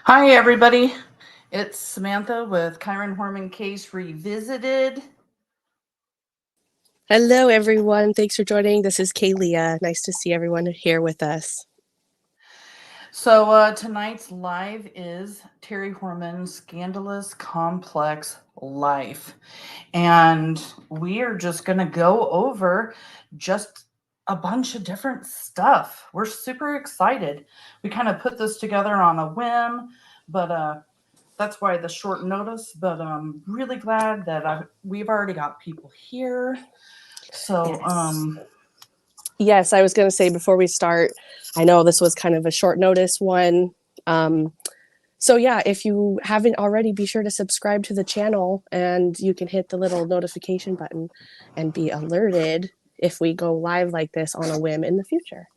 Hi, everybody. It's Samantha with Kyron Horman Case Revisited. Hello, everyone. Thanks for joining. This is Kaylia. Nice to see everyone here with us. So tonight's live is Terri Horman's Scandalous Complex Life. And we are just going to go over just a bunch of different stuff. We're super excited. We kind of put this together on a whim, but that's why the short notice. But I'm really glad that we've already got people here. So, yes, I was going to say before we start, I know this was kind of a short notice one. So yeah, if you haven't already, be sure to subscribe to the channel and you can hit the little notification button and be alerted if we go live like this on a whim in the future.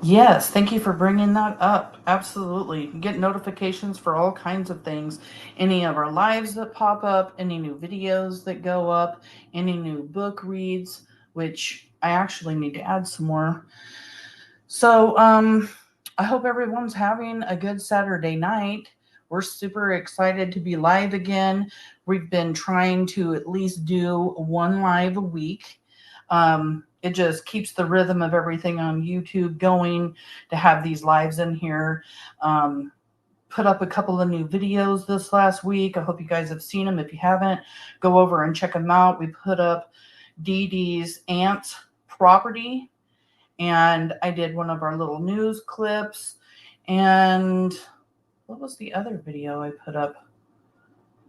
Yes, thank you for bringing that up. Absolutely. You get notifications for all kinds of things. Any of our lives that pop up, any new videos that go up, any new book reads, which I actually need to add some more. So, I hope everyone's having a good Saturday night. We're super excited to be live again. We've been trying to at least do one live a week. It just keeps the rhythm of everything on YouTube going to have these lives in here. Put up a couple of new videos this last week. I hope you guys have seen them. If you haven't, go over and check them out. We put up Dede's aunt's property, and I did one of our little news clips. And what was the other video I put up?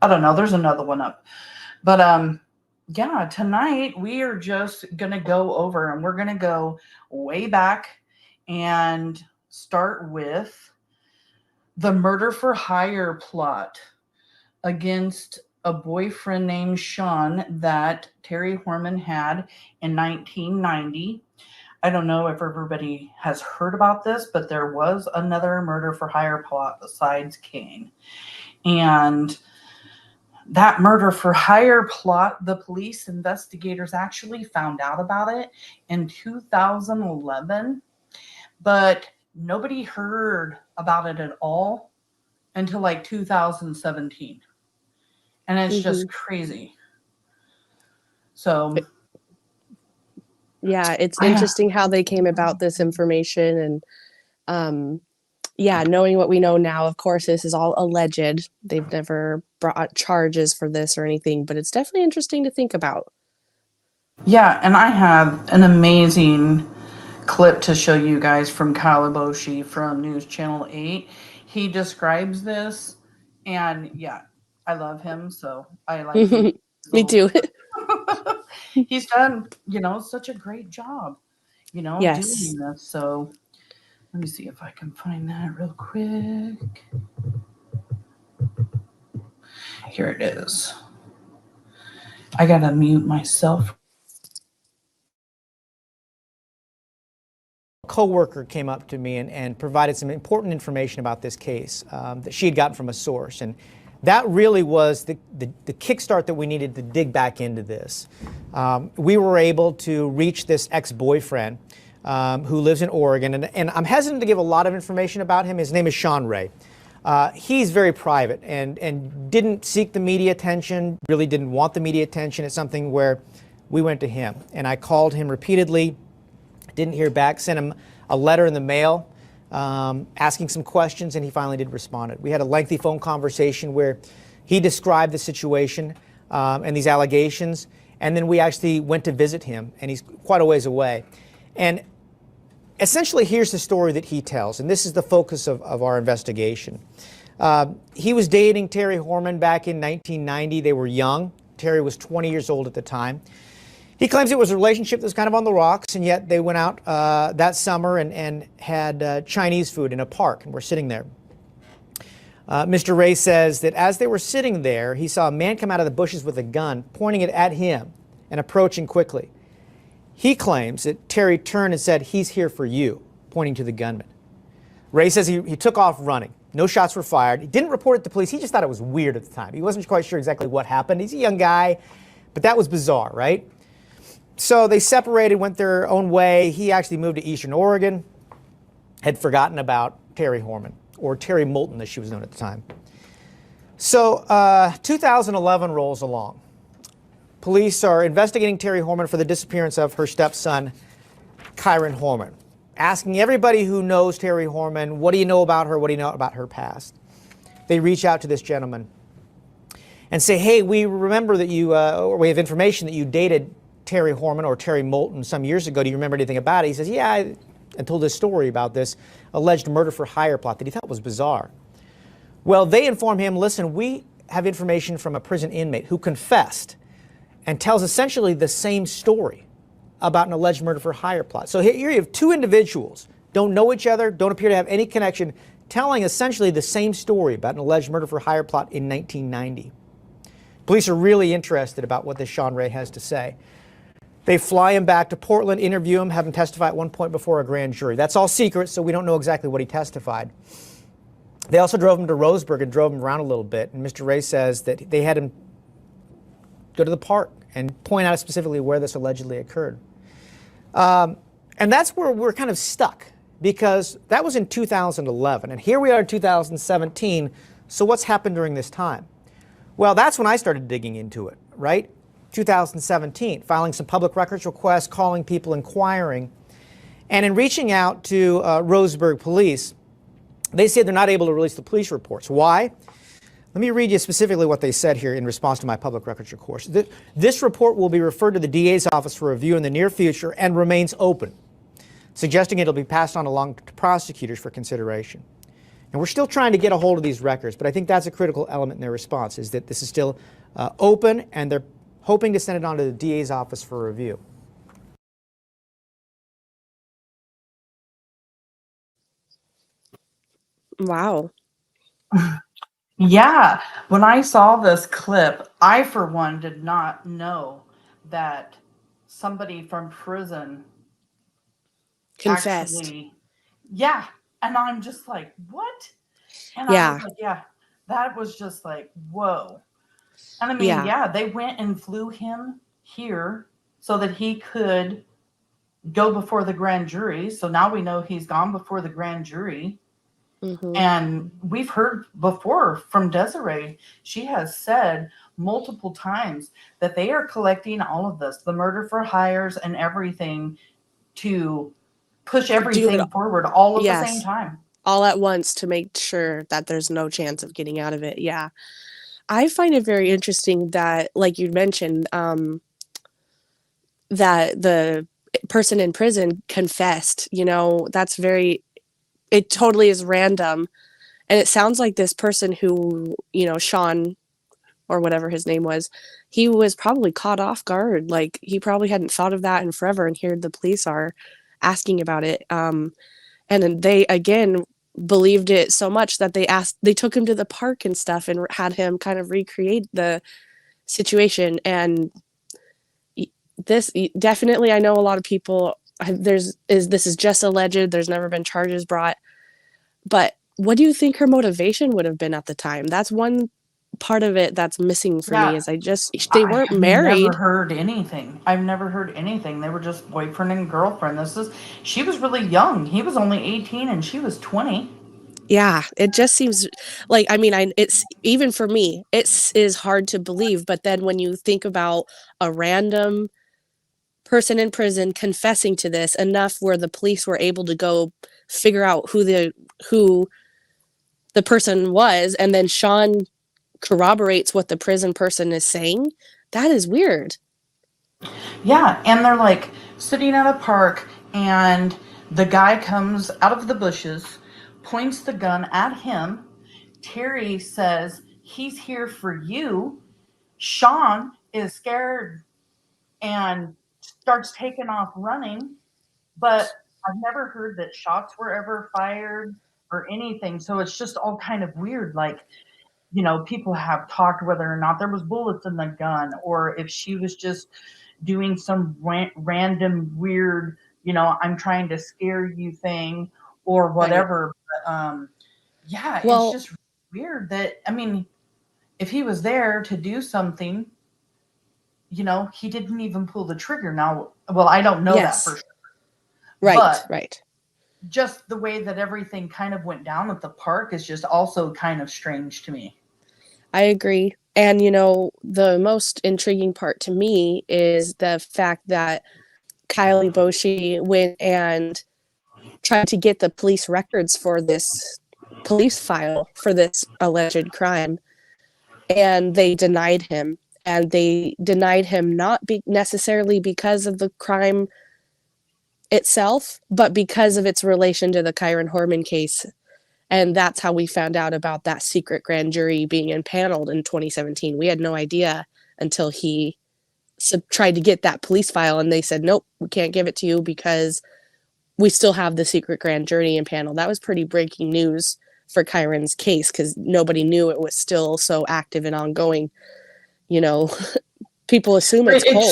I don't know. There's another one up. But yeah, tonight we are just going to go over, and we're going to go way back and start with the murder for hire plot against a boyfriend named Sean that Terri Horman had in 1990. I don't know if everybody has heard about this, but there was another murder for hire plot besides Kaine. And that murder for hire plot, the police investigators actually found out about it in 2011, but nobody heard about it at all until like 2017. And it's just crazy. So yeah, it's interesting how they came about this information. And yeah, knowing what we know now, of course, this is all alleged. They've never brought charges for this or anything, but it's definitely interesting to think about. Yeah, and I have an amazing clip to show you guys from Kalaboshi from News Channel 8. He describes this, and yeah, I love him, so I like him. Me too. He's done, such a great job, Yes. doing this. So let me see if I can find that real quick. Here it is. I gotta mute myself. A co-worker came up to me and provided some important information about this case that she had gotten from a source. And that really was the kickstart that we needed to dig back into this. We were able to reach this ex-boyfriend who lives in Oregon. And I'm hesitant to give a lot of information about him. His name is Sean Ray. He's very private and didn't seek the media attention, really didn't want the media attention. It's something where we went to him. And I called him repeatedly, didn't hear back, sent him a letter in the mail asking some questions, and he finally did respond. We had a lengthy phone conversation where he described the situation and these allegations, and then we actually went to visit him, and he's quite a ways away. And essentially, here's the story that he tells, and this is the focus of our investigation. He was dating Terri Horman back in 1990. They were young. Terri was 20 years old at the time. He claims it was a relationship that was kind of on the rocks, and yet they went out that summer and had Chinese food in a park, and were sitting there. Mr. Ray says that as they were sitting there, he saw a man come out of the bushes with a gun, pointing it at him and approaching quickly. He claims that Terri turned and said, "He's here for you," pointing to the gunman. Ray says he took off running. No shots were fired. He didn't report it to police. He just thought it was weird at the time. He wasn't quite sure exactly what happened. He's a young guy, but that was bizarre, right? So they separated, went their own way. He actually moved to Eastern Oregon, had forgotten about Terri Horman. or Terri Moulton, as she was known at the time. So 2011 rolls along. Police are investigating Terri Horman for the disappearance of her stepson, Kyron Horman, asking everybody who knows Terri Horman, what do you know about her? What do you know about her past? They reach out to this gentleman and say, hey, we remember that you, or we have information that you dated Terri Horman or Terri Moulton some years ago. Do you remember anything about it? He says, yeah, and told this story about this alleged murder for hire plot that he thought was bizarre. Well, they inform him, listen, we have information from a prison inmate who confessed and tells essentially the same story about an alleged murder for hire plot. So here you have two individuals, don't know each other, don't appear to have any connection, telling essentially the same story about an alleged murder for hire plot in 1990. Police are really interested about what this Sean Ray has to say. They fly him back to Portland, interview him, have him testify at one point before a grand jury. That's all secret, so we don't know exactly what he testified. They also drove him to Roseburg and drove him around a little bit, and Mr. Ray says that they had him go to the park and point out specifically where this allegedly occurred. And that's where we're kind of stuck, because that was in 2011, and here we are in 2017, so what's happened during this time? Well, that's when I started digging into it, right? 2017, filing some public records requests, calling people, inquiring, and in reaching out to Roseburg Police, they say they're not able to release the police reports. Why? Let me read you specifically what they said here in response to my public records request. This report will be referred to the DA's office for review in the near future and remains open, suggesting it'll be passed on along to prosecutors for consideration. And we're still trying to get a hold of these records, but I think that's a critical element in their response, is that this is still open, and they're hoping to send it on to the DA's office for review. Wow. Yeah, when I saw this clip, I, for one, did not know that somebody from prison Confessed. actually, yeah. And I'm just like, what? And I Yeah. was like, yeah, that was just like, whoa. And I mean, Yeah. yeah, they went and flew him here so that he could go before the grand jury. So now we know he's gone before the grand jury. Mm-hmm. And we've heard before from Desiree, she has said multiple times that they are collecting all of this, the murder for hires and everything, to push everything forward all at the same time. All at once to make sure that there's no chance of getting out of it. Yeah. I find it very interesting that, like you mentioned, that the person in prison confessed. You know, that's very, it totally is random. And it sounds like this person who, you know, Sean or whatever his name was, he was probably caught off guard. Like, he probably hadn't thought of that in forever, and here the police are asking about it. And then they, again, believed it so much that they took him to the park and stuff and had him kind of recreate the situation. And this definitely, I know a lot of people, this is just alleged, there's never been charges brought, but what do you think her motivation would have been at the time? That's one part of it that's missing for me, is they weren't married. I've never heard anything. I've never heard anything. They were just boyfriend and girlfriend. She was really young. He was only 18 and she was 20. Yeah, it just seems like, I mean, it's, even for me, it is hard to believe. But then when you think about a random person in prison confessing to this enough where the police were able to go figure out who the person was, and then Sean corroborates what the prison person is saying, that is weird. Yeah, and they're like sitting at a park, and the guy comes out of the bushes, points the gun at him. Terri says, he's here for you. Sean is scared and starts taking off running, but I've never heard that shots were ever fired or anything. So it's just all kind of weird. Like, you know, people have talked whether or not there was bullets in the gun, or if she was just doing some random weird, you know, I'm trying to scare you thing or whatever. Right. But yeah, it's just weird that, I mean, if he was there to do something, you know, he didn't even pull the trigger. Now, well, I don't know that for sure. Right, right. just the way that everything kind of went down at the park is just also kind of strange to me. I agree. And, you know, the most intriguing part to me is the fact that Kylie Boshi went and tried to get the police records for this police file for this alleged crime, and they denied him. And they denied him not necessarily because of the crime itself, but because of its relation to the Kyron Horman case. And that's how we found out about that secret grand jury being impaneled in 2017. We had no idea until he tried to get that police file, and they said, nope, we can't give it to you because we still have the secret grand jury impaneled. That was pretty breaking news for Kyron's case because nobody knew it was still so active and ongoing. You know, people assume it's cold.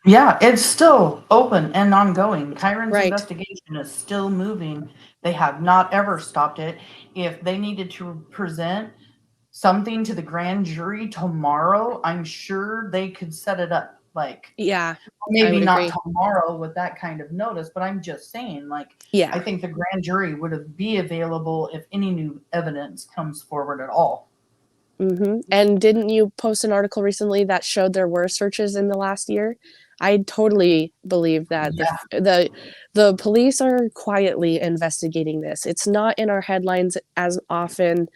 It's still open and ongoing. Kyron's Right. investigation is still moving. They have not ever stopped it. If they needed to present something to the grand jury tomorrow, I'm sure they could set it up. Like, yeah, maybe not tomorrow with that kind of notice, but I'm just saying, like, yeah, I think the grand jury would be available if any new evidence comes forward at all. Mm-hmm. And didn't you post an article recently that showed there were searches in the last year? I totally believe that the police are quietly investigating this. It's not in our headlines as often,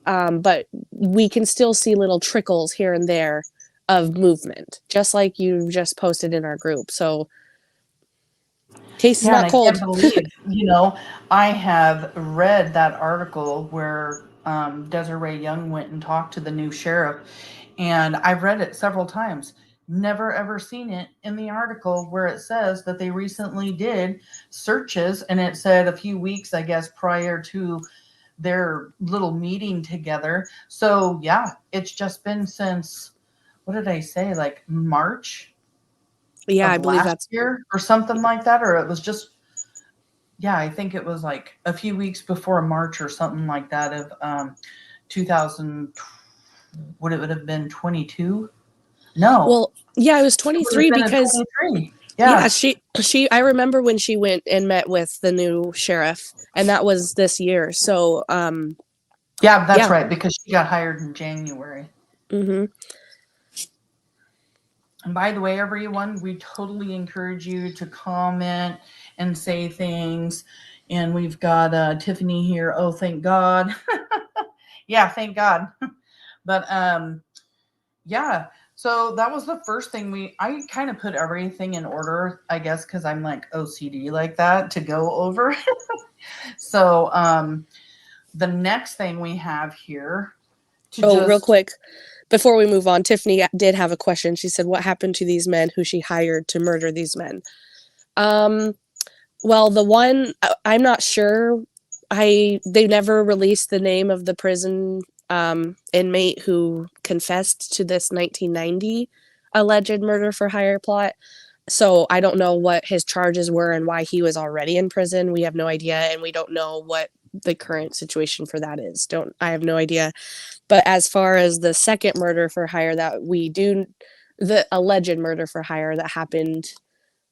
but we can still see little trickles here and there of movement, just like you just posted in our group. So case is not cold. I can't believe, you know, I have read that article where Desiree Young went and talked to the new sheriff, and I've read it several times. Never ever seen it in the article where it says that they recently did searches, and it said a few weeks, I guess, prior to their little meeting together. So yeah, it's just been since, what did I say, like March? Yeah, I believe that's year or something like that, or it was just, yeah, I think it was like a few weeks before March or something like that of 2000. Would it have been 22? No. Well, yeah, it was 23 because 23. Yeah, she I remember when she went and met with the new sheriff, and that was this year. So yeah, that's right, because she got hired in January. Mm-hmm. And by the way, everyone, we totally encourage you to comment and say things. And we've got Tiffany here. Oh, thank God. Yeah, thank God. But yeah, so that was the first thing I kind of put everything in order, I guess, because I'm like OCD like that to go over. So the next thing we have here. Real quick, before we move on, Tiffany did have a question. She said, what happened to these men who she hired to murder these men? Well, the one, I'm not sure. They never released the name of the prison inmate who confessed to this 1990 alleged murder for hire plot. So I don't know what his charges were and why he was already in prison. We have no idea, and we don't know what the current situation for that is. I have no idea. But as far as the second murder for hire that we do, the alleged murder for hire that happened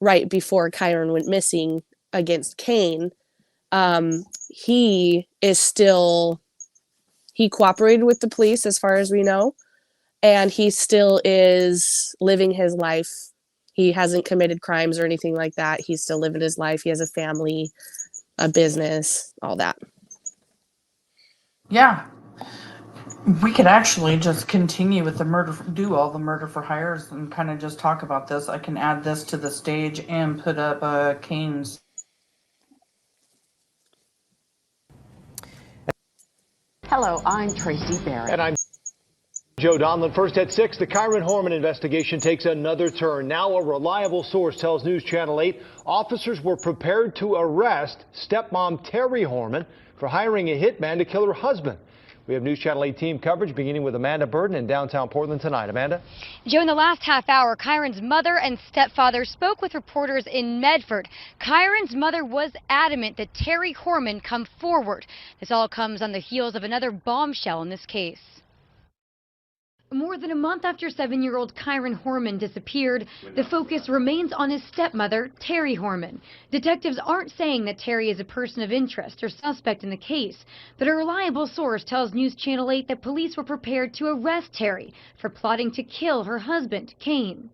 right before Kyron went missing against Kaine, he cooperated with the police as far as we know, and he still is living his life. He hasn't committed crimes or anything like that. He's still living his life. He has a family, a business, all that. Yeah. We could actually just continue with do all the murder for hires and kind of just talk about this. I can add this to the stage and put up Kaine's. Hello, I'm Tracy Barrett. And I'm Joe Donlin. First at 6, the Kyron Horman investigation takes another turn. Now a reliable source tells News Channel 8 officers were prepared to arrest stepmom Terri Horman for hiring a hitman to kill her husband. We have News Channel 8 team coverage beginning with Amanda Burden in downtown Portland tonight. Amanda? Joe, in the last half hour, Kyron's mother and stepfather spoke with reporters in Medford. Kyron's mother was adamant that Terri Horman come forward. This all comes on the heels of another bombshell in this case. More than a month after 7-year-old Kyron Horman disappeared, the focus remains on his stepmother, Terri Horman. Detectives aren't saying that Terri is a person of interest or suspect in the case, but a reliable source tells News Channel 8 that police were prepared to arrest Terri for plotting to kill her husband, Kaine.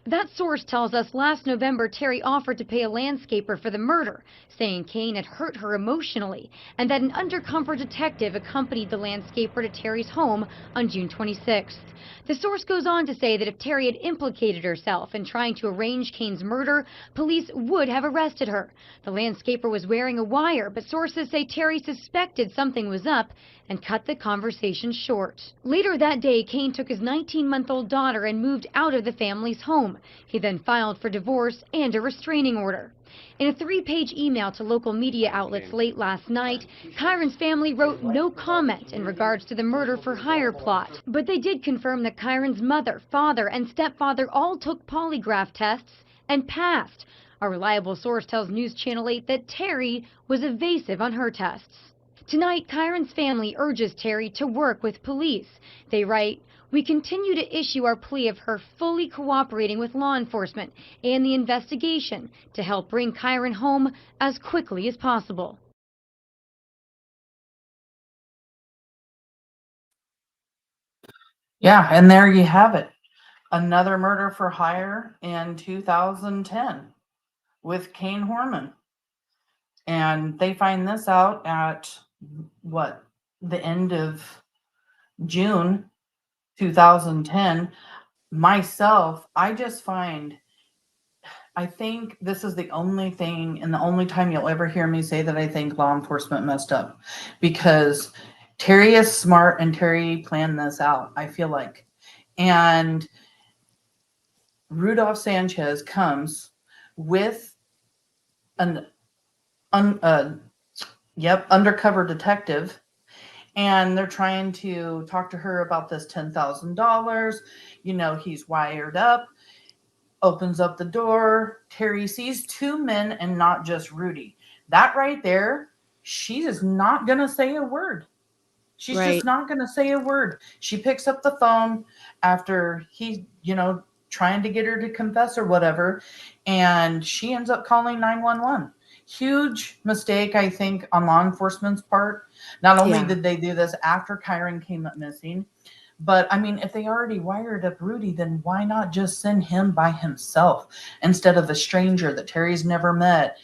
That source tells us last November Terri offered to pay a landscaper for the murder, saying Kaine had hurt her emotionally, and that an undercover detective accompanied the landscaper to Terri's home on June 26th. The source goes on to say that if Terri had implicated herself in trying to arrange Kaine's murder, police would have arrested her. The landscaper was wearing a wire, but sources say Terri suspected something was up and cut the conversation short. Later that day, Kaine took his 19-month-old daughter and moved out of the family's home. He then filed for divorce and a restraining order. In a 3-page email to local media outlets late last night, Kyron's family wrote no comment in regards to the murder-for-hire plot. But they did confirm that Kyron's mother, father, and stepfather all took polygraph tests and passed. A reliable source tells News Channel 8 that Terri was evasive on her tests. Tonight, Kyron's family urges Terri to work with police. They write, "We continue to issue our plea of her fully cooperating with law enforcement and the investigation to help bring Kyron home as quickly as possible." Yeah, and there you have it. Another murder for hire in 2010 with Kaine Horman. And they find this out at the end of June 2010. Myself, I think this is the only thing and the only time you'll ever hear me say that I think law enforcement messed up, because Terri is smart and Terri planned this out, I feel like. And Rudolph Sanchez comes with an undercover detective, and they're trying to talk to her about this $10,000. He's wired up, opens up the door. Terri sees 2 men and not just Rudy. That right there, she is not going to say a word. She's just not going to say a word. She picks up the phone after he, trying to get her to confess or whatever, and she ends up calling 911. Huge mistake, I think, on law enforcement's part. Not only did they do this after Kyron came up missing, but I mean, if they already wired up Rudy, then why not just send him by himself instead of a stranger that Terry's never met?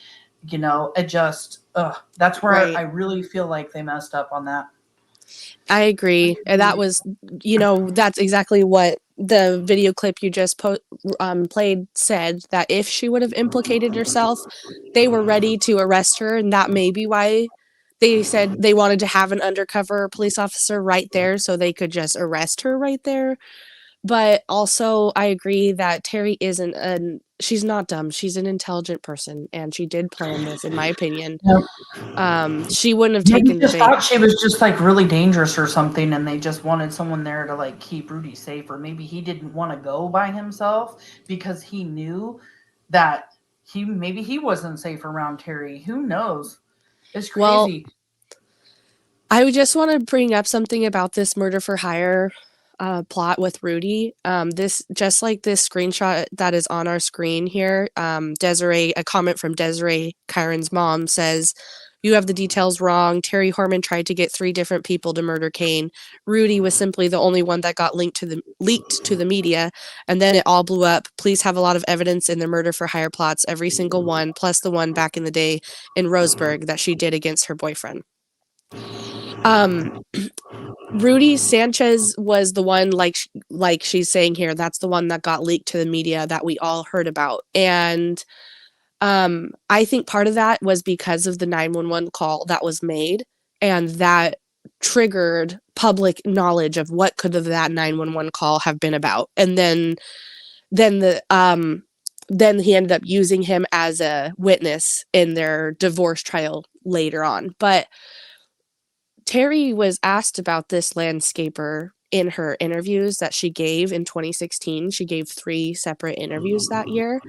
That's where I really feel like they messed up on that. I agree. And that was, that's exactly what the video clip you just played said, that if she would have implicated herself, they were ready to arrest her. And that may be why they said they wanted to have an undercover police officer right there so they could just arrest her right there. But also, I agree that Terri she's not dumb. She's an intelligent person, and she did plan this, in my opinion. Yep. She wouldn't have taken the bait. Thought she was just really dangerous or something, and they just wanted someone there to keep Rudy safe, or maybe he didn't want to go by himself because he knew that maybe he wasn't safe around Terri. Who knows? It's crazy. Well, I just want to bring up something about this murder for hire plot with Rudy. This, just like this screenshot that is on our screen here, Desiree, a comment from Desiree, Kyron's mom, says, "You have the details wrong. Terri Horman tried to get 3 different people to murder Kaine. Rudy was simply the only one that got leaked to the media, and then it all blew up. Police have a lot of evidence in the murder for hire plots, every single one, plus the one back in the day in Roseburg that she did against her boyfriend." Rudy Sanchez was the one, like she's saying here, that's the one that got leaked to the media that we all heard about. And I think part of that was because of the 911 call that was made, and that triggered public knowledge of what could that 911 call have been about. And then he ended up using him as a witness in their divorce trial later on. But Terri was asked about this landscaper in her interviews that she gave in 2016. She gave 3 separate interviews that year.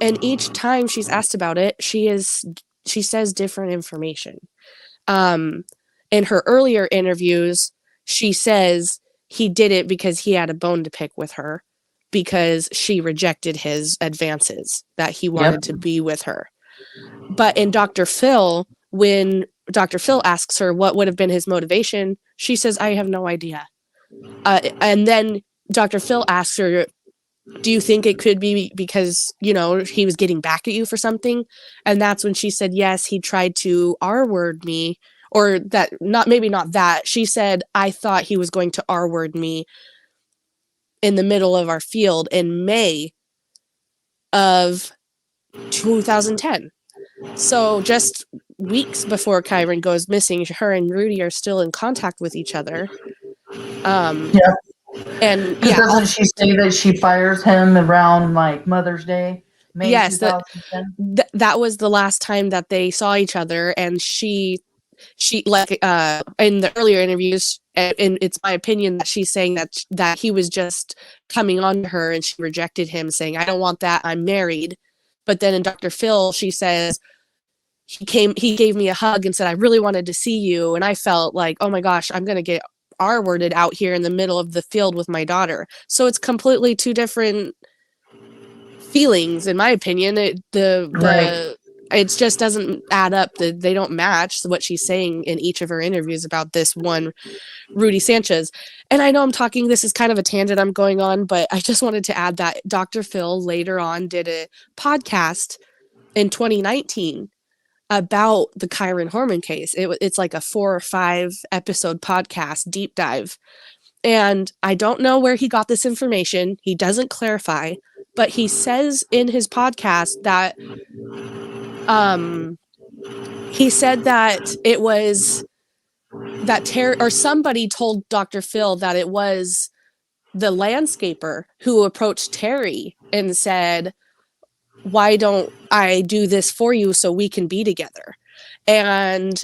And each time she's asked about it, she says different information. In her earlier interviews, she says he did it because he had a bone to pick with her, because she rejected his advances, that he wanted to be with her. But in Dr. Phil, when Dr. Phil asks her what would have been his motivation, she says, I have no idea. And then Dr. Phil asks her, do you think it could be because, you know, he was getting back at you for something? And that's when she said, yes, he tried to R-word me, or that, maybe not that. She said, I thought he was going to R-word me in the middle of our field in May of 2010. So just weeks before Kyron goes missing, her and Rudy are still in contact with each other. And doesn't she say that she fires him around like Mother's Day, May yes, 2010? that was the last time that they saw each other. And she like in the earlier interviews, and it's my opinion that she's saying that he was just coming on to her and she rejected him, saying, I don't want that, I'm married. But then in Dr. Phil, she says, he gave me a hug and said, I really wanted to see you. And I felt like, oh my gosh, I'm going to get R-worded out here in the middle of the field with my daughter. So it's completely two different feelings, in my opinion. It just doesn't add up. They don't match what she's saying in each of her interviews about this one Rudy Sanchez. And I know this is kind of a tangent I'm going on, but I just wanted to add that Dr. Phil later on did a podcast in 2019 about the Kyron Horman case. It's like a 4 or 5 episode podcast deep dive. And I don't know where he got this information. He doesn't clarify, but he says in his podcast that he said that it was that Terri, or somebody told Dr. Phil that it was the landscaper who approached Terri and said, why don't I do this for you so we can be together? And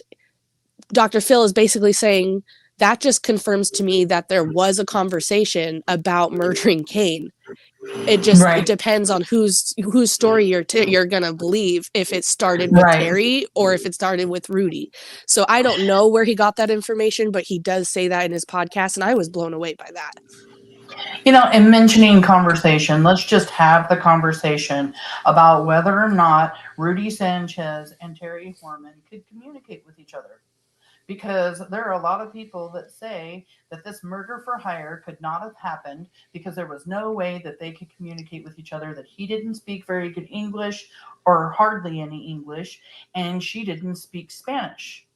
Dr. Phil is basically saying that just confirms to me that there was a conversation about murdering Kaine. It just it depends on whose story you're gonna believe, if it started with Terri or if it started with Rudy. So I don't know where he got that information, but he does say that in his podcast, and I was blown away by that. You know, and mentioning conversation, let's just have the conversation about whether or not Rudy Sanchez and Terri Horman could communicate with each other. Because there are a lot of people that say that this murder for hire could not have happened because there was no way that they could communicate with each other, that he didn't speak very good English or hardly any English, and she didn't speak Spanish.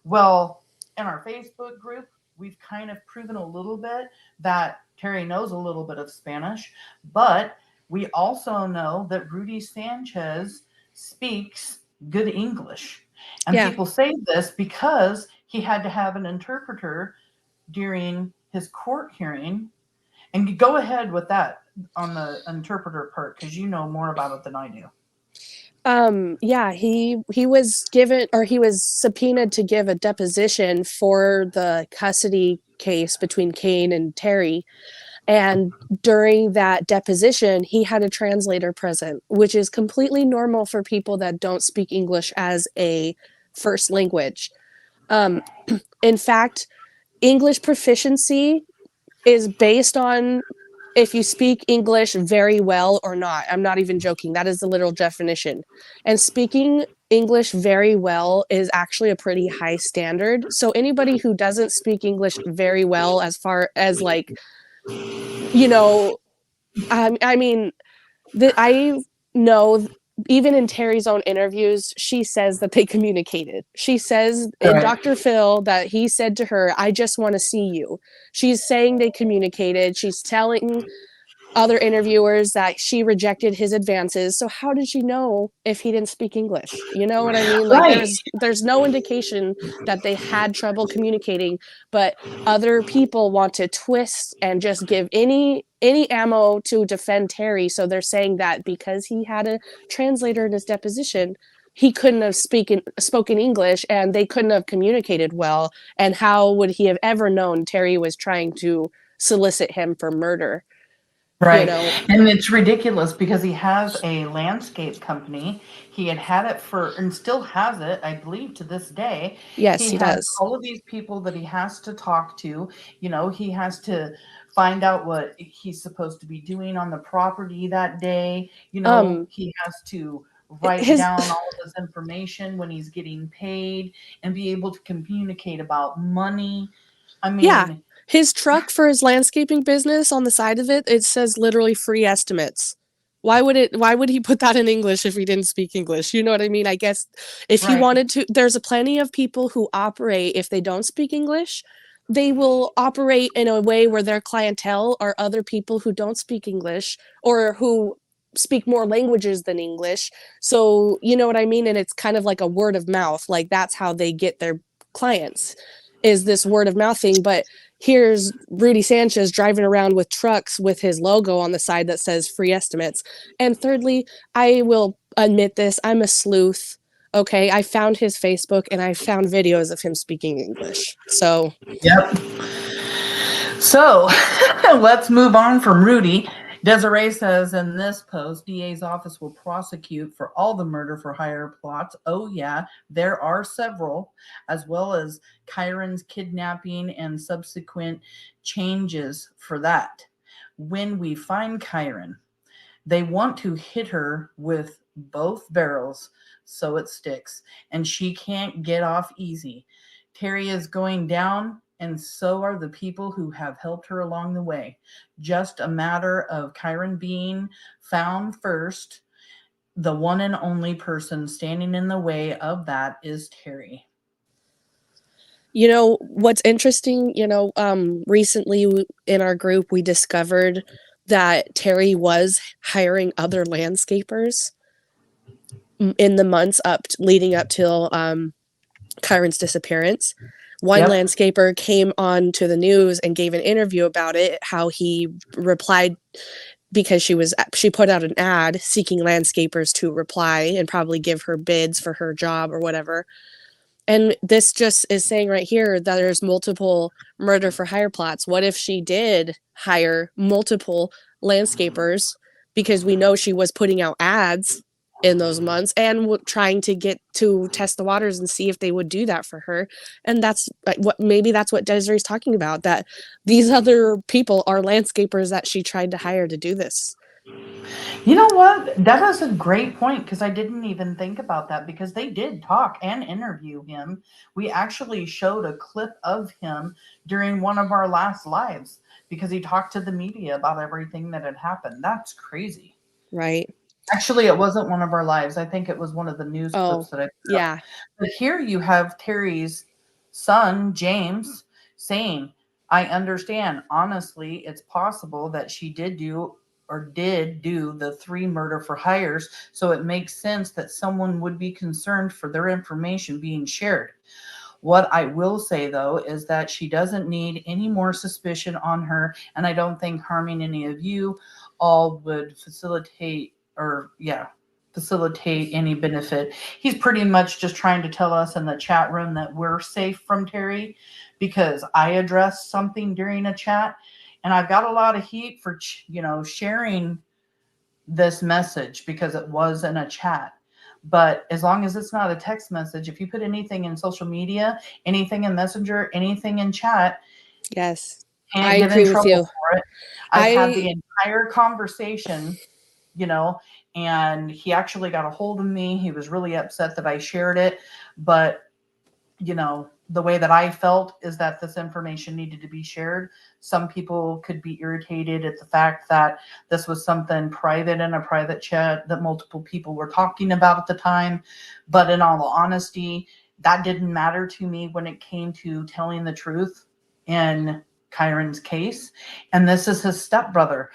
Well, in our Facebook group, we've kind of proven a little bit that Terri knows a little bit of Spanish, but we also know that Rudy Sanchez speaks good English. And people say this because he had to have an interpreter during his court hearing. And go ahead with that on the interpreter part, because you know more about it than I do. He was given, or he was subpoenaed to give a deposition for the custody case between Kaine and Terri. And during that deposition, he had a translator present, which is completely normal for people that don't speak English as a first language. In fact, English proficiency is based on if you speak English very well or not. I'm not even joking. That is the literal definition. And speaking English very well is actually a pretty high standard. So anybody who doesn't speak English very well, as far as like, you know, I mean, I know even in Terri's own interviews, she says that they communicated. She says in Dr. Phil that he said to her, I just want to see you. She's saying they communicated. She's telling other interviewers that she rejected his advances. So how did she know if he didn't speak English? You know what I mean? Like there's no indication that they had trouble communicating, but other people want to twist and just give any ammo to defend Terri. So they're saying that because he had a translator in his deposition, he couldn't have spoken English and they couldn't have communicated well. And how would he have ever known Terri was trying to solicit him for murder? Right. know. And it's ridiculous because he has a landscape company. He had it for, and still has it, I believe, to this day. Yes, He he has does. all of these people that he has to talk to. He has to find out what he's supposed to be doing on the property that day. Um, He has to write his down all of this information when he's getting paid and be able to communicate about money. I yeah, mean, his truck for his landscaping business, on the side of it, it says literally free estimates. Why would he put that in English if he didn't speak English? You know what I mean? I guess if he right. wanted to, there's a plenty of people who operate, if they don't speak English, they will operate in a way where their clientele are other people who don't speak English or who speak more languages than English. So, you know what I mean? And it's kind of like a word of mouth. Like that's how they get their clients, is this word of mouth thing. But here's Rudy Sanchez driving around with trucks with his logo on the side that says free estimates. And thirdly, I will admit this, I'm a sleuth. Okay, I found his Facebook and I found videos of him speaking English. So, Yep. So let's move on from Rudy. Desiree says in this post, DA's office will prosecute for all the murder for hire plots. Oh, yeah, there are several, as well as Kyron's kidnapping and subsequent changes for that. When we find Kyron, they want to hit her with both barrels so it sticks, and she can't get off easy. Terri is going down, and so are the people who have helped her along the way. Just a matter of Kyron being found first. The one and only person standing in the way of that is Terri. you know, what's interesting, recently in our group, we discovered that Terri was hiring other landscapers in the months leading up till Kyron's disappearance. One Yep. landscaper came on to the news and gave an interview about it, how he replied because she put out an ad seeking landscapers to reply and probably give her bids for her job or whatever. And this just is saying right here that there's multiple murder for hire plots. What if she did hire multiple landscapers, because we know she was putting out ads in those months and trying to get to test the waters and see if they would do that for her. And that's maybe that's what Desiree's talking about, that these other people are landscapers that she tried to hire to do this. You know what? That is a great point, because I didn't even think about that, because they did talk and interview him. We actually showed a clip of him during one of our last lives because he talked to the media about everything that had happened. That's crazy. Right. Actually, it wasn't one of our lives. I think it was one of the news clips that I put up. Yeah. But here you have Terri's son, James, saying, I understand. Honestly, it's possible that she did do the 3 murder for hires. So it makes sense that someone would be concerned for their information being shared. What I will say, though, is that she doesn't need any more suspicion on her. And I don't think harming any of you all would facilitate any benefit. He's pretty much just trying to tell us in the chat room that we're safe from Terri, because I addressed something during a chat and I've got a lot of heat for, sharing this message because it was in a chat. But as long as it's not a text message, if you put anything in social media, anything in Messenger, anything in chat, Yes. can't I get agree in with trouble you. for it. I've had the entire conversation, and he actually got a hold of me. He was really upset that I shared it. But, the way that I felt is that this information needed to be shared. Some people could be irritated at the fact that this was something private in a private chat that multiple people were talking about at the time. But in all honesty, that didn't matter to me when it came to telling the truth in Kyron's case. And this is his stepbrother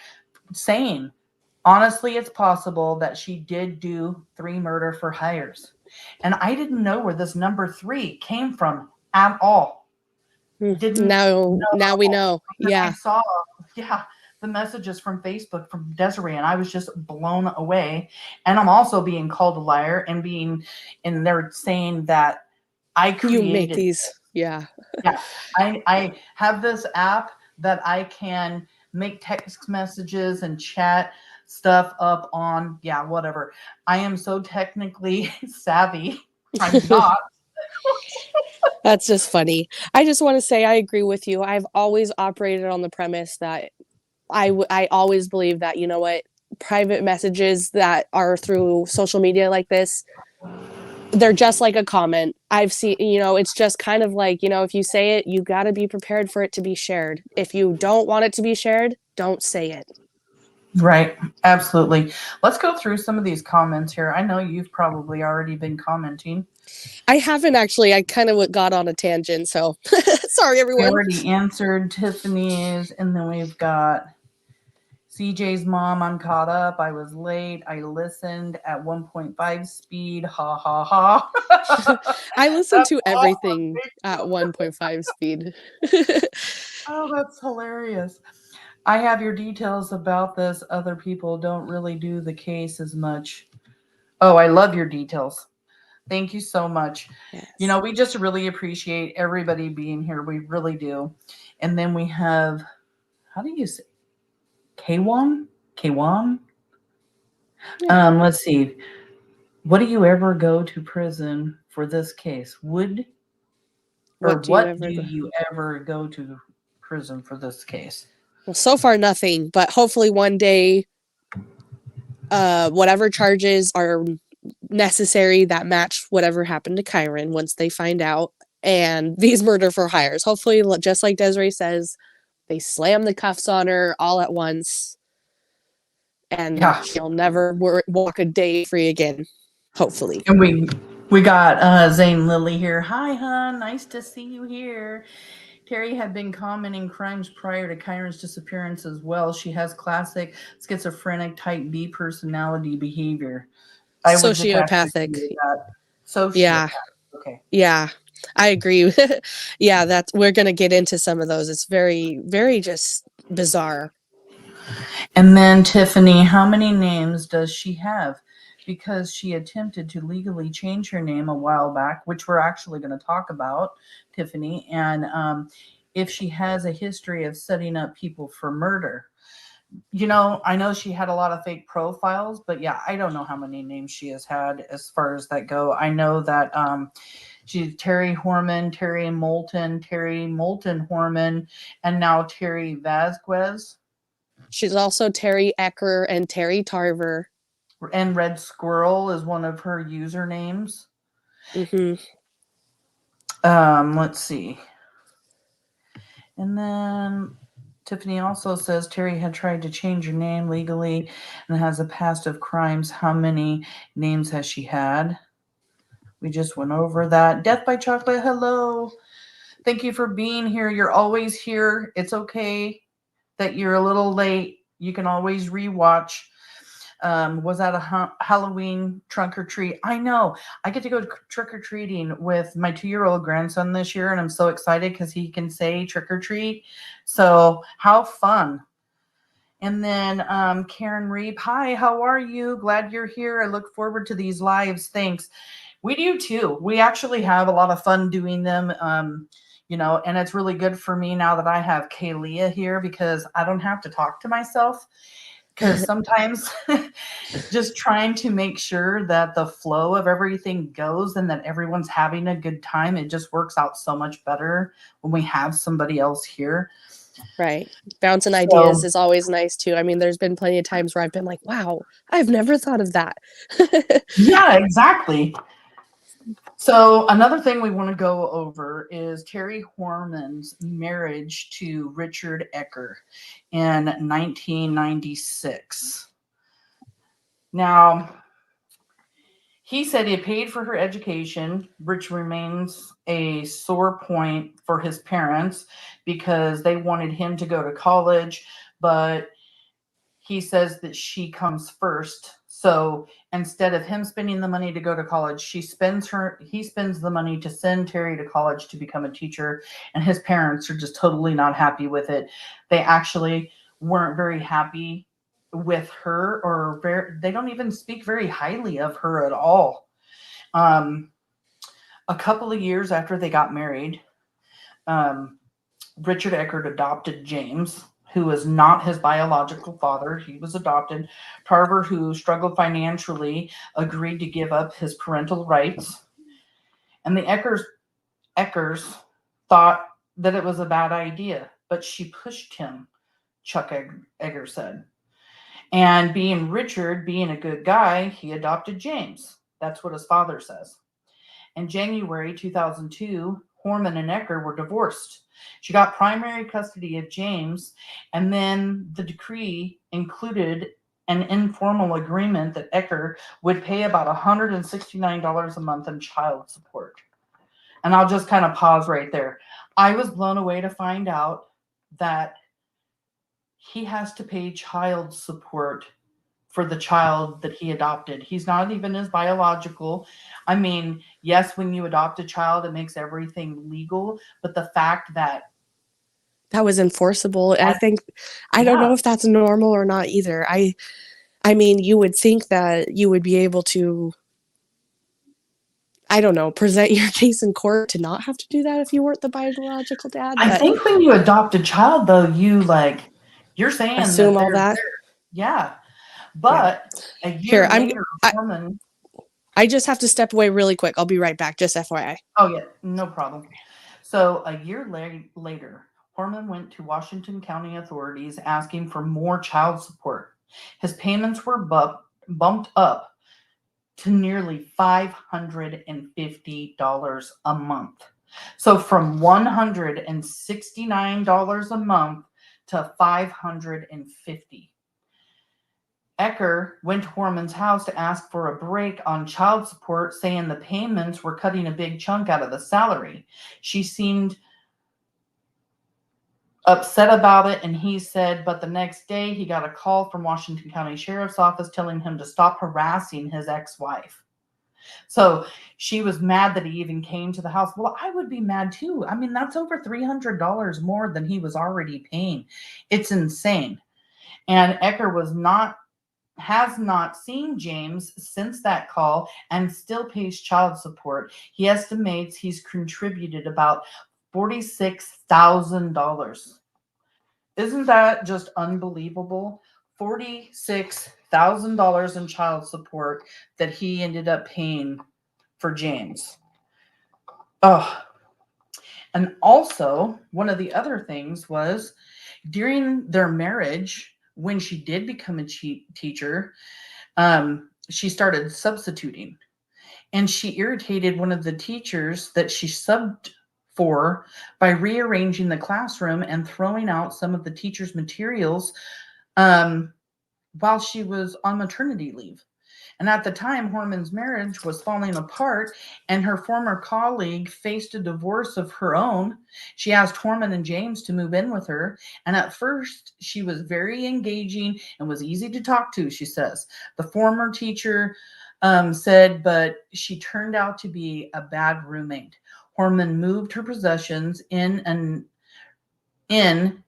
saying, honestly, it's possible that she did do 3 murder for hires. And I didn't know where this number 3 came from at all. Now we know. Yeah. I saw, the messages from Facebook from Desiree, and I was just blown away. And I'm also being called a liar and they're saying that I created. You make these. Yeah. Yeah. I have this app that I can make text messages and chat stuff up on, yeah, whatever. I am so technically savvy. I'm not. That's just funny. I just want to say I agree with you. I've always operated on the premise that I always believe that, you know what, private messages that are through social media like this, they're just like a comment. I've seen, you know, it's just kind of like, you know, if you say it, you got to be prepared for it to be shared. If you don't want it to be shared, don't say it. Right. Absolutely. Let's go through some of these comments here. I know you've probably already been commenting. I haven't actually. I kind of got on a tangent, so sorry, We everyone. already answered Tiffany's, and then we've got CJ's mom. I'm caught up. I was late. I listened at 1.5 speed. Ha ha ha. I listen That's to awesome. everything at 1.5 speed. Oh, that's hilarious. I have your details about this. Other people don't really do the case as much. Oh, I love your details. Thank you so much. Yes. You know, we just really appreciate everybody being here. We really do. And then we have, how do you say? K1? K1? Yeah. Let's see. What do you ever go to prison for this case? What do you ever go to prison for this case? Well, so far nothing, but hopefully one day, whatever charges are necessary that match whatever happened to Kiren once they find out, and these murder for hires. Hopefully, just like Desiree says, they slam the cuffs on her all at once, and she'll never walk a day free again. Hopefully. And we got Zane Lilly here. Hi, hon. Nice to see you here. Terri had been commenting crimes prior to Kyron's disappearance as well. She has classic schizophrenic type B personality behavior. Sociopathic. Sociopathic. Yeah. Okay. Yeah, I agree. Yeah, we're going to get into some of those. It's very, very just bizarre. And then Tiffany, how many names does she have? Because she attempted to legally change her name a while back, which we're actually going to talk about, Tiffany. And if she has a history of setting up people for murder. You know, I know she had a lot of fake profiles, but yeah, I don't know how many names she has had as far as that go. I know that she's Terri Horman, Terri Moulton, Terri Moulton Horman, and now Terri Vazquez. She's also Terri Ecker and Terri Tarver. And Red Squirrel is one of her usernames. Mm-hmm. Let's see. And then Tiffany also says Terri had tried to change her name legally and has a past of crimes. How many names has she had? We just went over that. Death by Chocolate, hello. Thank you for being here. You're always here. It's okay that you're a little late. You can always rewatch. Was that a Halloween trunk or treat? I know. I get to go trick or treating with my 2-year-old grandson this year, and I'm so excited because he can say trick or treat. So how fun. And then Karen Reep, hi, how are you? Glad you're here. I look forward to these lives. Thanks. We do too. We actually have a lot of fun doing them. You know, and it's really good for me now that I have Kaylia here because I don't have to talk to myself. Because sometimes just trying to make sure that the flow of everything goes and that everyone's having a good time, it just works out so much better when we have somebody else here. Right. Bouncing ideas is always nice too. I mean, there's been plenty of times where I've been like, wow, I've never thought of that. Yeah, exactly. So another thing we want to go over is Terri Horman's marriage to Richard Ecker in 1996. Now, he said he paid for her education, which remains a sore point for his parents because they wanted him to go to college, but he says that she comes first. So instead of him spending the money to go to college, he spends the money to send Terri to college to become a teacher. And his parents are just totally not happy with it. They actually weren't very happy with her, or they don't even speak very highly of her at all. A couple of years after they got married, Richard Eckert adopted James, who was not his biological father. He was adopted. Tarver, who struggled financially, agreed to give up his parental rights. And the Eckers thought that it was a bad idea, but she pushed him, Chuck Egger said. And Richard being a good guy, he adopted James. That's what his father says. In January 2002, Horman and Ecker were divorced. She got primary custody of James, and then the decree included an informal agreement that Ecker would pay about $169 a month in child support. And I'll just kind of pause right there. I was blown away to find out that he has to pay child support for the child that he adopted. He's not even his biological. I mean, yes, when you adopt a child, it makes everything legal. But the fact that was enforceable, I think, I don't know if that's normal or not either. I mean, you would think that you would be able to, I don't know, present your case in court to not have to do that if you weren't the biological dad. I think when you adopt a child, though, you're saying assume that all that. There. Yeah. But a year later, Horman. I just have to step away really quick. I'll be right back, just FYI. Oh, yeah, no problem. So a year later, Horman went to Washington County authorities asking for more child support. His payments were bumped up to nearly $550 a month. So from $169 a month to $550. Ecker went to Horman's house to ask for a break on child support, saying the payments were cutting a big chunk out of the salary. She seemed upset about it, and he said, but the next day he got a call from Washington County Sheriff's Office telling him to stop harassing his ex-wife. So she was mad that he even came to the house. Well, I would be mad too. I mean, that's over $300 more than he was already paying. It's insane. And Ecker has not seen James since that call and still pays child support. He estimates he's contributed about $46,000. Isn't that just unbelievable? $46,000 in child support that he ended up paying for James. Oh, and also one of the other things was during their marriage, when she did become a teacher, she started substituting, and she irritated one of the teachers that she subbed for by rearranging the classroom and throwing out some of the teacher's materials while she was on maternity leave. And at the time, Horman's marriage was falling apart, and her former colleague faced a divorce of her own. She asked Horman and James to move in with her, and at first, she was very engaging and was easy to talk to, she says. The former teacher said, but she turned out to be a bad roommate. Horman moved her possessions in and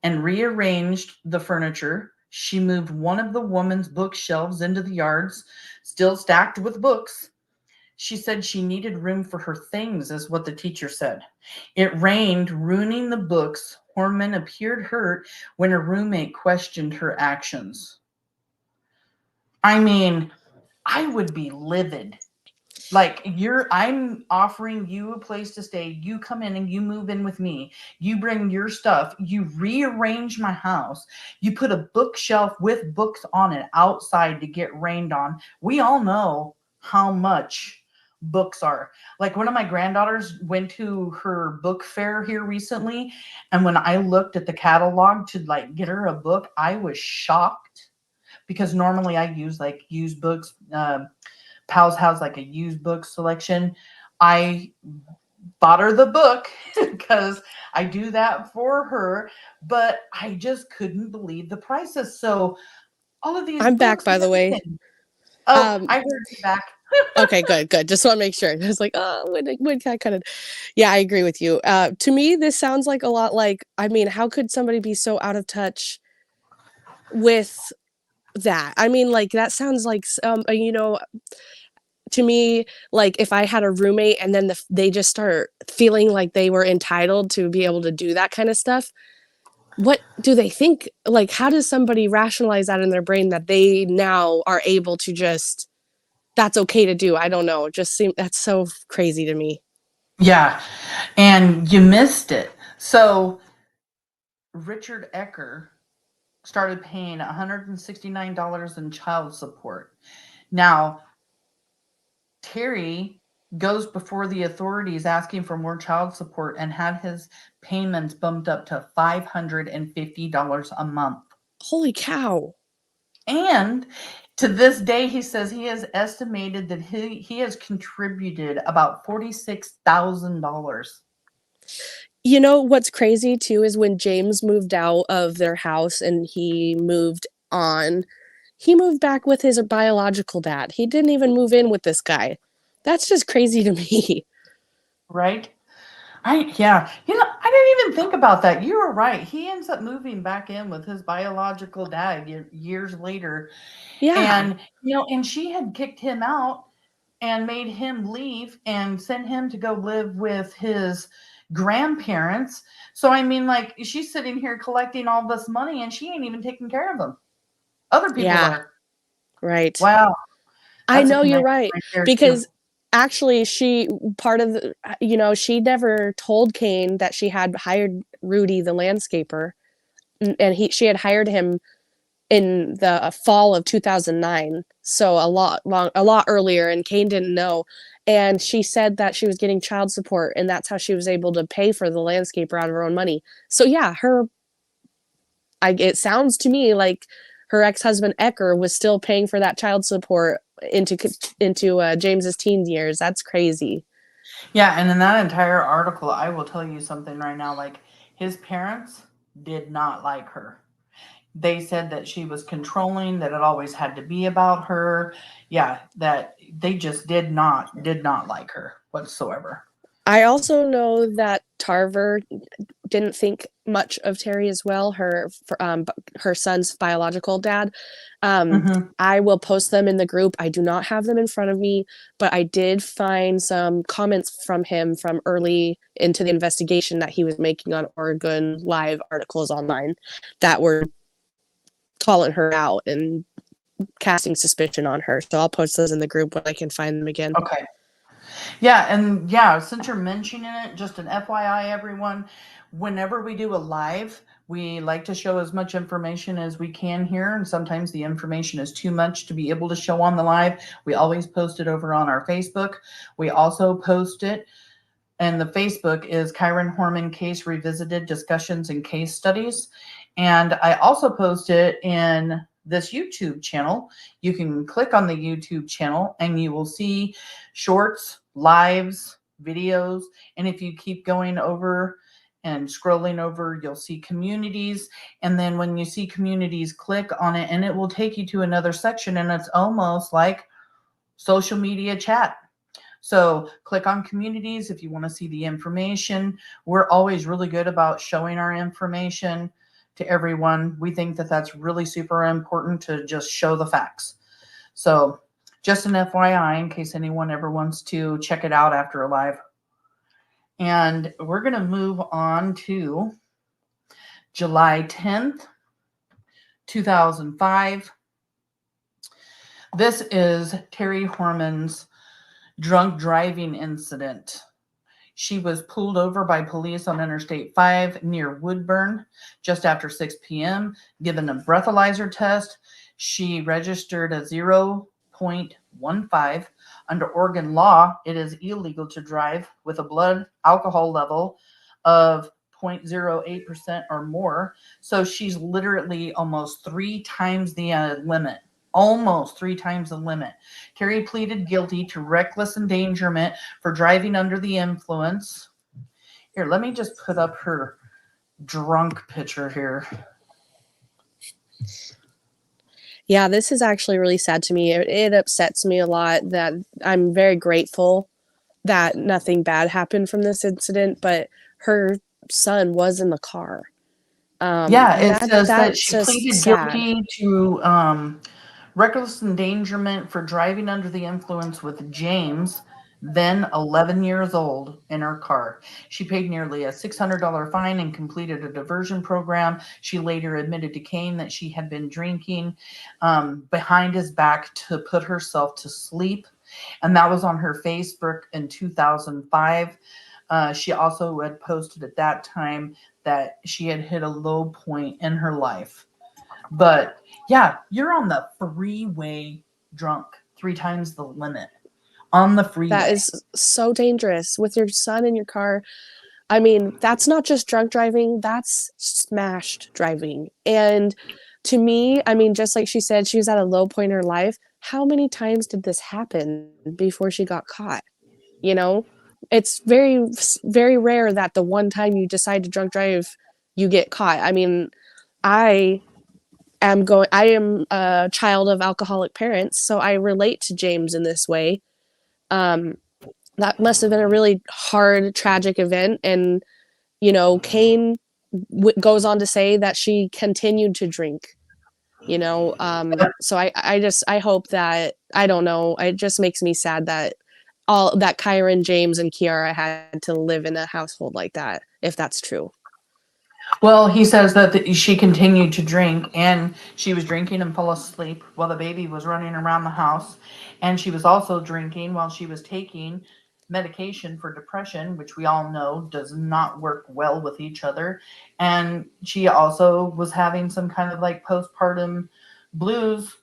rearranged the furniture. She moved one of the woman's bookshelves into the yards, still stacked with books. She said she needed room for her things, is what the teacher said. It rained, ruining the books. Horman appeared hurt when her roommate questioned her actions. I mean, I would be livid. Like, I'm offering you a place to stay. You come in and you move in with me. You bring your stuff. You rearrange my house. You put a bookshelf with books on it outside to get rained on. We all know how much books are. Like, one of my granddaughters went to her book fair here recently, and when I looked at the catalog to get her a book, I was shocked, because normally I use used books. Pals has a used book selection. I bought her the book because I do that for her, but I just couldn't believe the prices. So all of these. I'm back, by the way. Oh, I heard you back. Okay, good. Just want to make sure. I was like, oh, when can I cut it? Yeah, I agree with you. To me, this sounds like a lot like, I mean, how could somebody be so out of touch with that? I mean, that sounds like, to me, if I had a roommate and then they just start feeling like they were entitled to be able to do that kind of stuff, what do they think? Like, how does somebody rationalize that in their brain that they now are able to just, that's okay to do? I don't know. That's so crazy to me. Yeah. And you missed it. So Richard Ecker started paying $169 in child support. Now, Terri goes before the authorities asking for more child support and had his payments bumped up to $550 a month. Holy cow. And to this day, he says he has estimated that he has contributed about $46,000. You know what's crazy too is when James moved out of their house and he moved back with his biological dad. He didn't even move in with this guy. That's just crazy to me. Right? Yeah. You know, I didn't even think about that. You were right. He ends up moving back in with his biological dad years later. Yeah. And, you know, and she had kicked him out and made him leave and sent him to go live with his grandparents. So, I mean, like, she's sitting here collecting all this money and she ain't even taking care of them. Other people are. Right. Wow. I know you're right. Because too. Actually, she never told Kaine that she had hired Rudy, the landscaper, and she had hired him in the fall of 2009, so a lot earlier, and Kaine didn't know. And she said that she was getting child support, and that's how she was able to pay for the landscaper out of her own money. So yeah, it sounds to me like her ex-husband Ecker was still paying for that child support into James's teen years. That's crazy. Yeah, and in that entire article, I will tell you something right now. Like, his parents did not like her. They said that she was controlling, that it always had to be about her. Yeah, that they just did not like her whatsoever. I also know that Tarver didn't think much of Terri as well, her son's biological dad. I will post them in the group. I do not have them in front of me, but I did find some comments from him from early into the investigation that he was making on Oregon Live articles online that were calling her out and casting suspicion on her. So I'll post those in the group when I can find them again. Okay. Yeah, and yeah, since you're mentioning it, just an FYI, everyone, whenever we do a live, we like to show as much information as we can here, and sometimes the information is too much to be able to show on the live. We always post it over on our Facebook. We also post it, and the Facebook is Kyron Horman Case Revisited Discussions and Case Studies. And I also post it in this YouTube channel. You can click on the YouTube channel and you will see shorts, lives, videos. And if you keep going over and scrolling over, you'll see communities. And then when you see communities, click on it and it will take you to another section. And it's almost like social media chat. So click on communities if you want to see the information. We're always really good about showing our information to everyone. We think that that's really super important to just show the facts. So just an FYI in case anyone ever wants to check it out after a live. And we're going to move on to July 10th, 2005. This is Terri Horman's drunk driving incident. She was pulled over by police on Interstate 5 near Woodburn just after 6 p.m., given a breathalyzer test. She registered a 0.15. Under Oregon law, it is illegal to drive with a blood alcohol level of 0.08% or more. So she's literally almost 3 times the limit. Almost 3 times the limit. Terri pleaded guilty to reckless endangerment for driving under the influence. Here, let me just put up her drunk picture here. Yeah, this is actually really sad to me. It upsets me a lot that I'm very grateful that nothing bad happened from this incident, but her son was in the car. It says that she pleaded guilty to reckless endangerment for driving under the influence with James, then 11 years old, in her car. She paid nearly a $600 fine and completed a diversion program. She later admitted to Kaine that she had been drinking behind his back to put herself to sleep. And that was on her Facebook in 2005. She also had posted at that time that she had hit a low point in her life. But yeah, you're on the freeway drunk 3 times the limit on the freeway. That is so dangerous with your son in your car. I mean, that's not just drunk driving, that's smashed driving. And to me, I mean, just like she said, she was at a low point in her life. How many times did this happen before she got caught? You know, it's very, very rare that the one time you decide to drunk drive, you get caught. I mean, I am a child of alcoholic parents, so I relate to James in this way. That must have been a really hard, tragic event. And, you know, Kaine goes on to say that she continued to drink, you know. So I hope that, I don't know, it just makes me sad that Kyron, James, and Kiara had to live in a household like that, if that's true. Well, he says that she continued to drink, and she was drinking and fell asleep while the baby was running around the house. And she was also drinking while she was taking medication for depression, which we all know does not work well with each other. And she also was having some kind of like postpartum blues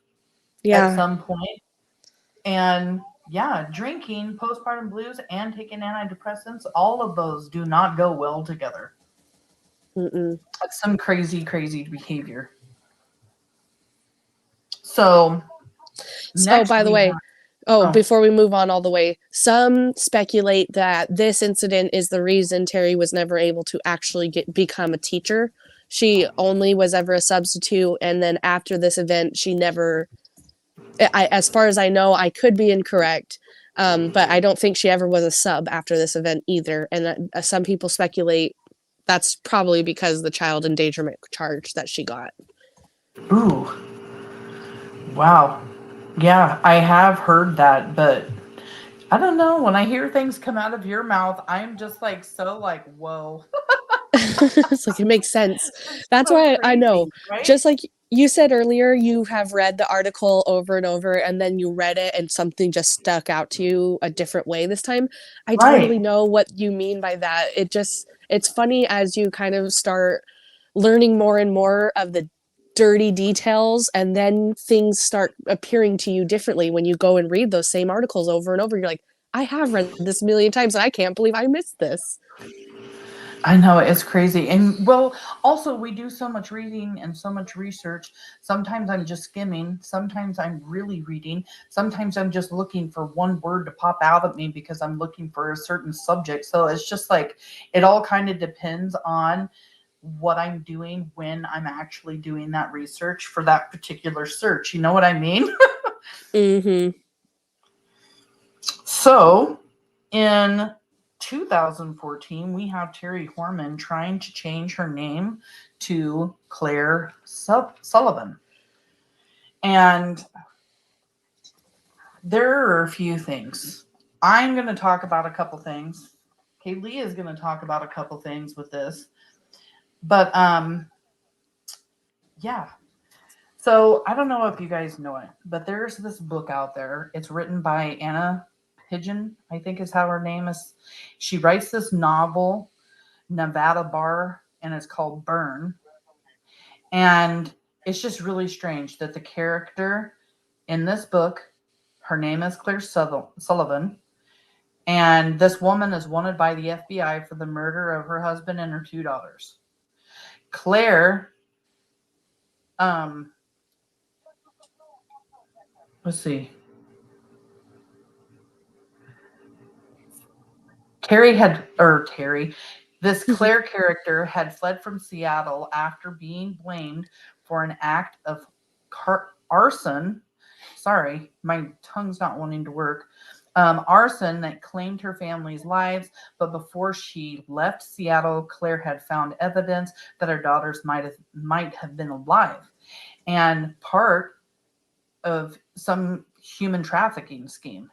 at some point. And yeah, drinking, postpartum blues, and taking antidepressants, all of those do not go well together. That's some crazy, crazy behavior. So by the way, before we move on all the way, some speculate that this incident is the reason Terri was never able to actually become a teacher. She only was ever a substitute, and then after this event, she never, as far as I know, I could be incorrect, but I don't think she ever was a sub after this event either. And some people speculate that's probably because of the child endangerment charge that she got. Ooh. Wow. Yeah, I have heard that, but I don't know. When I hear things come out of your mouth, I'm just like, so like, whoa. It's like, it makes sense. That's so why crazy, I know, right? Just like you said earlier, you have read the article over and over, and then you read it and something just stuck out to you a different way this time. I totally know what you mean by that. It's funny as you kind of start learning more and more of the dirty details, and then things start appearing to you differently when you go and read those same articles over and over. You're like, I have read this a million times and I can't believe I missed this. I know, it's crazy. And well, also we do so much reading and so much research. Sometimes I'm just skimming. Sometimes I'm really reading. Sometimes I'm just looking for one word to pop out at me because I'm looking for a certain subject. So it's just like, it all kind of depends on what I'm doing when I'm actually doing that research for that particular search. You know what I mean? Mm-hmm. So in 2014, we have Terri Horman trying to change her name to Claire Sullivan. And there are a few things. I'm going to talk about a couple things. Okay, Leah is going to talk about a couple things with this. But yeah. So I don't know if you guys know it, but there's this book out there. It's written by Anna Pigeon, I think is how her name is. She writes this novel, Nevada Bar, and it's called Burn. And it's just really strange that the character in this book, her name is Claire Sullivan, and this woman is wanted by the FBI for the murder of her husband and her 2 daughters. Claire, let's see. This Claire character had fled from Seattle after being blamed for an act of arson. Sorry, my tongue's not wanting to work. Arson that claimed her family's lives, but before she left Seattle, Claire had found evidence that her daughters might have been alive, and part of some human trafficking scheme.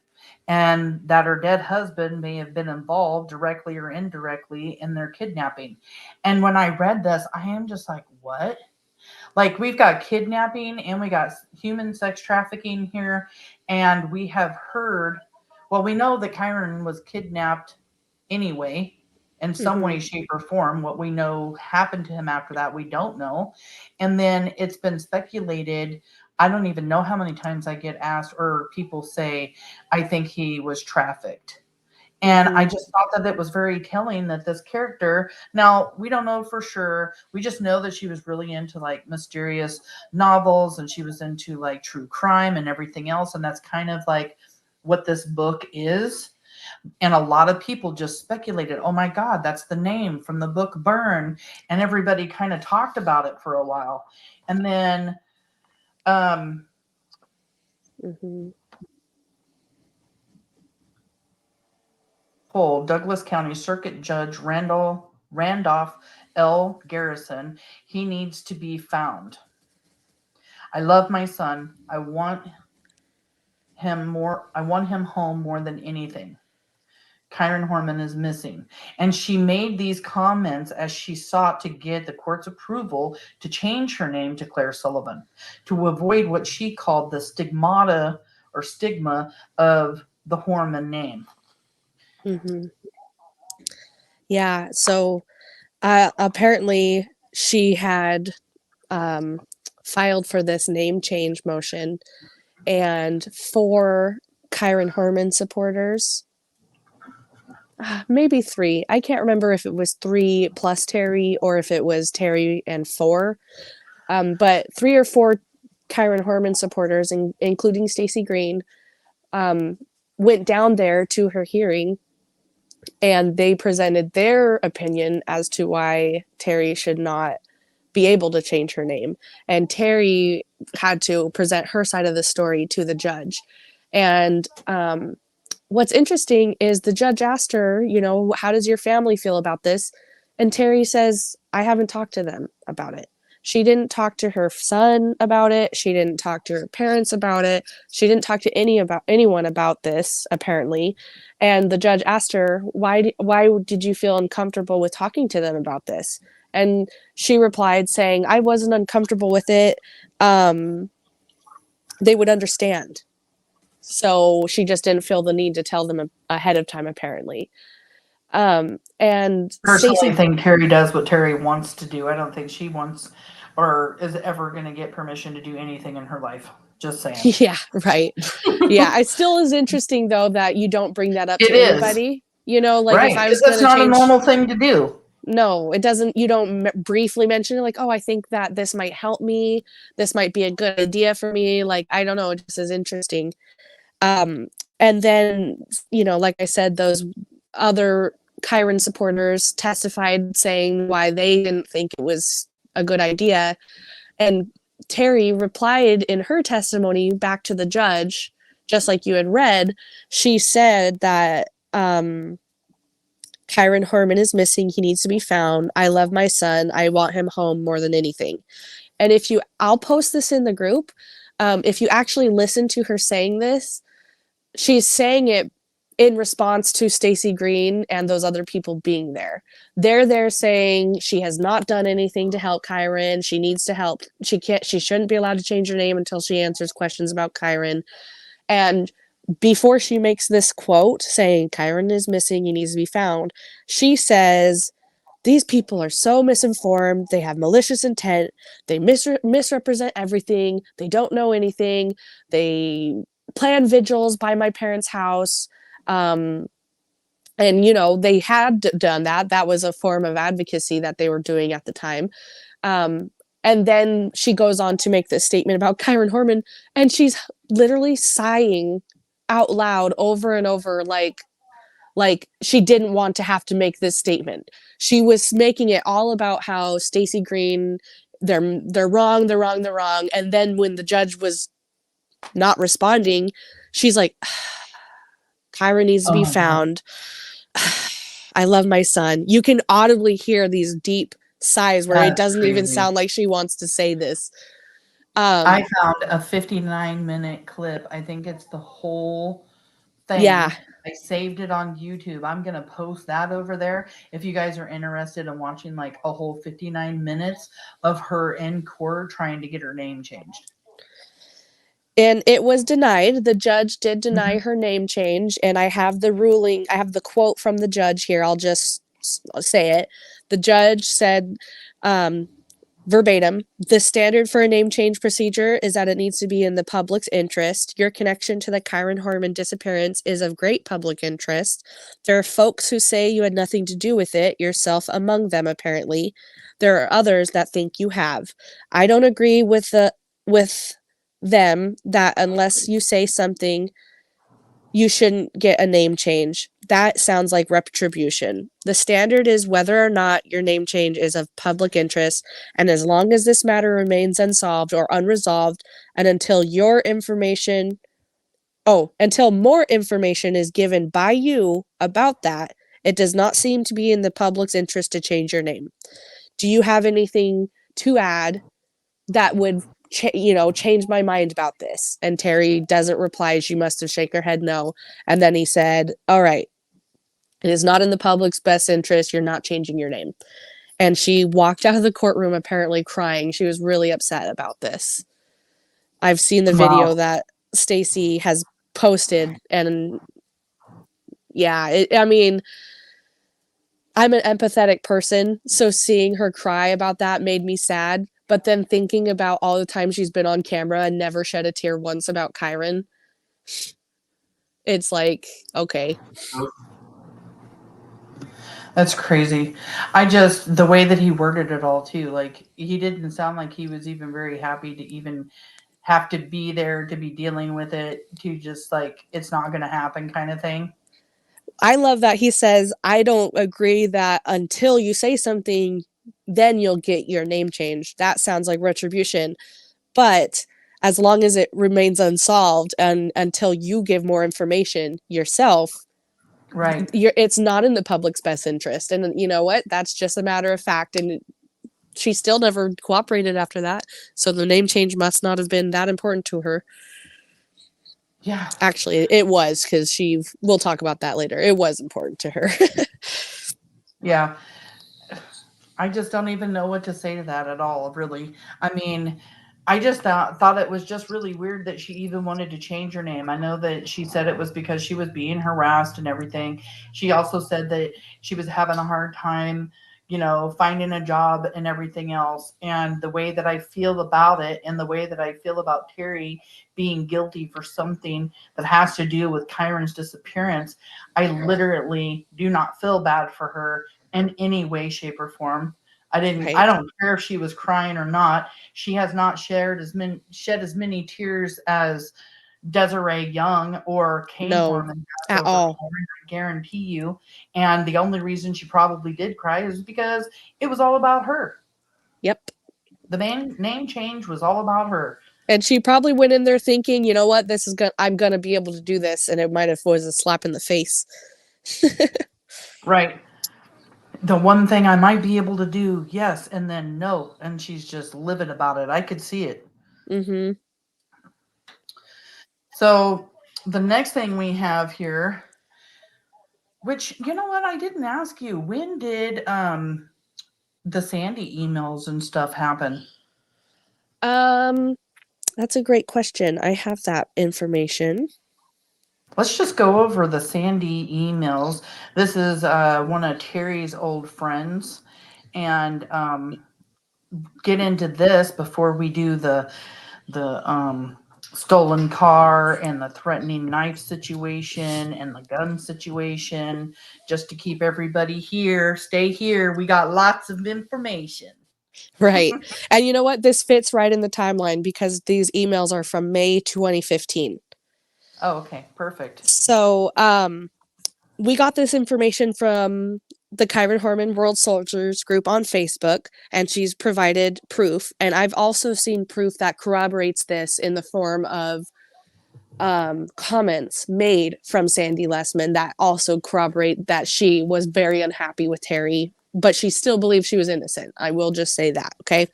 and that her dead husband may have been involved directly or indirectly in their kidnapping. And when I read this, I am just like, what? Like, we've got kidnapping and we got human sex trafficking here. And we have heard, well, we know that Kyron was kidnapped anyway, in some way, shape, or form. What we know happened to him after that, we don't know. And then it's been speculated. I don't even know how many times I get asked or people say, I think he was trafficked. And I just thought that it was very telling that this character, now we don't know for sure. We just know that she was really into like mysterious novels and she was into like true crime and everything else. And that's kind of like what this book is. And a lot of people just speculated, oh my God, that's the name from the book Burn. And everybody kind of talked about it for a while. And then, Douglas County Circuit Judge Randolph L. Garrison, he needs to be found. I love my son. I want him home more than anything. Kyron Horman is missing. And she made these comments as she sought to get the court's approval to change her name to Claire Sullivan, to avoid what she called the stigma of the Horman name. Yeah, so apparently she had filed for this name change motion, and 4 Kyron Horman supporters, maybe 3, I can't remember if it was 3 plus Terri or if it was Terri and 4, but 3 or 4 Kyron Horman supporters, including Stacey Green, went down there to her hearing, and they presented their opinion as to why Terri should not be able to change her name. And Terri had to present her side of the story to the judge. And what's interesting is the judge asked her, you know, how does your family feel about this? And Terri says, I haven't talked to them about it. She didn't talk to her son about it. She didn't talk to her parents about it. She didn't talk to anyone about this, apparently. And the judge asked her, why did you feel uncomfortable with talking to them about this? And she replied saying, I wasn't uncomfortable with it. They would understand. So she just didn't feel the need to tell them ahead of time, apparently. And Personally, Stacey, I think Terri does what Terri wants to do. I don't think she wants or is ever going to get permission to do anything in her life. Just saying. Yeah, right. Yeah, it still is interesting though that you don't bring that up to It is. anybody. You know, like Right. if I was That's going to not a normal thing to do. No, it doesn't. You don't briefly mention it like, oh, I think that this might help me. This might be a good idea for me. Like, I don't know. It just is interesting. And then, you know, like I said, those other Kyron supporters testified saying why they didn't think it was a good idea. And Terri replied in her testimony back to the judge, just like you had read. She said that Kyron Horman is missing. He needs to be found. I love my son. I want him home more than anything. And I'll post this in the group. If you actually listen to her saying this, she's saying it in response to Stacey Green and those other people being there. They're there saying she has not done anything to help Kyron. She needs to help. She shouldn't be allowed to change her name until she answers questions about Kyron. And before she makes this quote saying Kyron is missing, he needs to be found, she says, these people are so misinformed. They have malicious intent. They misrepresent everything. They don't know anything. They plan vigils by my parents' house. And, you know, they had done that. That was a form of advocacy that they were doing at the time. And then she goes on to make this statement about Kyron Horman, and she's literally sighing out loud over and over, like she didn't want to have to make this statement. She was making it all about how Stacey Green, they're wrong. And then when the judge was not responding, she's like, Kyron needs to be found. I love my son. You can audibly hear these deep sighs where it doesn't even sound like she wants to say this. I found a 59-minute clip. I think it's the whole thing. Yeah. I saved it on YouTube. I'm going to post that over there. If you guys are interested in watching like a whole 59 minutes of her in court trying to get her name changed. And it was denied. The judge did deny her name change. And I have the ruling. I have the quote from the judge here. I'll just say it. The judge said, verbatim, the standard for a name change procedure is that it needs to be in the public's interest. Your connection to the Kyron Horman disappearance is of great public interest. There are folks who say you had nothing to do with it, yourself among them, apparently. There are others that think you have. I don't agree with them that unless you say something, you shouldn't get a name change. That sounds like retribution. The standard is whether or not your name change is of public interest, and as long as this matter remains unsolved or unresolved, and until more information is given by you about that, it does not seem to be in the public's interest to change your name. Do you have anything to add that would change my mind about this? And Terri doesn't reply. She must have shaken her head no. And then he said, all right, it is not in the public's best interest. You're not changing your name. And she walked out of the courtroom apparently crying. She was really upset about this. I've seen the video that Stacy has posted, and yeah, I mean, I'm an empathetic person, so seeing her cry about that made me sad. But then thinking about all the times she's been on camera and never shed a tear once about Kyron, it's like, okay. That's crazy. The way that he worded it all too, like he didn't sound like he was even very happy to even have to be there, to be dealing with it, to just like, it's not going to happen kind of thing. I love that he says, I don't agree that until you say something, then you'll get your name changed. That sounds like retribution. But as long as it remains unsolved and until you give more information yourself, right, it's not in the public's best interest. And you know what? That's just a matter of fact. And she still never cooperated after that. So the name change must not have been that important to her. Yeah. Actually, it was, because we'll talk about that later. It was important to her. Yeah. I just don't even know what to say to that at all, really. I mean, I just thought it was just really weird that she even wanted to change her name. I know that she said it was because she was being harassed and everything. She also said that she was having a hard time, finding a job and everything else. And the way that I feel about it, and the way that I feel about Terri being guilty for something that has to do with Kyron's disappearance, I literally do not feel bad for her in any way, shape, or form. I don't care if she was crying or not. She has not shed as many tears as Desiree Young or Kaine Horman at all. I guarantee you. And the only reason she probably did cry is because it was all about her. Yep. The name change was all about her. And she probably went in there thinking, you know what, I'm gonna be able to do this, and it might have was a slap in the face. Right. The one thing I might be able to do, yes, and then no. And she's just livid about it. I could see it. Mm-hmm. So the next thing we have here, which, you know what, I didn't ask you. When did the Sandy emails and stuff happen? That's a great question. I have that information. Let's just go over the Sandy emails. This is one of Terry's old friends, and get into this before we do the stolen car and the threatening knife situation and the gun situation, just to keep everybody here. Stay here. We got lots of information. Right. And you know what? This fits right in the timeline because these emails are from May 2015. Oh, okay. Perfect. So we got this information from the Kyron Horman World Soldiers group on Facebook, and she's provided proof. And I've also seen proof that corroborates this in the form of comments made from Sandy Lessman that also corroborate that she was very unhappy with Terri, but she still believes she was innocent. I will just say that. Okay.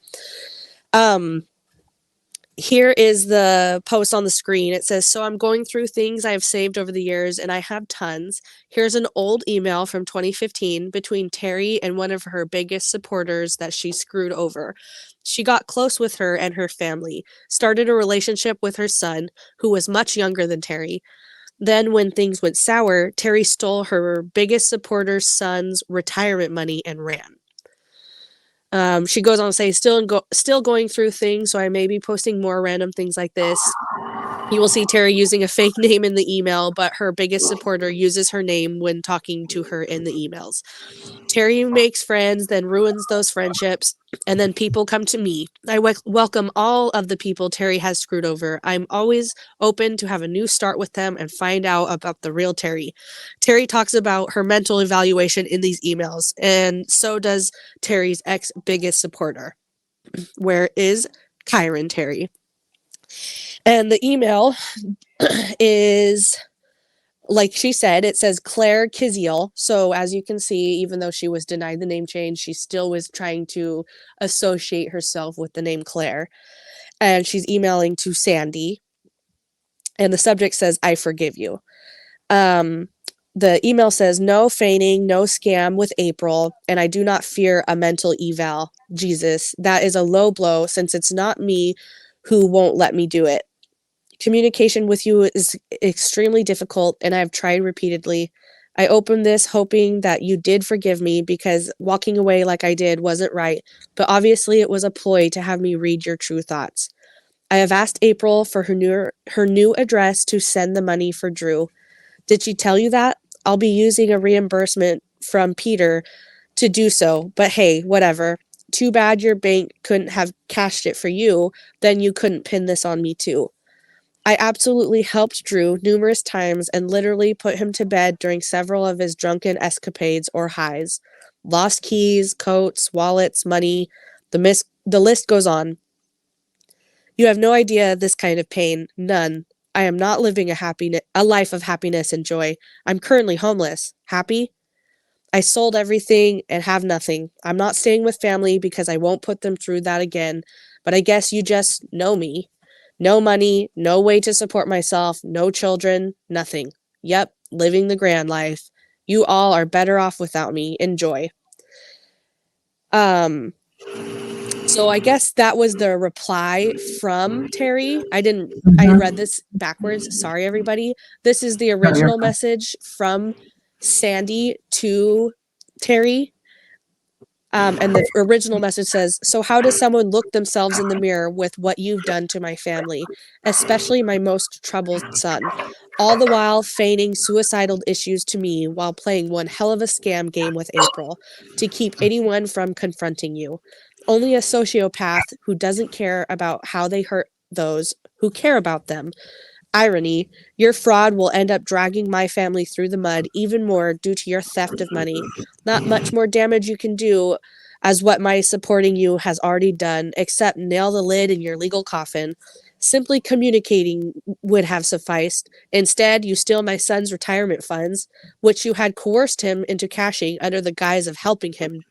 Here is the post on the screen. It says, so I'm going through things I've saved over the years, and I have tons. Here's an old email from 2015 between Terri and one of her biggest supporters that she screwed over. She got close with her and her family, started a relationship with her son, who was much younger than Terri. Then when things went sour, Terri stole her biggest supporter's son's retirement money and ran. She goes on to say, still going through things, so I may be posting more random things like this. You will see Terri using a fake name in the email, but her biggest supporter uses her name when talking to her in the emails. Terri makes friends, then ruins those friendships, and then people come to me. I welcome all of the people Terri has screwed over. I'm always open to have a new start with them and find out about the real Terri. Terri talks about her mental evaluation in these emails, and so does Terri's ex-biggest supporter. Where is Kyron, Terri? And the email is, like she said, it says Claire Kiziel. So as you can see, even though she was denied the name change, she still was trying to associate herself with the name Claire. And she's emailing to Sandy. And the subject says, I forgive you. The email says, no feigning, no scam with April, and I do not fear a mental eval. Jesus, that is a low blow since it's not me who won't let me do it. Communication with you is extremely difficult, and I've tried repeatedly. I opened this hoping that you did forgive me because walking away like I did wasn't right, but obviously it was a ploy to have me read your true thoughts. I have asked April for her new address to send the money for Drew. Did she tell you that? I'll be using a reimbursement from Peter to do so, but hey, whatever. Too bad your bank couldn't have cashed it for you, then you couldn't pin this on me too. I absolutely helped Drew numerous times and literally put him to bed during several of his drunken escapades or highs. Lost keys, coats, wallets, money, the list goes on. You have no idea this kind of pain, none. I am not living a life of happiness and joy. I'm currently homeless. Happy? I sold everything and have nothing. I'm not staying with family because I won't put them through that again, but I guess you just know me. No money, no way to support myself, no children, nothing. Yep, living the grand life. You all are better off without me. Enjoy. So I guess that was the reply from Terri. I read this backwards. Sorry, everybody. This is the original message from Sandy to Terri. And the original message says, so how does someone look themselves in the mirror with what you've done to my family, especially my most troubled son, all the while feigning suicidal issues to me while playing one hell of a scam game with April to keep anyone from confronting you. Only a sociopath who doesn't care about how they hurt those who care about them. Irony, your fraud will end up dragging my family through the mud even more due to your theft of money. Not much more damage you can do as what my supporting you has already done, except nail the lid in your legal coffin. Simply communicating would have sufficed. Instead, you steal my son's retirement funds, which you had coerced him into cashing under the guise of helping him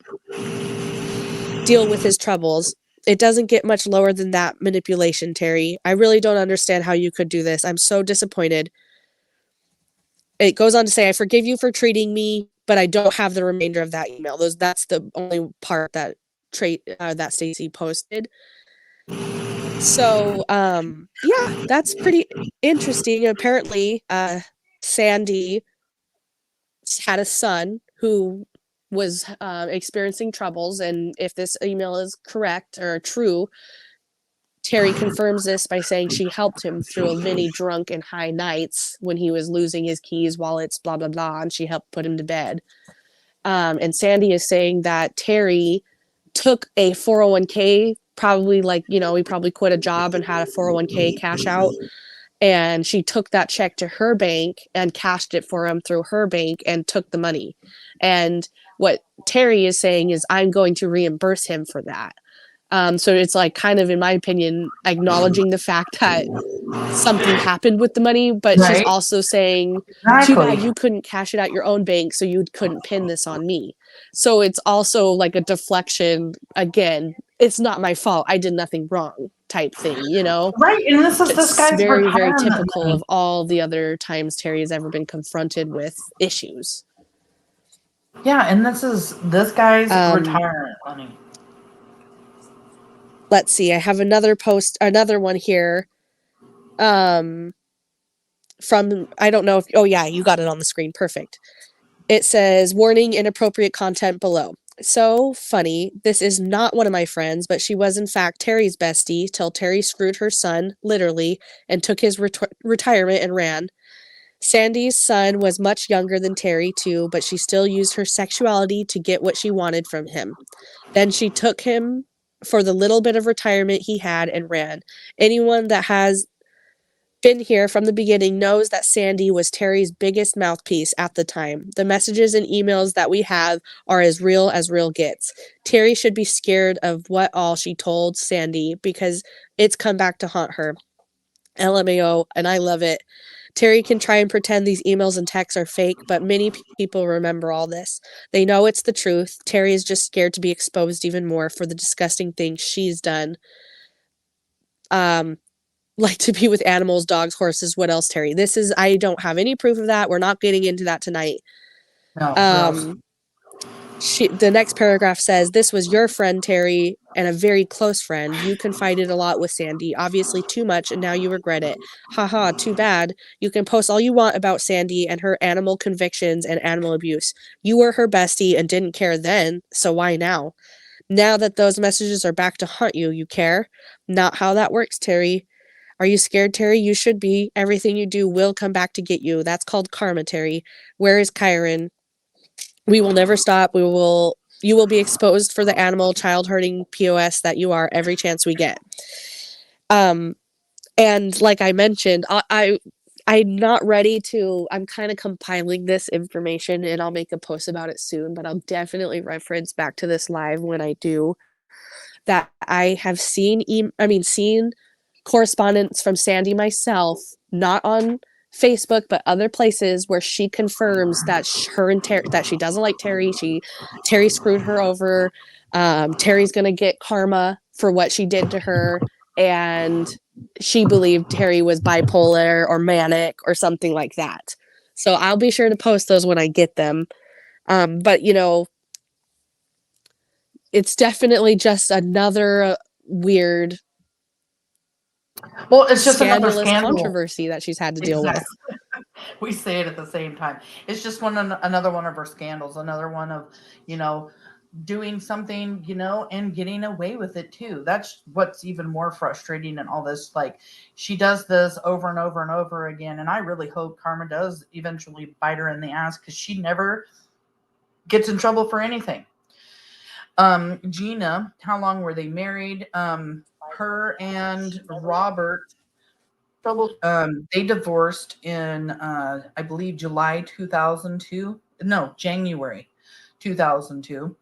deal with his troubles. It doesn't get much lower than that manipulation, Terri. I really don't understand how you could do this. I'm so disappointed. It goes on to say, I forgive you for treating me, but I don't have the remainder of that email. That's the only part that that Stacey posted. So, yeah, that's pretty interesting. Apparently, Sandy had a son who was experiencing troubles, and if this email is correct or true, Terri confirms this by saying she helped him through many drunk and high nights when he was losing his keys, wallets, blah, blah, blah, and she helped put him to bed. And Sandy is saying that Terri took a 401k, probably he probably quit a job and had a 401k cash out. And she took that check to her bank and cashed it for him through her bank and took the money. And what Terri is saying is, I'm going to reimburse him for that. So it's kind of, in my opinion, acknowledging the fact that something happened with the money, but she's also saying, too bad you couldn't cash it at your own bank, so you couldn't pin this on me. So it's also like a deflection. Again, it's not my fault. I did nothing wrong. type thing, you know? Right, and this It's guy's very, very retirement typical money. of all the other times Terri has ever been confronted with issues. Yeah, and this guy's Um, retirement money. Let's see. I have another one here. From, I don't know if, oh yeah, you got it on the screen. Perfect. It says, warning, inappropriate content below. So funny. This is not one of my friends, but she was in fact Terri's bestie till Terri screwed her son, literally, and took his retirement and ran. Sandy's son was much younger than Terri too, but she still used her sexuality to get what she wanted from him. Then she took him for the little bit of retirement he had and ran. Anyone that has been here from the beginning knows that Sandy was Terri's biggest mouthpiece at the time. The messages and emails that we have are as real gets. Terri should be scared of what all she told Sandy because it's come back to haunt her. LMAO, and I love it. Terri can try and pretend these emails and texts are fake, but many people remember all this. They know it's the truth. Terri is just scared to be exposed even more for the disgusting things she's done. Like to be with animals, dogs, horses. What else, Terri? I don't have any proof of that. We're not getting into that tonight. No, gross. The next paragraph says, this was your friend, Terri, and a very close friend. You confided a lot with Sandy, obviously too much, and now you regret it. Haha, too bad. You can post all you want about Sandy and her animal convictions and animal abuse. You were her bestie and didn't care then, so why now? Now that those messages are back to haunt you, you care? Not how that works, Terri. Are you scared, Terri? You should be. Everything you do will come back to get you. That's called karma, Terri. Where is Kyron? We will never stop. You will be exposed for the animal child hurting POS that you are every chance we get. And like I mentioned, I'm not ready to, I'm kind of compiling this information and I'll make a post about it soon, but I'll definitely reference back to this live when I do, that I have seen correspondence from Sandy myself, not on Facebook, but other places where she confirms that that she doesn't like Terri. Terri screwed her over. Terri's gonna get karma for what she did to her, and she believed Terri was bipolar or manic or something like that. So I'll be sure to post those when I get them. But it's definitely just another weird, Well, it's just another scandalous scandal. controversy that she's had to deal with. We say it at the same time. It's just another one of her scandals, another one of, doing something, and getting away with it too. That's what's even more frustrating in all this. Like, she does this over and over and over again. And I really hope karma does eventually bite her in the ass, because she never gets in trouble for anything. Gina, how long were they married? Her and Robert, they divorced in, I believe, July 2002. No, January 2002.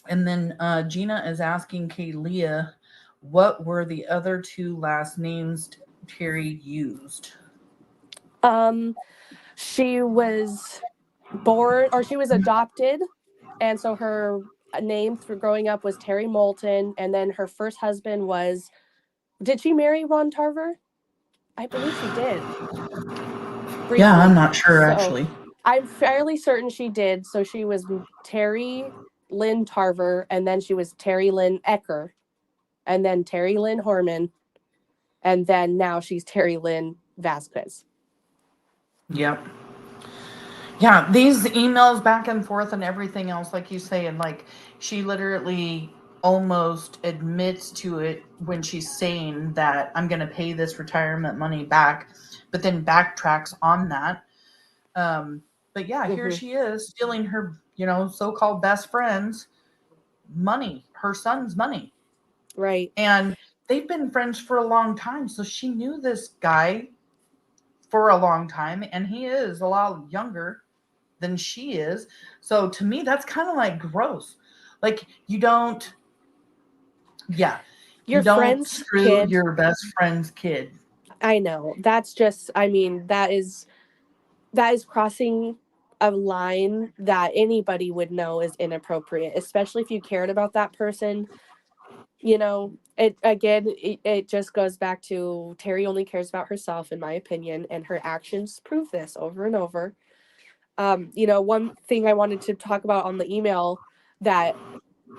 And then Gina is asking Kaylia, what were the other two last names Terri used? She was born, or she was adopted, and so her name through growing up was Terri Moulton, and then her first husband was, did she marry Ron Tarver? I believe she did. Briefly. Yeah, I'm not sure, actually. I'm fairly certain she did. So she was Terri Lynn Tarver, and then she was Terri Lynn Ecker, and then Terri Lynn Horman, and then now she's Terri Lynn Vazquez. Yep. Yeah, these emails back and forth and everything else, like you say, and like she literally almost admits to it when she's saying that I'm going to pay this retirement money back, but then backtracks on that. But yeah, here she is stealing her, so-called best friend's money, her son's money. Right. And they've been friends for a long time. So she knew this guy for a long time, and he is a lot younger than she is. So to me, that's kind of like gross. Like, you don't screw your best friend's kid. I know. That's just, that is crossing a line that anybody would know is inappropriate, especially if you cared about that person. you know, it just goes back to Terri only cares about herself, in my opinion, and her actions prove this over and over. You know, one thing I wanted to talk about on the email that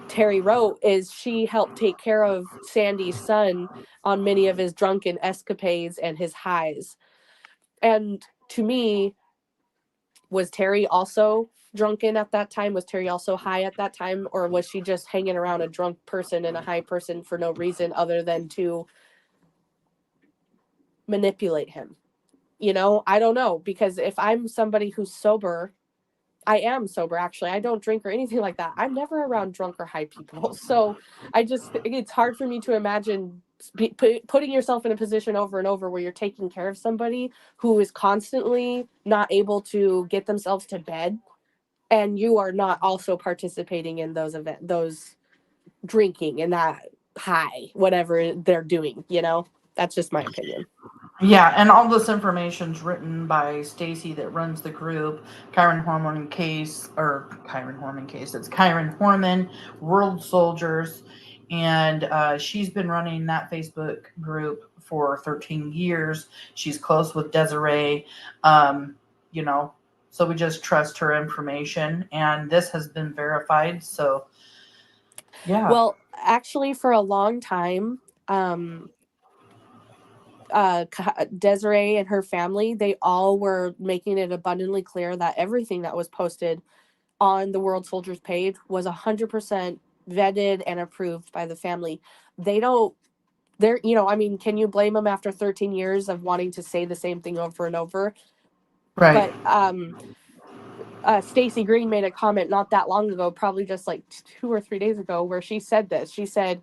Terri wrote is she helped take care of Sandy's son on many of his drunken escapades and his highs. And to me, was Terri also drunken at that time? Was Terri also high at that time? Or was she just hanging around a drunk person and a high person for no reason other than to manipulate him? You know, I don't know, because if I'm somebody who's sober, I am sober, actually. I don't drink or anything like that. I'm never around drunk or high people. So it's hard for me to imagine putting yourself in a position over and over where you're taking care of somebody who is constantly not able to get themselves to bed, and you are not also participating in those drinking and that high, whatever they're doing, you know? That's just my opinion. Yeah, and all this information's written by Stacy that runs the group, Kyron Horman case, it's Kyron Horman, World Soldiers, and she's been running that Facebook group for 13 years. She's close with Desiree, you know, so we just trust her information, and this has been verified, so yeah. Well, actually, for a long time, Desiree and her family, they all were making it abundantly clear that everything that was posted on the World Soldiers page was 100% vetted and approved by the family. They're, you know, I mean, can you blame them after 13 years of wanting to say the same thing over and over? Right. But Stacy Green made a comment not that long ago, probably just like 2 or 3 days ago, where she said this. She said,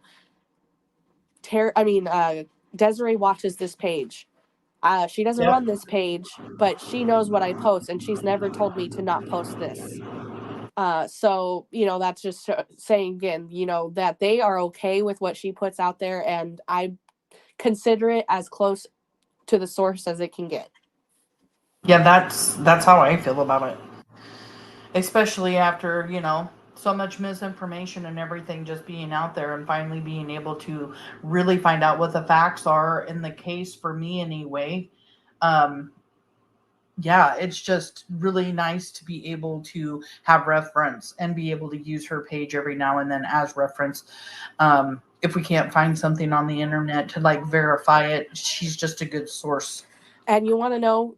Desiree watches this page. She doesn't run this page, but she knows what I post, and she's never told me to not post this. So, you know, that's just saying again, you know, that they are okay with what she puts out there, and I consider it as close to the source as it can get. Yeah, that's how I feel about it. Especially after, you know, so much misinformation and everything just being out there, and finally being able to really find out what the facts are in the case, for me anyway. Yeah, it's just really nice to be able to have reference and be able to use her page every now and then as reference. If we can't find something on the internet to like verify it, she's just a good source. And you want to know,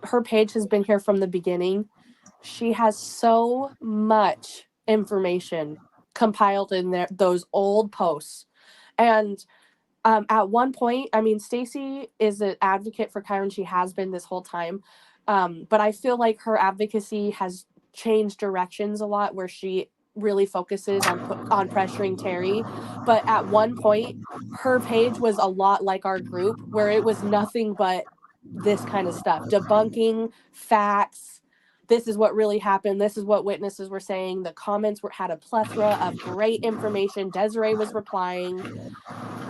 her page has been here from the beginning. She has so much information compiled in there, those old posts. And at one point, I mean, Stacy is an advocate for Kyron. She has been this whole time. But I feel like her advocacy has changed directions a lot, where she really focuses on pressuring Terri. But at one point, her page was a lot like our group, where it was nothing but this kind of stuff, debunking facts. This is what really happened. This is what witnesses were saying. The comments had a plethora of great information. Desiree was replying,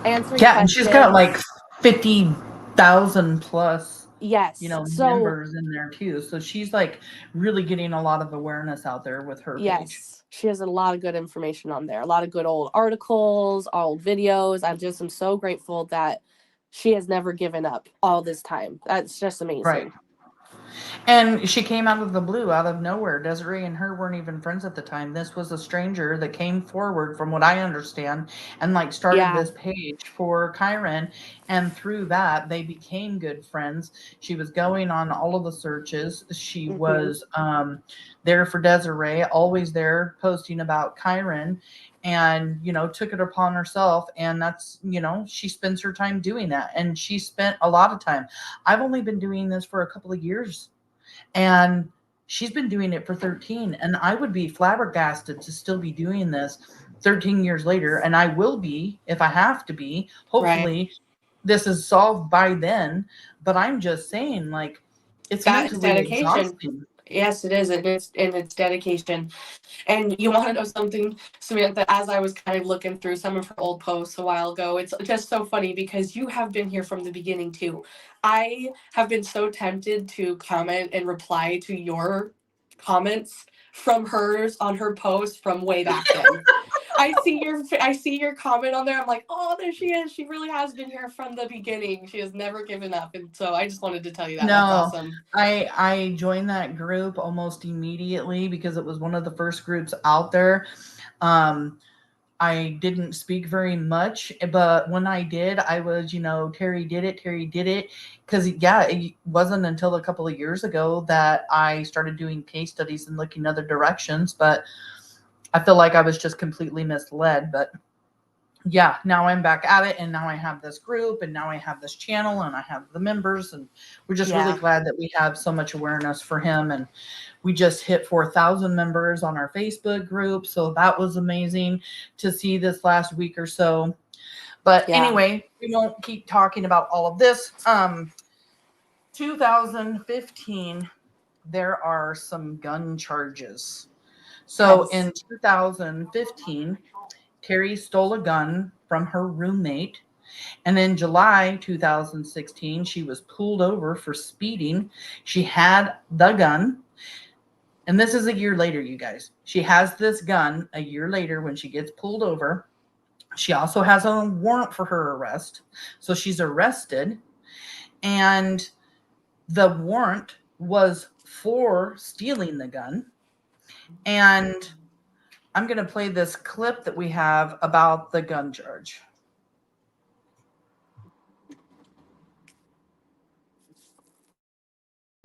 answering Yeah, and questions. she's got like 50,000 plus, yes, you know, so members in there too. So she's like really getting a lot of awareness out there with her yes, page. she has a lot of good information on there, a lot of good old articles, old videos. I'm so grateful that she has never given up all this time. That's just amazing. Right. And she came out of the blue, out of nowhere. Desiree and her weren't even friends at the time. This was a stranger that came forward, from what I understand, and like started this page for Kiren. And through that, they became good friends. She was going on all of the searches. She was there for Desiree, always there posting about Kiren, and, you know, took it upon herself. And that's, you know, she spends her time doing that. And she spent a lot of time. I've only been doing this for a couple of years, and she's been doing it for 13. And I would be flabbergasted to still be doing this 13 years later. And I will be, if I have to be. Hopefully this is solved by then. But I'm just saying, like, it's mentally exhausting. Yes, it is. And it's dedication. And you want to know something, Samantha? As I was kind of looking through some of her old posts a while ago, it's just so funny because you have been here from the beginning too. I have been so tempted to comment and reply to your comments from hers on her post from way back then. I see your comment on there. I'm like, oh, there she is. She really has been here from the beginning. She has never given up. And so I just wanted to tell you that. That's No, awesome. I joined that group almost immediately because it was one of the first groups out there. I didn't speak very much, but when I did, I was, Terri did it. Because, yeah, it wasn't until a couple of years ago that I started doing case studies and looking other directions. But I feel like I was just completely misled. But yeah, now I'm back at it, and now I have this group, and now I have this channel, and I have the members, and we're just really glad that we have so much awareness for him. And we just hit 4,000 members on our Facebook group, so that was amazing to see this last week or so. But anyway, we won't keep talking about all of this. 2015, there are some gun charges. So in 2015, Terri stole a gun from her roommate. And in July 2016, she was pulled over for speeding. She had the gun. And this is a year later, you guys. She has this gun a year later when she gets pulled over. She also has a warrant for her arrest. So she's arrested. And the warrant was for stealing the gun. And I'm going to play this clip that we have about the gun charge.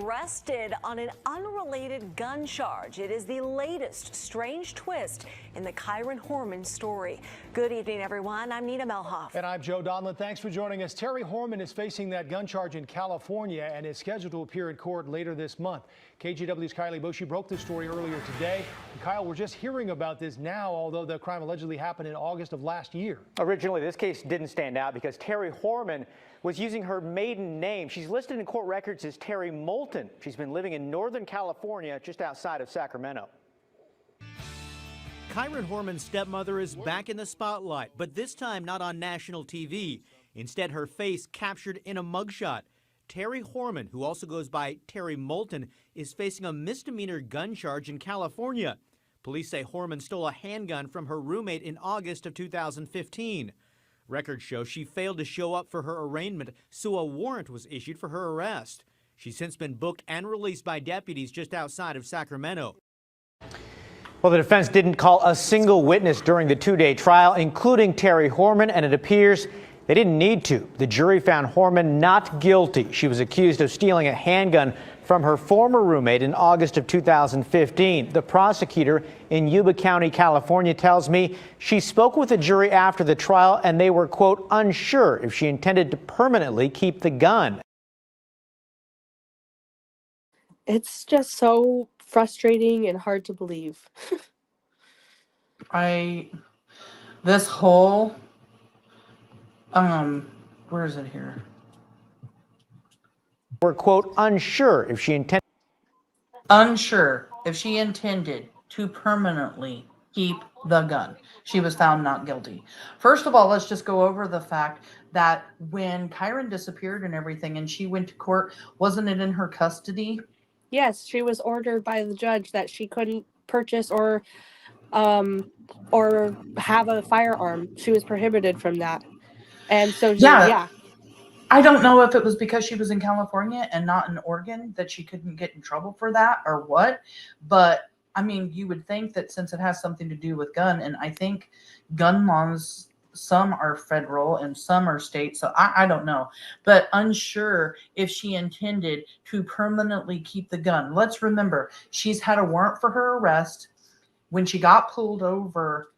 Arrested on an unrelated gun charge. It is the latest strange twist in the Kyron Horman story. Good evening, everyone. I'm Nina Melhoff. And I'm Joe Donlin. Thanks for joining us. Terri Horman is facing that gun charge in California and is scheduled to appear in court later this month. KGW's Kylie Boshi broke this story earlier today. And Kyle, we're just hearing about this now, although the crime allegedly happened in August of last year. Originally, this case didn't stand out because Terri Horman was using her maiden name. She's listed in court records as Terri Moulton. She's been living in Northern California, just outside of Sacramento. Kyron Horman's stepmother is back in the spotlight, but this time not on national TV. Instead, her face captured in a mugshot. Terri Horman, who also goes by Terri Moulton, is facing a misdemeanor gun charge in California. Police say Horman stole a handgun from her roommate in August of 2015. Records show she failed to show up for her arraignment, so a warrant was issued for her arrest. She's since been booked and released by deputies just outside of Sacramento. Well, the defense didn't call a single witness during the two-day trial, including Terri Horman, and it appears they didn't need to. The jury found Horman not guilty. She was accused of stealing a handgun from her former roommate in August of 2015. The prosecutor in Yuba County, California, tells me she spoke with the jury after the trial and they were, quote, unsure if she intended to permanently keep the gun. It's just so frustrating and hard to believe. This whole, where is it here? We're, quote, unsure if she intended to permanently keep the gun. She was found not guilty. First of all, let's just go over the fact that when Kiren disappeared and everything and she went to court, wasn't it in her custody? Yes, she was ordered by the judge that she couldn't purchase or have a firearm. She was prohibited from that. And so, yeah. I don't know if it was because she was in California and not in Oregon that she couldn't get in trouble for that or what. But, I mean, you would think that since it has something to do with gun, and I think gun laws, some are federal and some are state, so I don't know. But unsure if she intended to permanently keep the gun. Let's remember, she's had a warrant for her arrest. When she got pulled over,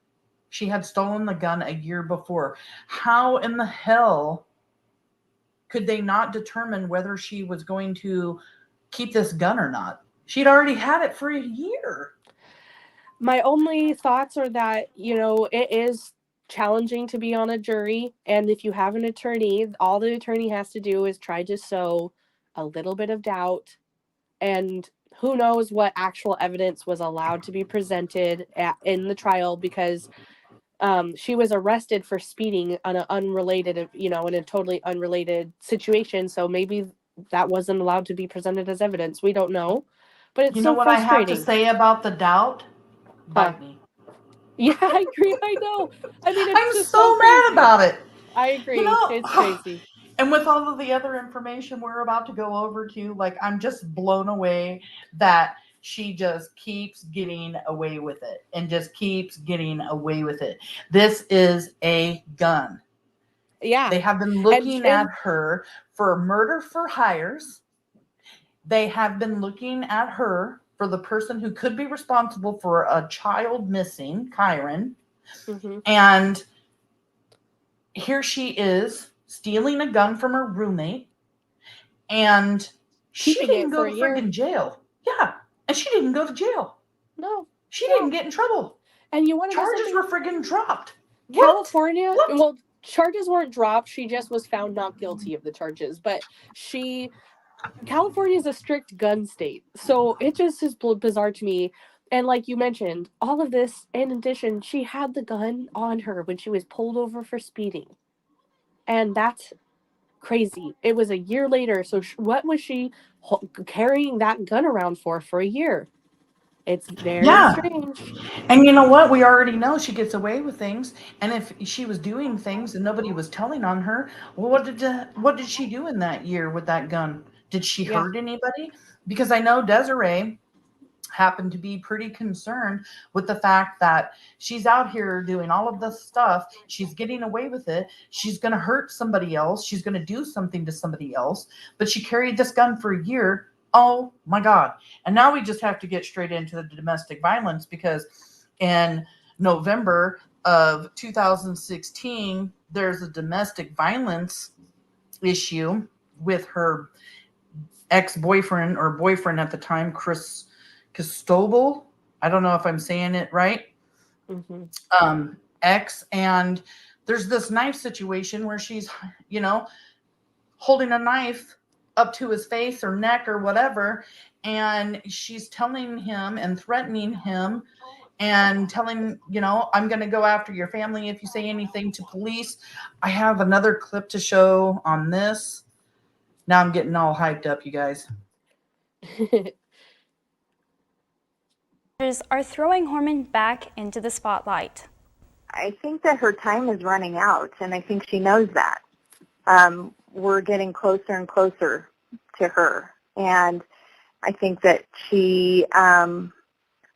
she had stolen the gun a year before. How in the hell could they not determine whether she was going to keep this gun or not? She'd already had it for a year. My only thoughts are that, it is challenging to be on a jury. And if you have an attorney, all the attorney has to do is try to sow a little bit of doubt. And who knows what actual evidence was allowed to be presented in the trial, because she was arrested for speeding on an unrelated, in a totally unrelated situation. So maybe that wasn't allowed to be presented as evidence. We don't know. But it's so frustrating. I have to say about the doubt? Bite me. Yeah, I agree. I know. I mean, it's I'm just so crazy. mad about it. I agree. You know, It's crazy. And with all of the other information we're about to go over to, like, I'm just blown away that she just keeps getting away with it and just keeps getting away with it. This is a gun. Yeah. They have been looking at her for murder for hires. They have been looking at her for the person who could be responsible for a child missing, Kiren. Mm-hmm. And here she is stealing a gun from her roommate, and she didn't go to friggin' jail. Yeah, and she didn't go to jail. No, she didn't get in trouble. And you want to charges were friggin' dropped. California, What? well, charges weren't dropped. She just was found not guilty of the charges. But California is a strict gun state, so it just is bizarre to me. And like you mentioned, all of this, in addition, she had the gun on her when she was pulled over for speeding. And that's crazy. It was a year later. So what was she carrying that gun around for a year? It's very strange. And you know what? We already know she gets away with things. And if she was doing things and nobody was telling on her, well, what did she do in that year with that gun? Did she hurt anybody? Because I know Desiree happened to be pretty concerned with the fact that she's out here doing all of this stuff. She's getting away with it. She's going to hurt somebody else. She's going to do something to somebody else. But she carried this gun for a year. Oh my God. And now we just have to get straight into the domestic violence, because in November of 2016, there's a domestic violence issue with her ex-boyfriend, or boyfriend at the time, Chris Costobel. I don't know if I'm saying it right. Mm-hmm. Ex. And there's this knife situation where she's, holding a knife up to his face or neck or whatever. And she's telling him and threatening him and telling, I'm going to go after your family if you say anything to police. I have another clip to show on this. Now I'm getting all hyped up, you guys. Are throwing Horman back into the spotlight. I think that her time is running out, and I think she knows that. We're getting closer and closer to her, and I think that she,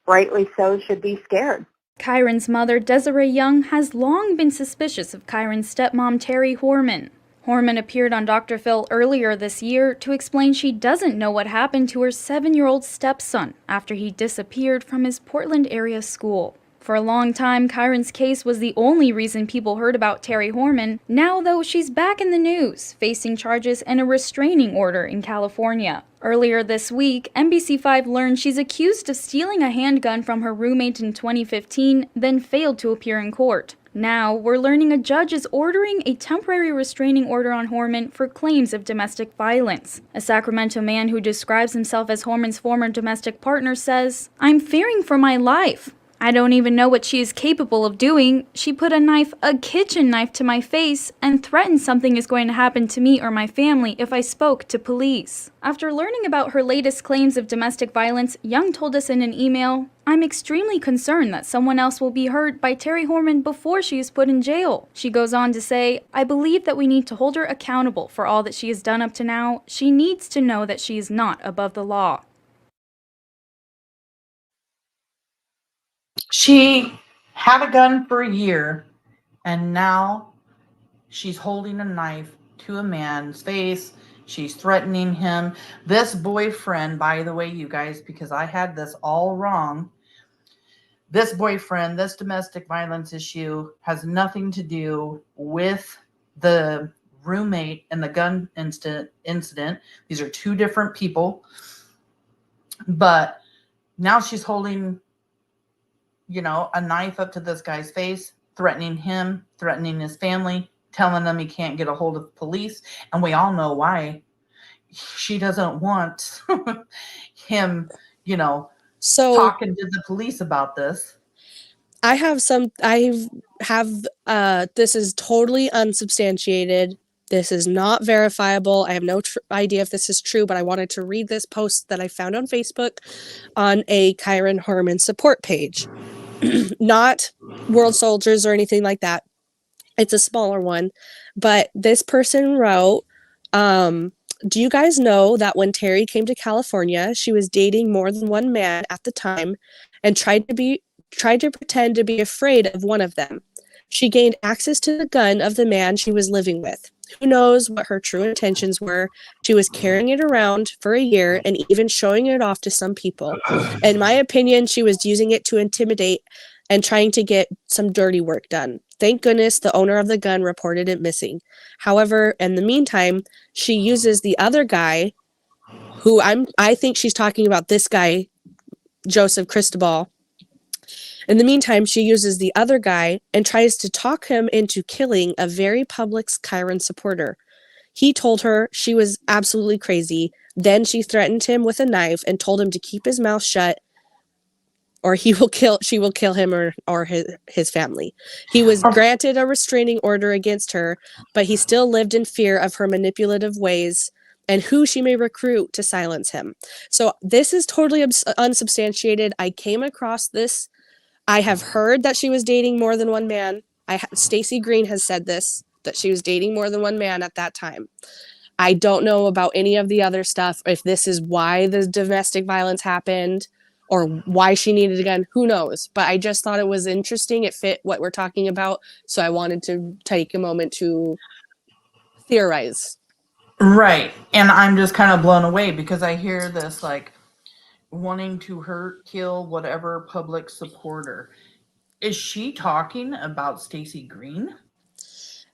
rightly so, should be scared. Kyron's mother, Desiree Young, has long been suspicious of Kyron's stepmom, Terri Horman. Horman appeared on Dr. Phil earlier this year to explain she doesn't know what happened to her 7-year-old stepson after he disappeared from his Portland area school. For a long time, Kyron's case was the only reason people heard about Terri Horman. Now, though, she's back in the news, facing charges and a restraining order in California. Earlier this week, NBC5 learned she's accused of stealing a handgun from her roommate in 2015, then failed to appear in court. Now, we're learning a judge is ordering a temporary restraining order on Horman for claims of domestic violence. A Sacramento man who describes himself as Horman's former domestic partner says, "I'm fearing for my life. I don't even know what she is capable of doing. She put a kitchen knife to my face and threatened something is going to happen to me or my family if I spoke to police." After learning about her latest claims of domestic violence, Young told us in an email, "I'm extremely concerned that someone else will be hurt by Terri Horman before she is put in jail." She goes on to say, "I believe that we need to hold her accountable for all that she has done up to now. She needs to know that she is not above the law." She had a gun for a year, and now she's holding a knife to a man's face. She's threatening him. This boyfriend, by the way, you guys, because I had this all wrong, this boyfriend, this domestic violence issue has nothing to do with the roommate and the gun incident. These are two different people. But now she's holding, a knife up to this guy's face, threatening him, threatening his family, telling them he can't get a hold of police. And we all know why. She doesn't want him, talking to the police about this. This is totally unsubstantiated. This is not verifiable. I have no idea if this is true, but I wanted to read this post that I found on Facebook on a Kyron Horman support page. not world soldiers or anything like that. It's a smaller one. But this person wrote, do you guys know that when Terri came to California, she was dating more than one man at the time and tried to pretend to be afraid of one of them? She gained access to the gun of the man she was living with. Who knows what her true intentions were? She was carrying it around for a year and even showing it off to some people. In my opinion, she was using it to intimidate and trying to get some dirty work done. Thank goodness the owner of the gun reported it missing. However, in the meantime, she uses the other guy, who I think she's talking about this guy, Joseph Cristobal. In the meantime, she uses the other guy and tries to talk him into killing a very public Kyron supporter. He told her she was absolutely crazy. Then she threatened him with a knife and told him to keep his mouth shut or she will kill him or his family. He was granted a restraining order against her, but he still lived in fear of her manipulative ways and who she may recruit to silence him. So this is totally unsubstantiated. I came across this. I have heard that she was dating more than one man. Stacey Green has said this, that she was dating more than one man at that time. I don't know about any of the other stuff, if this is why the domestic violence happened or why she needed a gun. Who knows? But I just thought it was interesting. It fit what we're talking about. So I wanted to take a moment to theorize. Right. And I'm just kind of blown away because I hear this like wanting to hurt, kill, whatever public supporter. Is she talking about Stacey Green?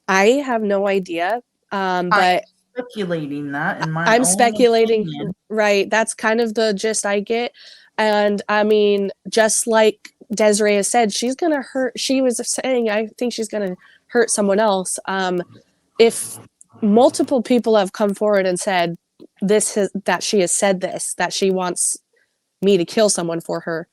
I have no idea. But I'm speculating that in my I'm own speculating, opinion. right? That's kind of the gist I get. And I mean, just like Desiree has said, she's going to hurt. She was saying, I think she's going to hurt someone else. If multiple people have come forward and said that she has said this, that she wants me to kill someone for her.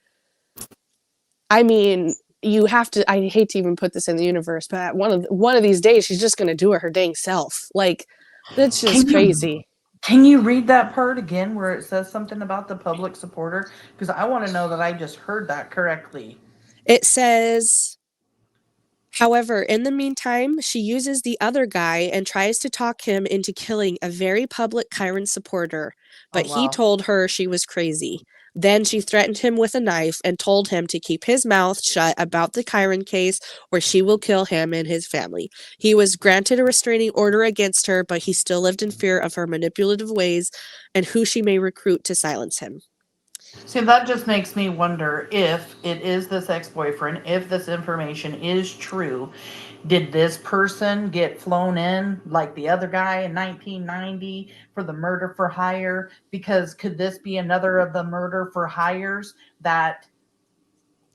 I mean, you have to, I hate to even put this in the universe, but one of these days, she's just going to do it her dang self. Like, that's just crazy. Can you read that part again where it says something about the public supporter? Because I want to know that I just heard that correctly. It says, however, in the meantime, she uses the other guy and tries to talk him into killing a very public Kyron supporter, but he told her she was crazy. Then she threatened him with a knife and told him to keep his mouth shut about the Kyron case or she will kill him and his family. He was granted a restraining order against her, but he still lived in fear of her manipulative ways and who she may recruit to silence him. See, that just makes me wonder if it is this ex-boyfriend, if this information is true. Did this person get flown in like the other guy in 1990 for the murder for hire? Because could this be another of the murder for hires that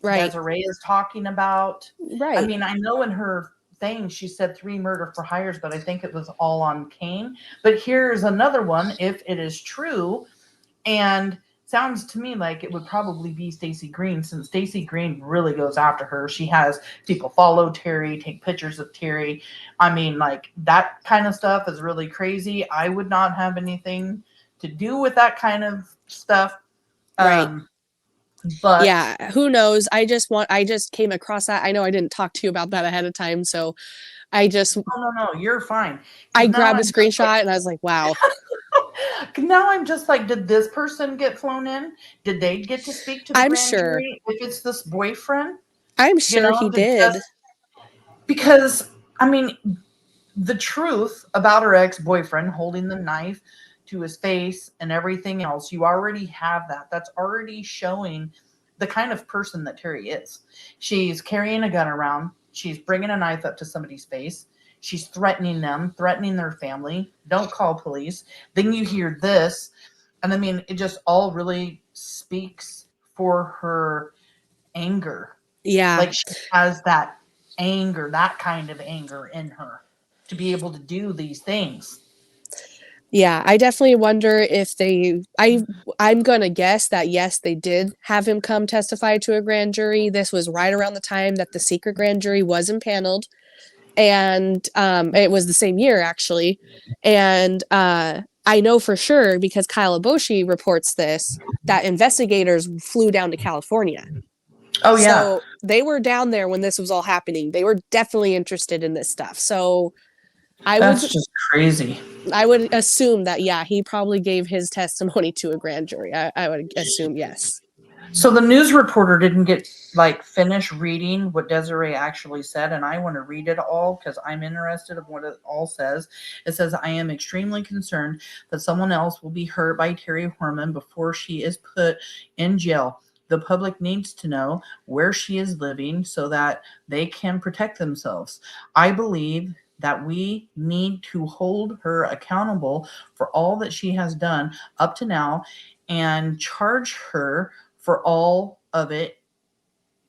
Desiree is talking about? Right. I mean, I know in her thing she said 3 murder for hires, but I think it was all on Kaine. But here's another one, if it is true, and sounds to me like it would probably be Stacey Green, since Stacey Green really goes after her. She has people follow Terri, take pictures of Terri. I mean, like, that kind of stuff is really crazy. I would not have anything to do with that kind of stuff. Right. But yeah, who knows? I just came across that. I know I didn't talk to you about that ahead of time, so I just no, you're fine. I grabbed a screenshot and I was like, wow. Now I'm just like, did this person get flown in? Did they get to speak to the I'm grand sure. jury if it's this boyfriend? I'm sure he did. Because, I mean, the truth about her ex-boyfriend holding the knife to his face and everything else, you already have that. That's already showing the kind of person that Terri is. She's carrying a gun around. She's bringing a knife up to somebody's face. She's threatening them, threatening their family. Don't call police. Then you hear this. And I mean, it just all really speaks for her anger. Yeah. Like she has that anger, that kind of anger in her to be able to do these things. Yeah, I definitely wonder if I'm going to guess that, yes, they did have him come testify to a grand jury. This was right around the time that the secret grand jury was impaneled. And it was the same year, actually. And I know for sure, because Kyle Aboshi reports this, that investigators flew down to California. Oh, yeah. So they were down there when this was all happening. They were definitely interested in this stuff. So That's just crazy. I would assume that, yeah, he probably gave his testimony to a grand jury. I would assume yes. So the news reporter didn't get finish reading what Desiree actually said, and I want to read it all because I'm interested in what it all says. It says, I am extremely concerned that someone else will be hurt by Terri Horman before she is put in jail. The public needs to know where she is living so that they can protect themselves. I believe that we need to hold her accountable for all that she has done up to now and charge her for all of it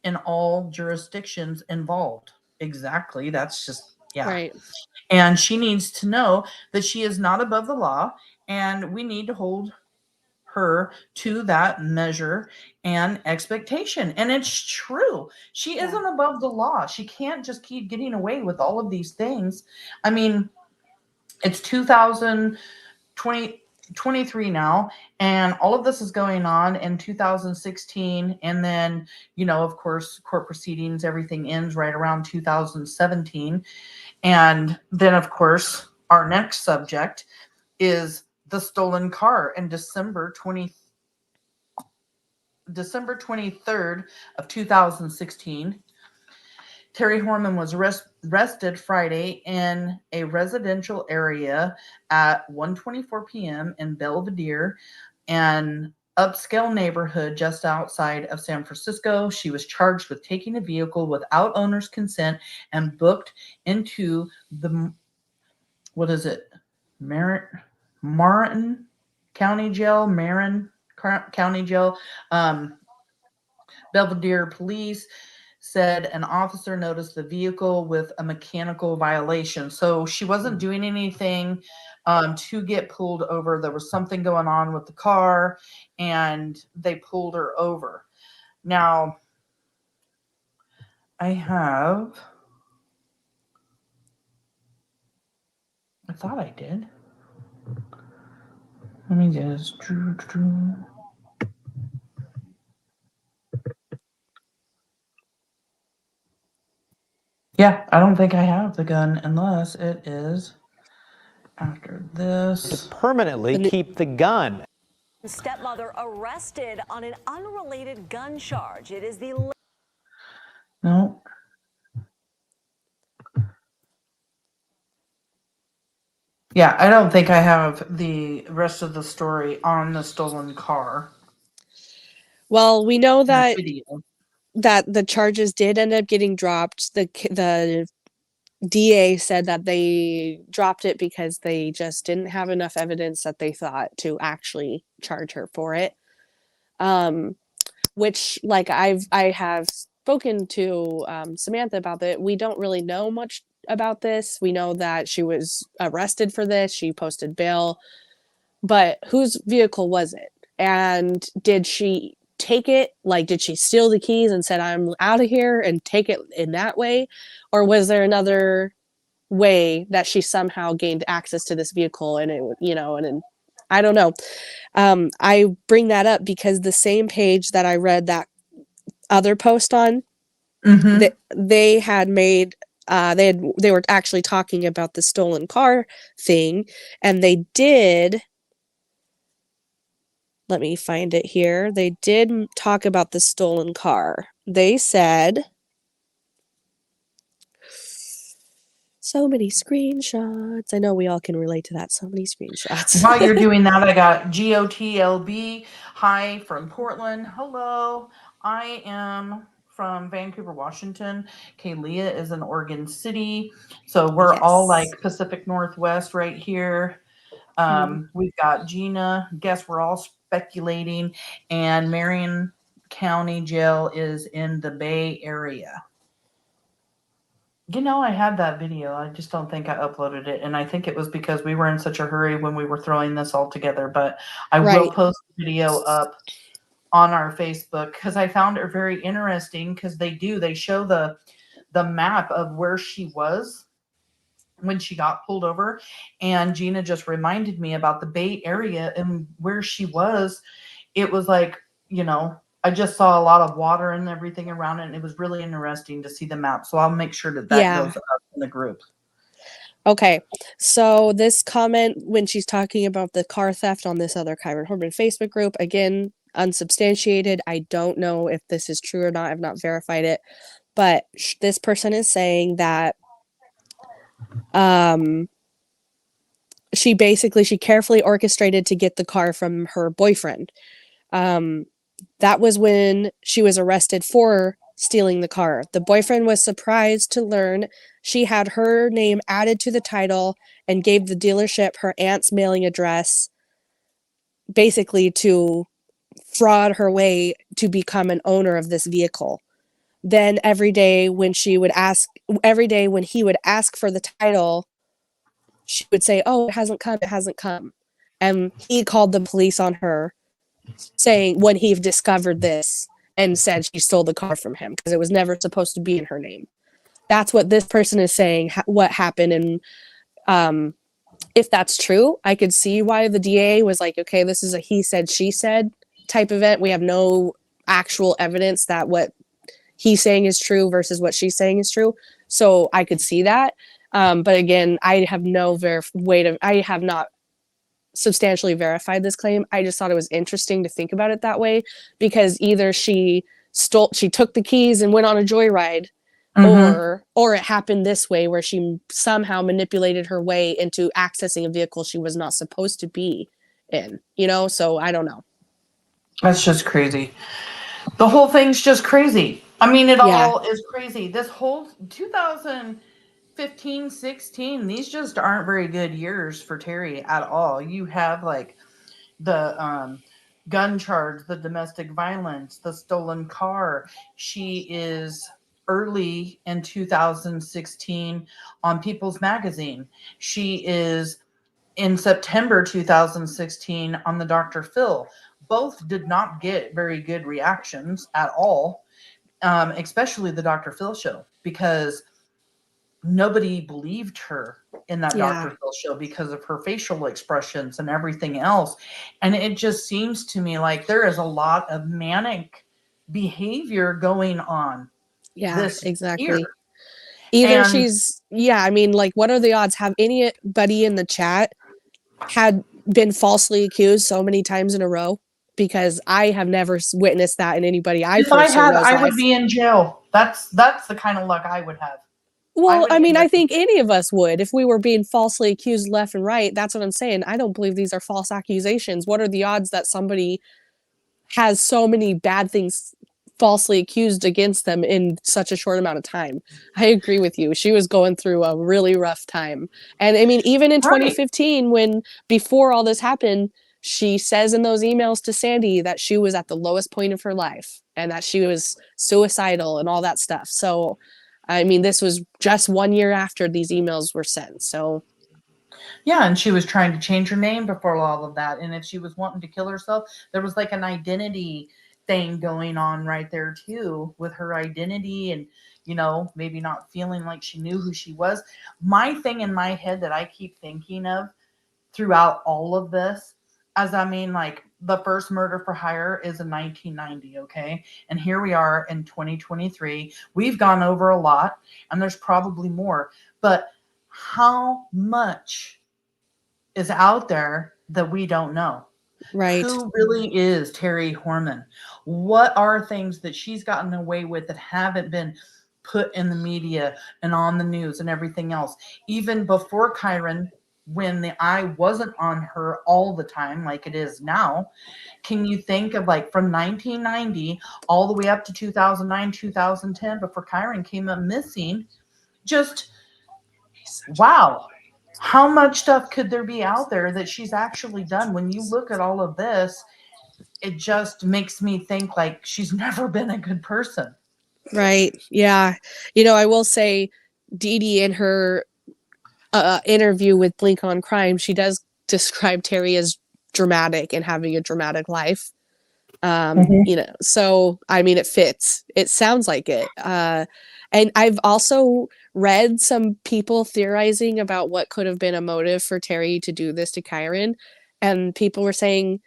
in all jurisdictions involved. Exactly. That's just, yeah. Right. And she needs to know that she is not above the law, and we need to hold her to that measure and expectation. And it's true. She isn't above the law. She can't just keep getting away with all of these things. I mean, it's 2023 now, and all of this is going on in 2016, and then, you know, of course, court proceedings, everything ends right around 2017. And then, of course, our next subject is the stolen car. In December 23rd of 2016, Terri Horman was arrested Friday in a residential area at 1:24 p.m. in Belvedere, an upscale neighborhood just outside of San Francisco. She was charged with taking a vehicle without owner's consent and booked into the, what is it, Moulton County Jail, Marin County Jail. Belvedere police said an officer noticed the vehicle with a mechanical violation. So she wasn't doing anything to get pulled over. There was something going on with the car, and they pulled her over. Now, I thought I did. Let me just. Yeah, I don't think I have the gun unless it is after this. To permanently keep the gun. Stepmother arrested on an unrelated gun charge. It is the... No. Yeah, I don't think I have the rest of the story on the stolen car. Well, we know that the charges did end up getting dropped. The DA said that they dropped it because they just didn't have enough evidence that they thought to actually charge her for it. Which, like, I have spoken to Samantha about that. We don't really know much about this. We know that she was arrested for this. She posted bail. But whose vehicle was it? And did she take it? Like, did she steal the keys and said, I'm out of here, and take it in that way? Or was there another way that she somehow gained access to this vehicle? And it, you know, and I don't know. I bring that up because the same page that I read that other post on, they had made, they were actually talking about the stolen car thing, and they did. Let me find it here. They did talk about the stolen car. They said, so many screenshots. I know we all can relate to that. So many screenshots. While you're doing that, I got GOTLB. Hi from Portland. Hello. I am from Vancouver, Washington. Kaylia is in Oregon City. So we're all like Pacific Northwest right here. We've got Gina. Guess we're all speculating. And Marion County Jail is in the Bay Area. You know, I had that video. I just don't think I uploaded it. And I think it was because we were in such a hurry when we were throwing this all together. But I will post the video up on our Facebook because I found it very interesting because they show the map of where she was when she got pulled over. And Gina just reminded me about the Bay Area and where she was. It was like, you know, I just saw a lot of water and everything around it, and it was really interesting to see the map. So I'll make sure that goes up in the group. Okay, so this comment when she's talking about the car theft on this other Kyron Horman Facebook group, again, unsubstantiated. I don't know if this is true or not. I've not verified it, but this person is saying that she carefully orchestrated to get the car from her boyfriend. That was when she was arrested for stealing the car. The boyfriend was surprised to learn she had her name added to the title and gave the dealership her aunt's mailing address, basically to fraud her way to become an owner of this vehicle. Then every day when he would ask for the title, she would say, "Oh, it hasn't come." And he called the police on her, saying when he discovered this, and said she stole the car from him because it was never supposed to be in her name. That's what this person is saying, what happened. And if that's true, I could see why the DA was like, okay, this is a he said, she said type event. We have no actual evidence that what he's saying is true versus what she's saying is true. So I could see that. But again, I have no I have not substantially verified this claim. I just thought it was interesting to think about it that way, because either she took the keys and went on a joyride, or it happened this way where she somehow manipulated her way into accessing a vehicle she was not supposed to be in, so I don't know. That's just crazy. The whole thing's just crazy. I mean, all is crazy. This whole 2015, 16, these just aren't very good years for Terri at all. You have like the gun charge, the domestic violence, the stolen car. She is early in 2016 on People's Magazine. She is in September 2016 on the Dr. Phil. Both did not get very good reactions at all, especially the Dr. Phil show, because nobody believed her in that Dr. Phil show because of her facial expressions and everything else. And it just seems to me like there is a lot of manic behavior going on. This exactly year. Either she's what are the odds? Have anybody in the chat had been falsely accused so many times in a row? Because I have never witnessed that in anybody If I had, I would be in jail. That's the kind of luck I would have. Well, I think any of us would if we were being falsely accused left and right. That's what I'm saying. I don't believe these are false accusations. What are the odds that somebody has so many bad things falsely accused against them in such a short amount of time? I agree with you. She was going through a really rough time. And I mean, even in 2015, before all this happened, she says in those emails to Sandy that she was at the lowest point of her life and that she was suicidal and all that stuff. So, I mean, this was just 1 year after these emails were sent. So, yeah, and she was trying to change her name before all of that. And if she was wanting to kill herself, there was like an identity thing going on right there too with her identity, and maybe not feeling like she knew who she was. My thing in my head that I keep thinking of throughout all of this, like the first murder for hire is in 1990, okay? And here we are in 2023. We've gone over a lot, and there's probably more. But how much is out there that we don't know? Right. Who really is Terri Horman? What are things that she's gotten away with that haven't been put in the media and on the news and everything else? Even before Kyron, when the eye wasn't on her all the time like it is now, can you think of like from 1990 all the way up to 2009, 2010, before Kyron came up missing? Just wow. How much stuff could there be out there that she's actually done? When you look at all of this, it just makes me think like she's never been a good person. Right. Yeah. I will say Dede in her interview with Blink on Crime, she does describe Terri as dramatic and having a dramatic life. So, I mean, it fits. It sounds like it. And I've also read some people theorizing about what could have been a motive for Terri to do this to Kyron. And people were saying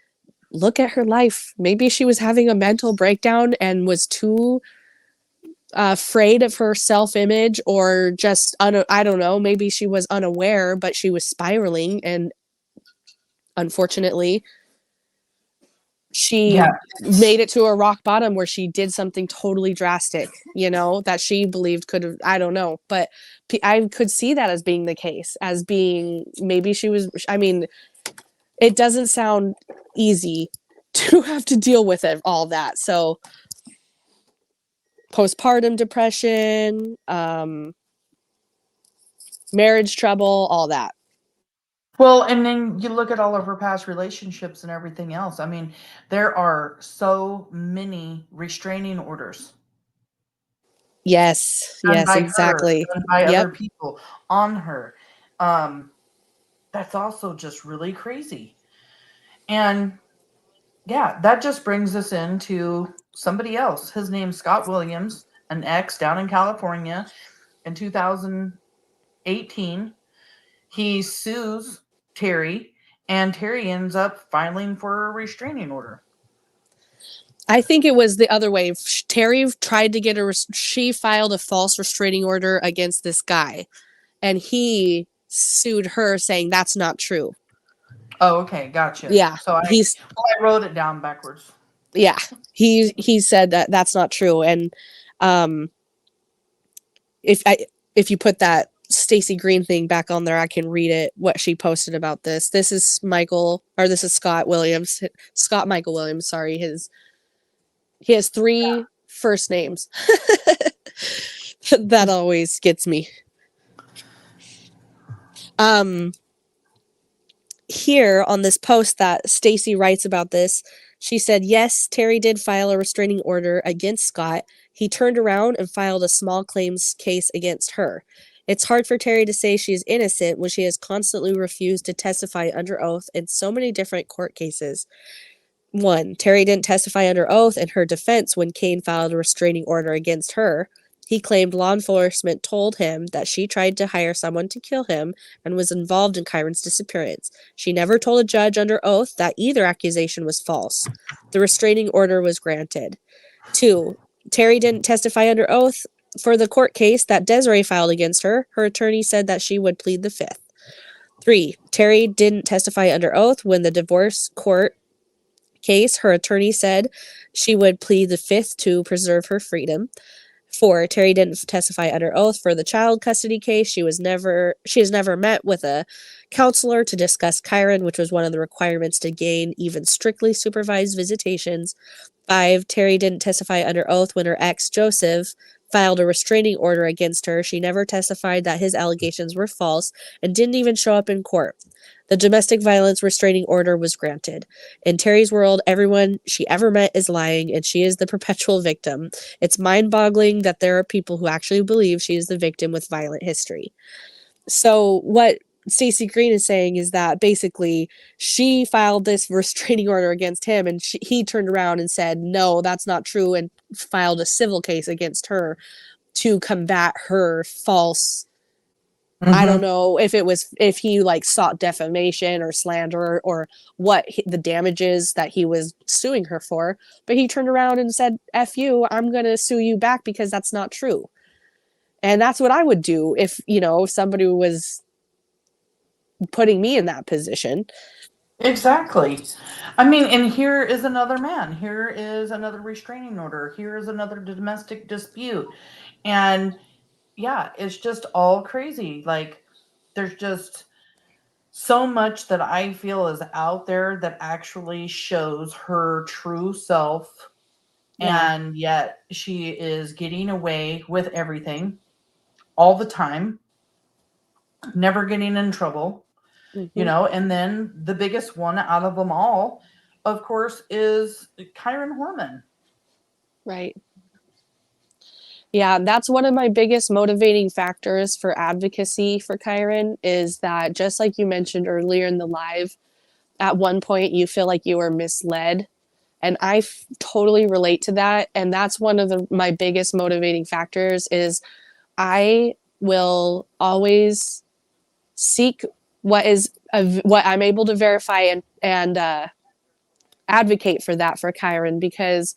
look at her life. Maybe she was having a mental breakdown and was too afraid of her self-image, or just I don't know, maybe she was unaware, but she was spiraling, and unfortunately she Yeah. made it to a rock bottom where she did something totally drastic, you know, that she believed could have, I don't know, but I could see that as being the case, as being maybe she was, I mean, it doesn't sound easy to have to deal with it, all that. So postpartum depression, marriage trouble, all that. Well, and then you look at all of her past relationships and everything else. I mean, there are so many restraining orders Yes, done yes, by her, exactly. done by Yep. other people on her. That's also just really crazy. And yeah, that just brings us into somebody else. His name's Scott Williams, an ex down in California. In 2018, he sues Terri, and Terri ends up filing for a restraining order. I think it was the other way. Terri tried to get she filed a false restraining order against this guy, and he sued her saying that's not true. Oh, okay, gotcha. Yeah, So I wrote it down backwards. Yeah, he said that that's not true, and if you put that Stacey Green thing back on there, I can read it, what she posted about this. This is Scott Williams. Scott Michael Williams, sorry. He has 3 first names. That always gets me. Here on this post that Stacey writes about this, she said, yes, Terri did file a restraining order against Scott. He turned around and filed a small claims case against her. It's hard for Terri to say she is innocent when she has constantly refused to testify under oath in so many different court cases. 1, Terri didn't testify under oath in her defense when Kaine filed a restraining order against her. He claimed law enforcement told him that she tried to hire someone to kill him and was involved in Kyron's disappearance. She never told a judge under oath that either accusation was false. The restraining order was granted. 2, Terri didn't testify under oath for the court case that Desiree filed against her. Her attorney said that she would plead the 5th. 3, Terri didn't testify under oath when the divorce court case. Her attorney said she would plead the 5th to preserve her freedom. 4, Terri didn't testify under oath for the child custody case. She has never met with a counselor to discuss Kiren, which was one of the requirements to gain even strictly supervised visitations. 5, Terri didn't testify under oath when her ex, Joseph, filed a restraining order against her. She never testified that his allegations were false and didn't even show up in court. The domestic violence restraining order was granted. In Terri's world, everyone she ever met is lying, and she is the perpetual victim. It's mind-boggling that there are people who actually believe she is the victim with violent history. So what Stacey Green is saying is that basically she filed this restraining order against him, and he turned around and said, no, that's not true, and filed a civil case against her to combat her false. I don't know if he like sought defamation or slander or what the damages that he was suing her for, but he turned around and said, F you, I'm going to sue you back because that's not true. And that's what I would do if somebody was putting me in that position. Exactly. I mean, and here is another man. Here is another restraining order. Here is another domestic dispute. And yeah, it's just all crazy. Like, there's just so much that I feel is out there that actually shows her true self. Yeah. And yet she is getting away with everything all the time, never getting in trouble, and then the biggest one out of them all, of course, is Kyron Horman. Right. Yeah, that's one of my biggest motivating factors for advocacy for Kiren, is that, just like you mentioned earlier in the live, at one point you feel like you were misled. And I totally relate to that. And that's one of my biggest motivating factors is I will always seek what I'm able to verify and advocate for that for Kyron, because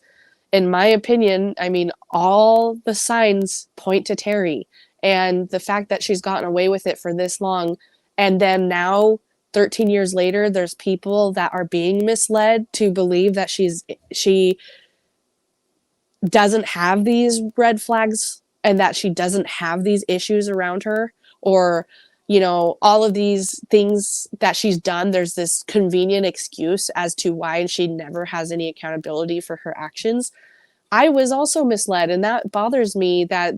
in my opinion, I mean, all the signs point to Terri, and the fact that she's gotten away with it for this long, and then now 13 years later, there's people that are being misled to believe that she doesn't have these red flags and that she doesn't have these issues around her, or, you know, all of these things that she's done. There's this convenient excuse as to why she never has any accountability for her actions. I was also misled, and that bothers me that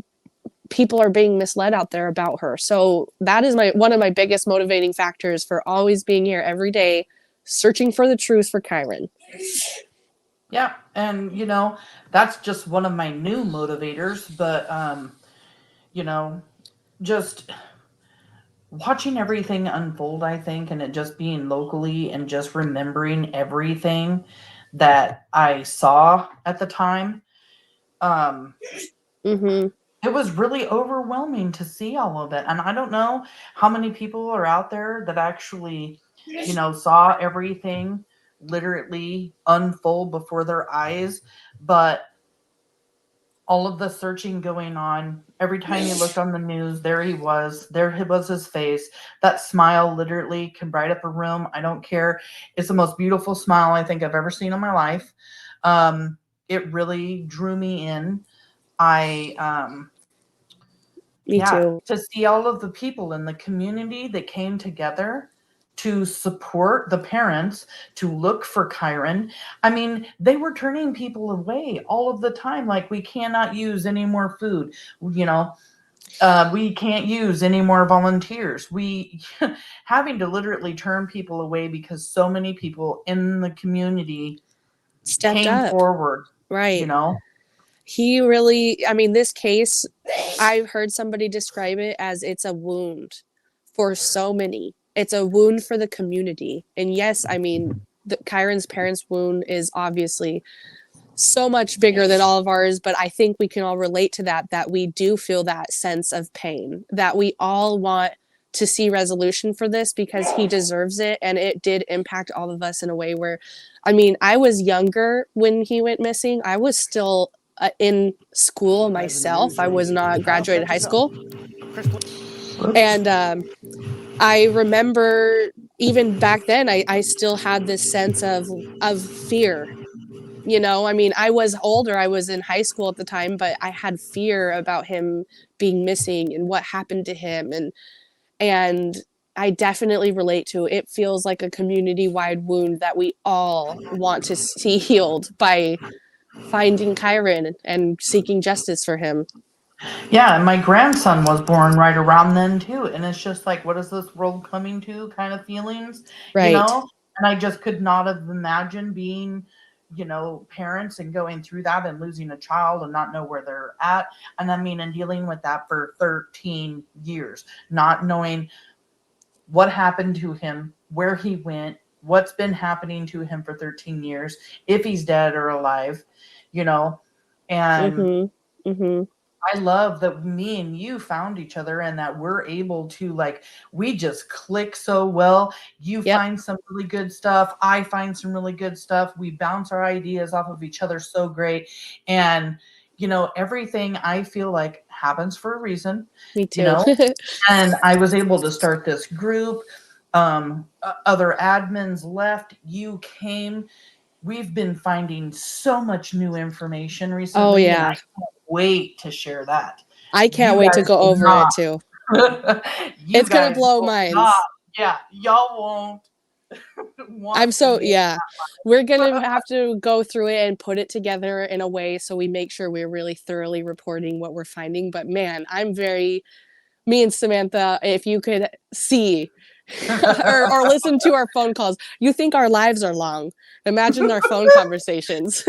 people are being misled out there about her. So that is one of my biggest motivating factors for always being here every day, searching for the truth for Kyron. Yeah, and you know, that's just one of my new motivators, but you know, just watching everything unfold, I think, and it just being locally and just remembering everything that I saw at the time. It was really overwhelming to see all of it. And I don't know how many people are out there that actually, you know, saw everything literally unfold before their eyes, but all of the searching going on, every time you looked on the news, there he was his face. That smile literally can bright up a room. I don't care. It's the most beautiful smile I think I've ever seen in my life. It really drew me in. Me too. To see all of the people in the community that came together to support the parents, to look for Kyron. I mean, they were turning people away all of the time. Like, we cannot use any more food. You know, we can't use any more volunteers. We having to literally turn people away because so many people in the community came forward. Right. You know, he really, I mean, this case, I've heard somebody describe it as it's a wound for so many. It's a wound for the community. And yes, I mean, Kyron's parents' wound is obviously so much bigger than all of ours, but I think we can all relate to that we do feel that sense of pain, that we all want to see resolution for this because he deserves it. And it did impact all of us in a way where, I mean, I was younger when he went missing. I was still in school myself. I was not graduated high school. And I remember even back then, I still had this sense of fear. You know, I mean, I was older, I was in high school at the time, but I had fear about him being missing and what happened to him. And I definitely relate to it. It feels like a community-wide wound that we all want to see healed by finding Kyron and seeking justice for him. Yeah, and my grandson was born right around then too, and it's just like, what is this world coming to kind of feelings, right? You know, and I just could not have imagined being, you know, parents and going through that and losing a child and not know where they're at, and I mean, and dealing with that for 13 years, not knowing what happened to him, where he went, what's been happening to him for 13 years, if he's dead or alive, you know, and I love that me and you found each other and that we're able to, like, we just click so well. You find some really good stuff. I find some really good stuff. We bounce our ideas off of each other so great. And, you know, everything I feel like happens for a reason. Me too. You know? And I was able to start this group. Other admins left. You came. We've been finding so much new information recently. Oh, yeah. I can't wait to share that. I can't wait to go over it too. It's going to blow minds. Yeah, y'all won't. I'm so, yeah. We're going to have to go through it and put it together in a way so we make sure we're really thoroughly reporting what we're finding. But man, me and Samantha, if you could see or listen to our phone calls, you think our lives are long. Imagine our phone conversations.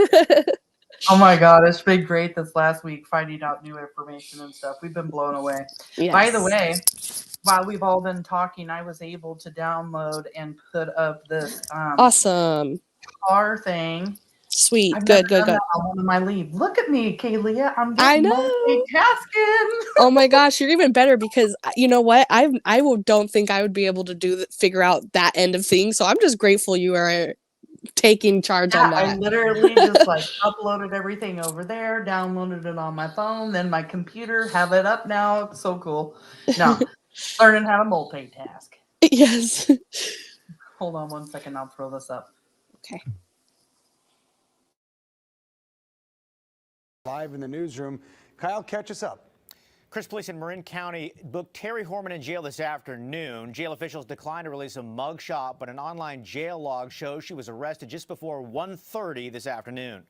Oh my God, it's been great this last week finding out new information and stuff. We've been blown away. Yes. By the way, while we've all been talking, I was able to download and put up this awesome car thing. Sweet. Good. On one of my leave. Look at me, Kaylia. I'm I know. multitasking. Oh my gosh, you're even better because you know what? I don't think I would be able to figure out that end of things. So I'm just grateful you are taking charge on I that. literally just like uploaded everything over there, downloaded it on my phone, then my computer, have it up now. It's so cool. Now, learning how to multitask. Yes. Hold on one second. I'll throw this up. Okay. Live in the newsroom. Kyle, catch us up. Chris, police in Marin County booked Terri Horman in jail this afternoon. Jail officials declined to release a mugshot, but an online jail log shows she was arrested just before 1:30 this afternoon.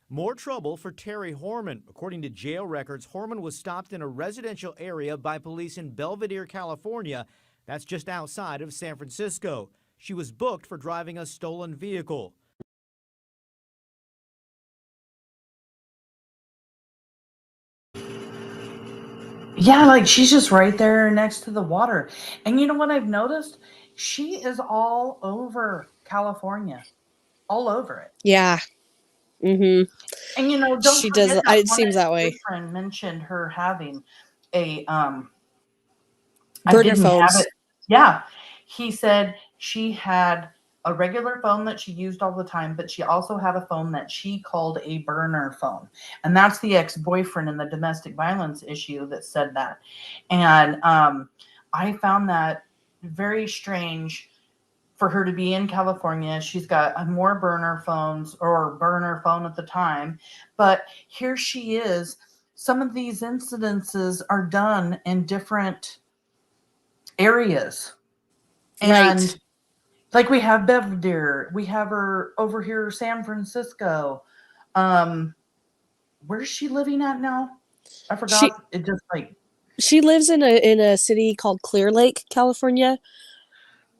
More trouble for Terri Horman. According to jail records, Horman was stopped in a residential area by police in Belvedere, California. That's just outside of San Francisco. She was booked for driving a stolen vehicle. Yeah, like she's just right there next to the water. And you know what I've noticed? She is all over California, all over it. Yeah. Mm-hmm. And you know, don't she forget does. that It seems that way. friend mentioned her having a Burner phones. Yeah, he said she had a regular phone that she used all the time, but she also had a phone that she called a burner phone. And that's the ex-boyfriend in the domestic violence issue that said that. And I found that very strange for her to be in California. She's got more burner phones, or burner phone at the time. But here she is. Some of these incidences are done in different areas. And Right. like we have Belvedere, we have her over here, San Francisco. Where's she living at now? I forgot. It just like she lives in a city called Clear Lake, California.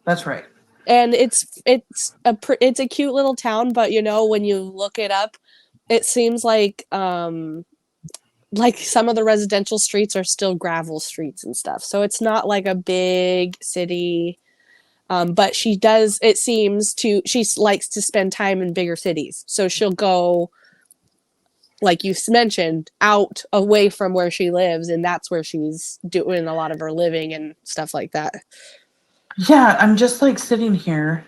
That's right. And it's a cute little town, but you know, when you look it up, it seems like some of the residential streets are still gravel streets and stuff. So it's not like a big city. But she likes to spend time in bigger cities. So she'll go, like you mentioned, out away from where she lives, and that's where she's doing a lot of her living and stuff like that. Yeah, I'm just like sitting here.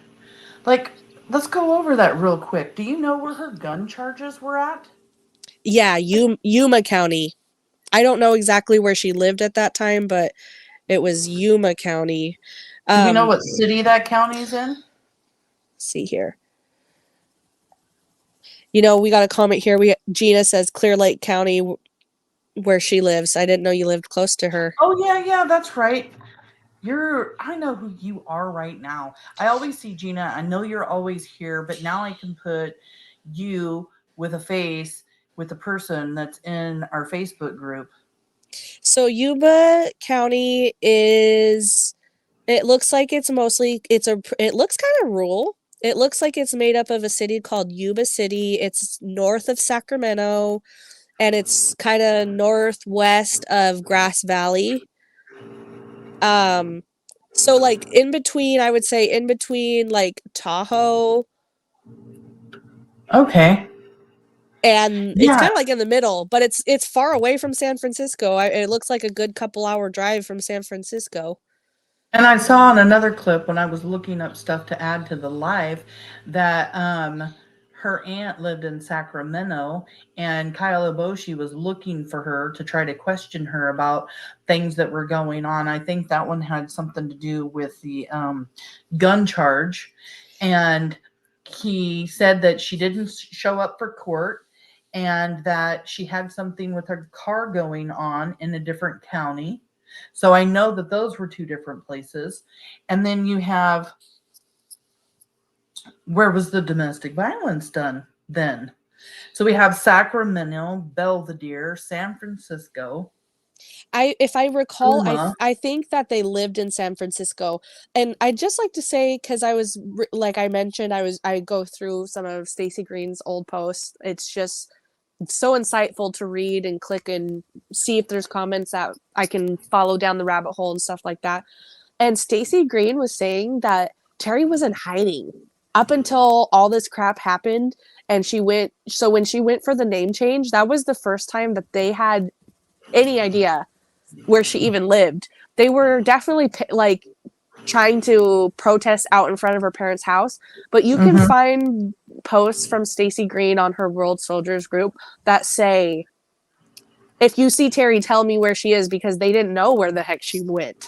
Like, let's go over that real quick. Do you know where her gun charges were at? Yeah, Yuma County. I don't know exactly where she lived at that time, but it was Yuma County. Do we know what city that county's in? Let's see here. You know, we got a comment here. Gina says Clear Lake County, where she lives. I didn't know you lived close to her. Oh yeah, that's right. I know who you are right now. I always see Gina. I know you're always here, but now I can put you with a face with the person that's in our Facebook group. So Yuma County is, it looks like it's mostly, it looks kind of rural. It looks like it's made up of a city called Yuba City. It's north of Sacramento, and it's kind of northwest of Grass Valley. So like in between, I would say in between like Tahoe. Okay. And it's kind of like in the middle, but it's far away from San Francisco. It looks like a good couple-hour drive from San Francisco. And I saw on another clip when I was looking up stuff to add to the live that her aunt lived in Sacramento, and Kyle Oboshi was looking for her to try to question her about things that were going on. I think that one had something to do with the gun charge. And he said that she didn't show up for court and that she had something with her car going on in a different county. So I know that those were two different places. And then you have, where was the domestic violence done then? So we have Sacramento, Belvedere, San Francisco. If I recall, I think that they lived in San Francisco. And I'd just like to say, because I was, like I mentioned, I go through some of Stacey Green's old posts. It's just so insightful to read and click and see if there's comments that I can follow down the rabbit hole and stuff like that. And Stacey Green was saying that Terri was in hiding up until all this crap happened. And so when she went for the name change, that was the first time that they had any idea where she even lived. They were definitely like trying to protest out in front of her parents' house. But you can find posts from Stacey Green on her World Soldiers group that say, if you see Terri, tell me where she is, because they didn't know where the heck she went.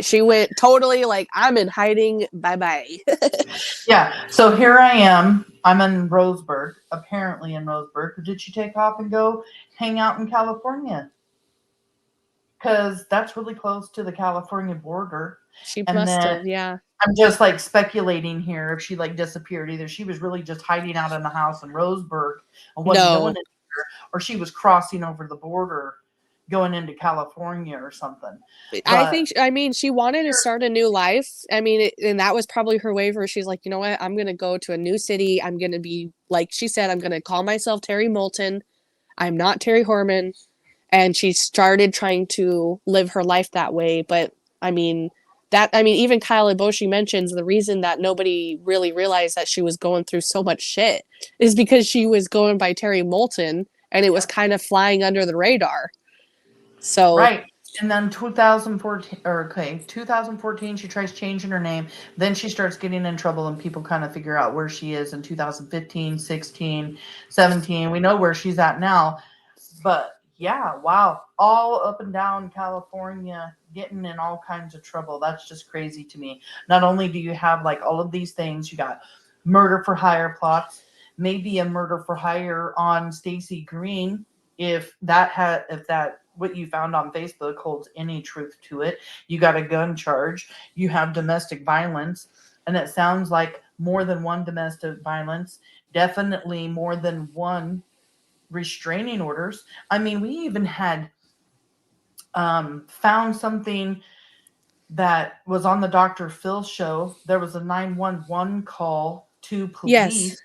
She went totally like, I'm in hiding, bye-bye. Yeah, so here I am. I'm in Roseburg, apparently in Roseburg. Did she take off and go hang out in California? Because that's really close to the California border. She And must then have, yeah. I'm just like speculating here if she like disappeared. Either she was really just hiding out in the house in Roseburg and wasn't going anywhere, or she was crossing over the border going into California or something. I mean, she wanted to start a new life. I mean, and that was probably her way where she's like, you know what? I'm going to go to a new city. I'm going to be, like she said, I'm going to call myself Terri Moulton. I'm not Terri Horman. And she started trying to live her life that way. But I mean, even Kyle Eboshi mentions the reason that nobody really realized that she was going through so much shit is because she was going by Terri Moulton and it was kind of flying under the radar. So right. And then 2014, she tries changing her name. Then she starts getting in trouble and people kind of figure out where she is in 2015, 16, 17. We know where she's at now. But yeah, wow. All up and down California, getting in all kinds of trouble. That's just crazy to me. Not only do you have like all of these things, you got murder for hire plots, maybe a murder for hire on Stacey Green, if that what you found on Facebook holds any truth to it. You got a gun charge, you have domestic violence, and it sounds like more than one domestic violence, definitely more than one restraining orders. I mean, we even had found something that was on the Dr. Phil show. There was a 911 call to police. Yes.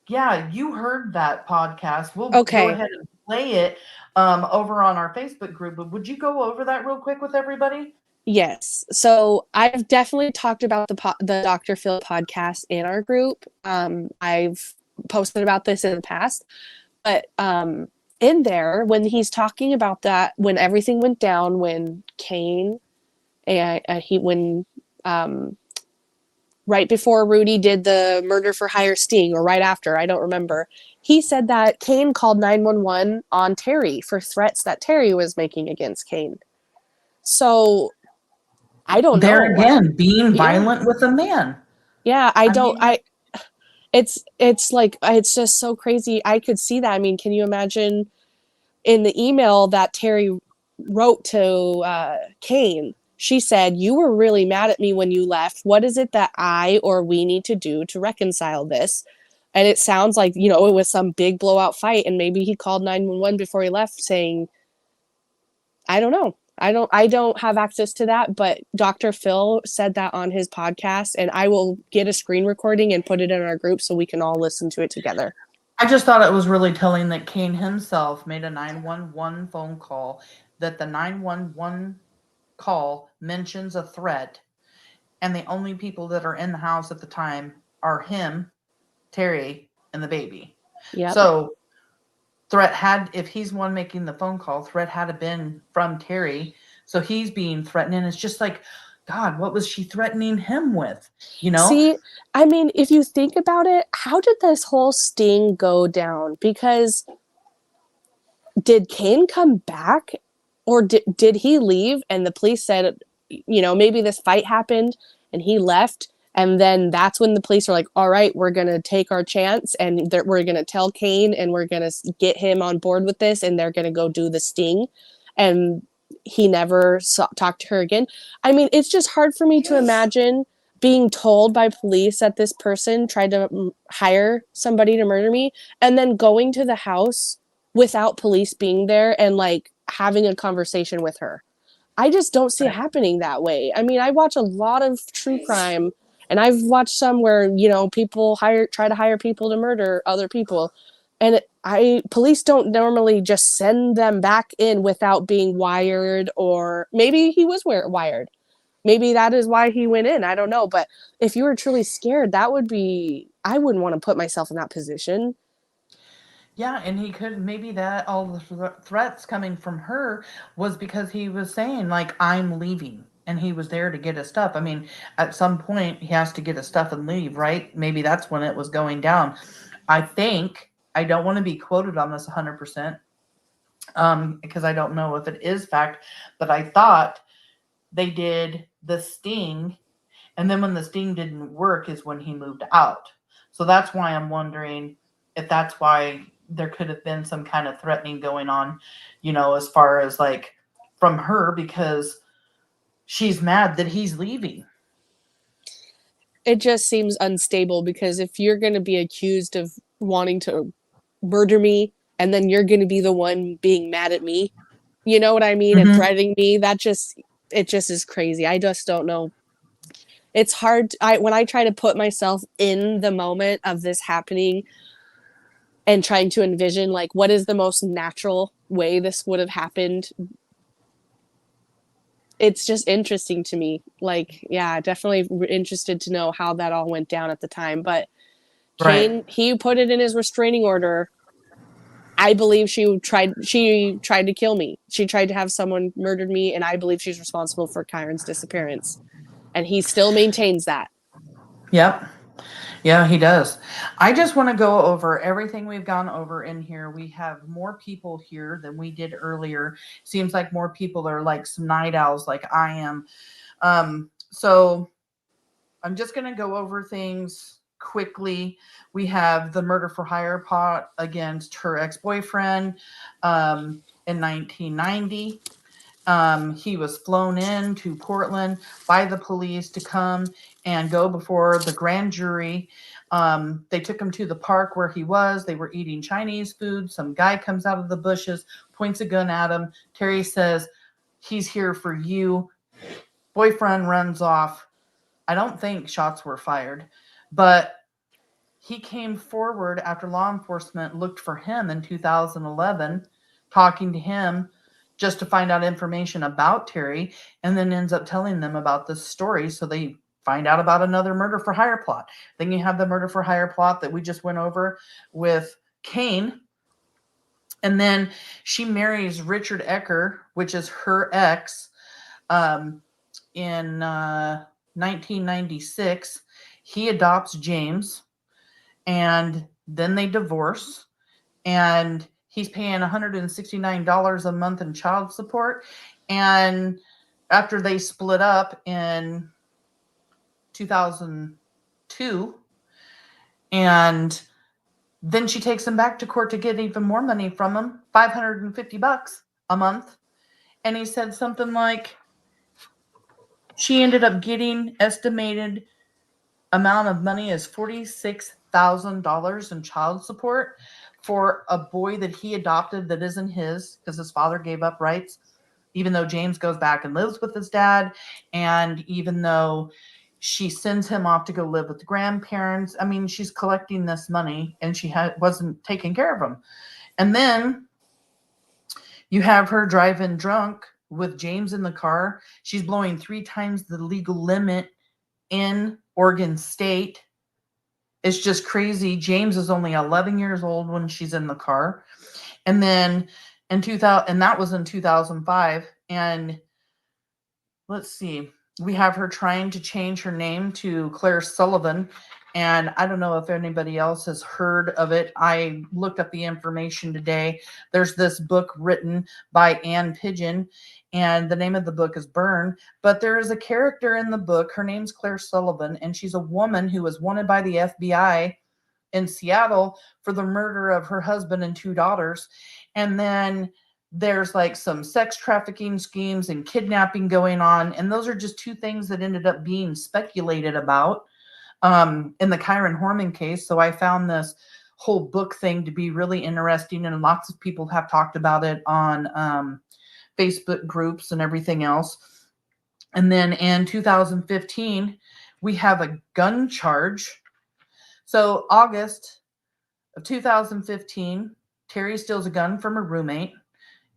Yeah, you heard that podcast. We'll go ahead and play it over on our Facebook group. But would you go over that real quick with everybody? Yes. So I've definitely talked about the Dr. Phil podcast in our group. I've posted about this in the past, but in there, when he's talking about that, when everything went down, when Kaine and right before Rudy did the murder for hire sting, or right after, I don't remember, he said that Kaine called 911 on Terri for threats that Terri was making against Kaine. So I don't know. There again, being violent with a man. Yeah, it's like, it's just so crazy. I could see that. I mean, can you imagine in the email that Terri wrote to Kaine? She said, "You were really mad at me when you left. What is it that I or we need to do to reconcile this?" And it sounds like, it was some big blowout fight, and maybe he called 911 before he left saying, I don't know. I don't have access to that, but Dr. Phil said that on his podcast, and I will get a screen recording and put it in our group so we can all listen to it together. I just thought it was really telling that Kaine himself made a 911 phone call, that the 911 call mentions a threat, and the only people that are in the house at the time are him, Terri, and the baby. Yeah. So threat had, if he's one making the phone call, threat had to been from Terri. So he's being threatened, and it's just like, God, what was she threatening him with? See, I mean, if you think about it, how did this whole sting go down? Because did Kaine come back, or did he leave and the police said, maybe this fight happened and he left, and then that's when the police are like, all right, we're going to take our chance, and we're going to tell Kaine, and we're going to get him on board with this, and they're going to go do the sting, and he never talked to her again. I mean, it's just hard for me to imagine being told by police that this person tried to hire somebody to murder me, and then going to the house without police being there and like having a conversation with her. I just don't see it happening that way. I mean, I watch a lot of true crime, and I've watched some where, people try to hire people to murder other people. And police don't normally just send them back in without being wired, or maybe he was wired. Maybe that is why he went in. I don't know. But if you were truly scared, I wouldn't want to put myself in that position. Yeah, and he could, maybe that all the threats coming from her was because he was saying, like, I'm leaving. and he was there to get his stuff. I mean, at some point he has to get his stuff and leave, right? Maybe that's when it was going down. I think, I don't want to be quoted on this 100%, because I don't know if it is fact, but I thought they did the sting, and then when the sting didn't work is when he moved out. So that's why I'm wondering if that's why there could have been some kind of threatening going on, you know, as far as like from her, because she's mad that he's leaving. It just seems unstable, because if you're going to be accused of wanting to murder me, and then you're going to be the one being mad at me, you know what I mean, and threatening me, it just is crazy. I just don't know. It's hard. When I try to put myself in the moment of this happening and trying to envision, like, what is the most natural way this would have happened, it's just interesting to me. Like, yeah, definitely interested to know how that all went down at the time. But Kaine, he put it in his restraining order. I believe she tried to kill me. She tried to have someone murdered me, and I believe she's responsible for Kyron's disappearance. And he still maintains that. Yep. Yeah, he does. I just want to go over everything we've gone over in here. We have more people here than we did earlier. Seems like more people are like some night owls like I am. So I'm just going to go over things quickly. We have the murder for hire plot against her ex-boyfriend in 1990. He was flown in to Portland by the police to come and go before the grand jury. They took him to the park where he was. They were eating Chinese food. Some guy comes out of the bushes, points a gun at him. Terri says, "He's here for you." Boyfriend runs off. I don't think shots were fired, but he came forward after law enforcement looked for him in 2011, talking to him just to find out information about Terri, and then ends up telling them about this story. So they find out about another murder for hire plot. Then you have the murder for hire plot that we just went over with Kaine. And then she marries Richard Ecker, which is her ex, in 1996. He adopts James, and then they divorce, and he's paying $169 a month in child support. And after they split up in 2002, and then she takes him back to court to get even more money from him, $550 a month. And he said something like she ended up getting estimated amount of money as $46,000 in child support for a boy that he adopted that isn't his, because his father gave up rights, even though James goes back and lives with his dad, and even though she sends him off to go live with the grandparents. I mean, she's collecting this money, and she wasn't taking care of him. And then you have her driving drunk with James in the car. She's blowing 3 times the legal limit in Oregon State. It's just crazy. James is only 11 years old when she's in the car. And then in 2000, and that was in 2005. And let's see, we have her trying to change her name to Claire Sullivan. And I don't know if anybody else has heard of it. I looked up the information today. There's this book written by Ann Pigeon, and the name of the book is Burn. But there is a character in the book. Her name's Claire Sullivan, and she's a woman who was wanted by the FBI in Seattle for the murder of her husband and 2 daughters. And then there's like some sex trafficking schemes and kidnapping going on. And those are just 2 things that ended up being speculated about in the Kyron Horman case. So I found this whole book thing to be really interesting, and lots of people have talked about it on Facebook groups and everything else. And then in 2015, we have a gun charge. So August of 2015, Terri steals a gun from her roommate.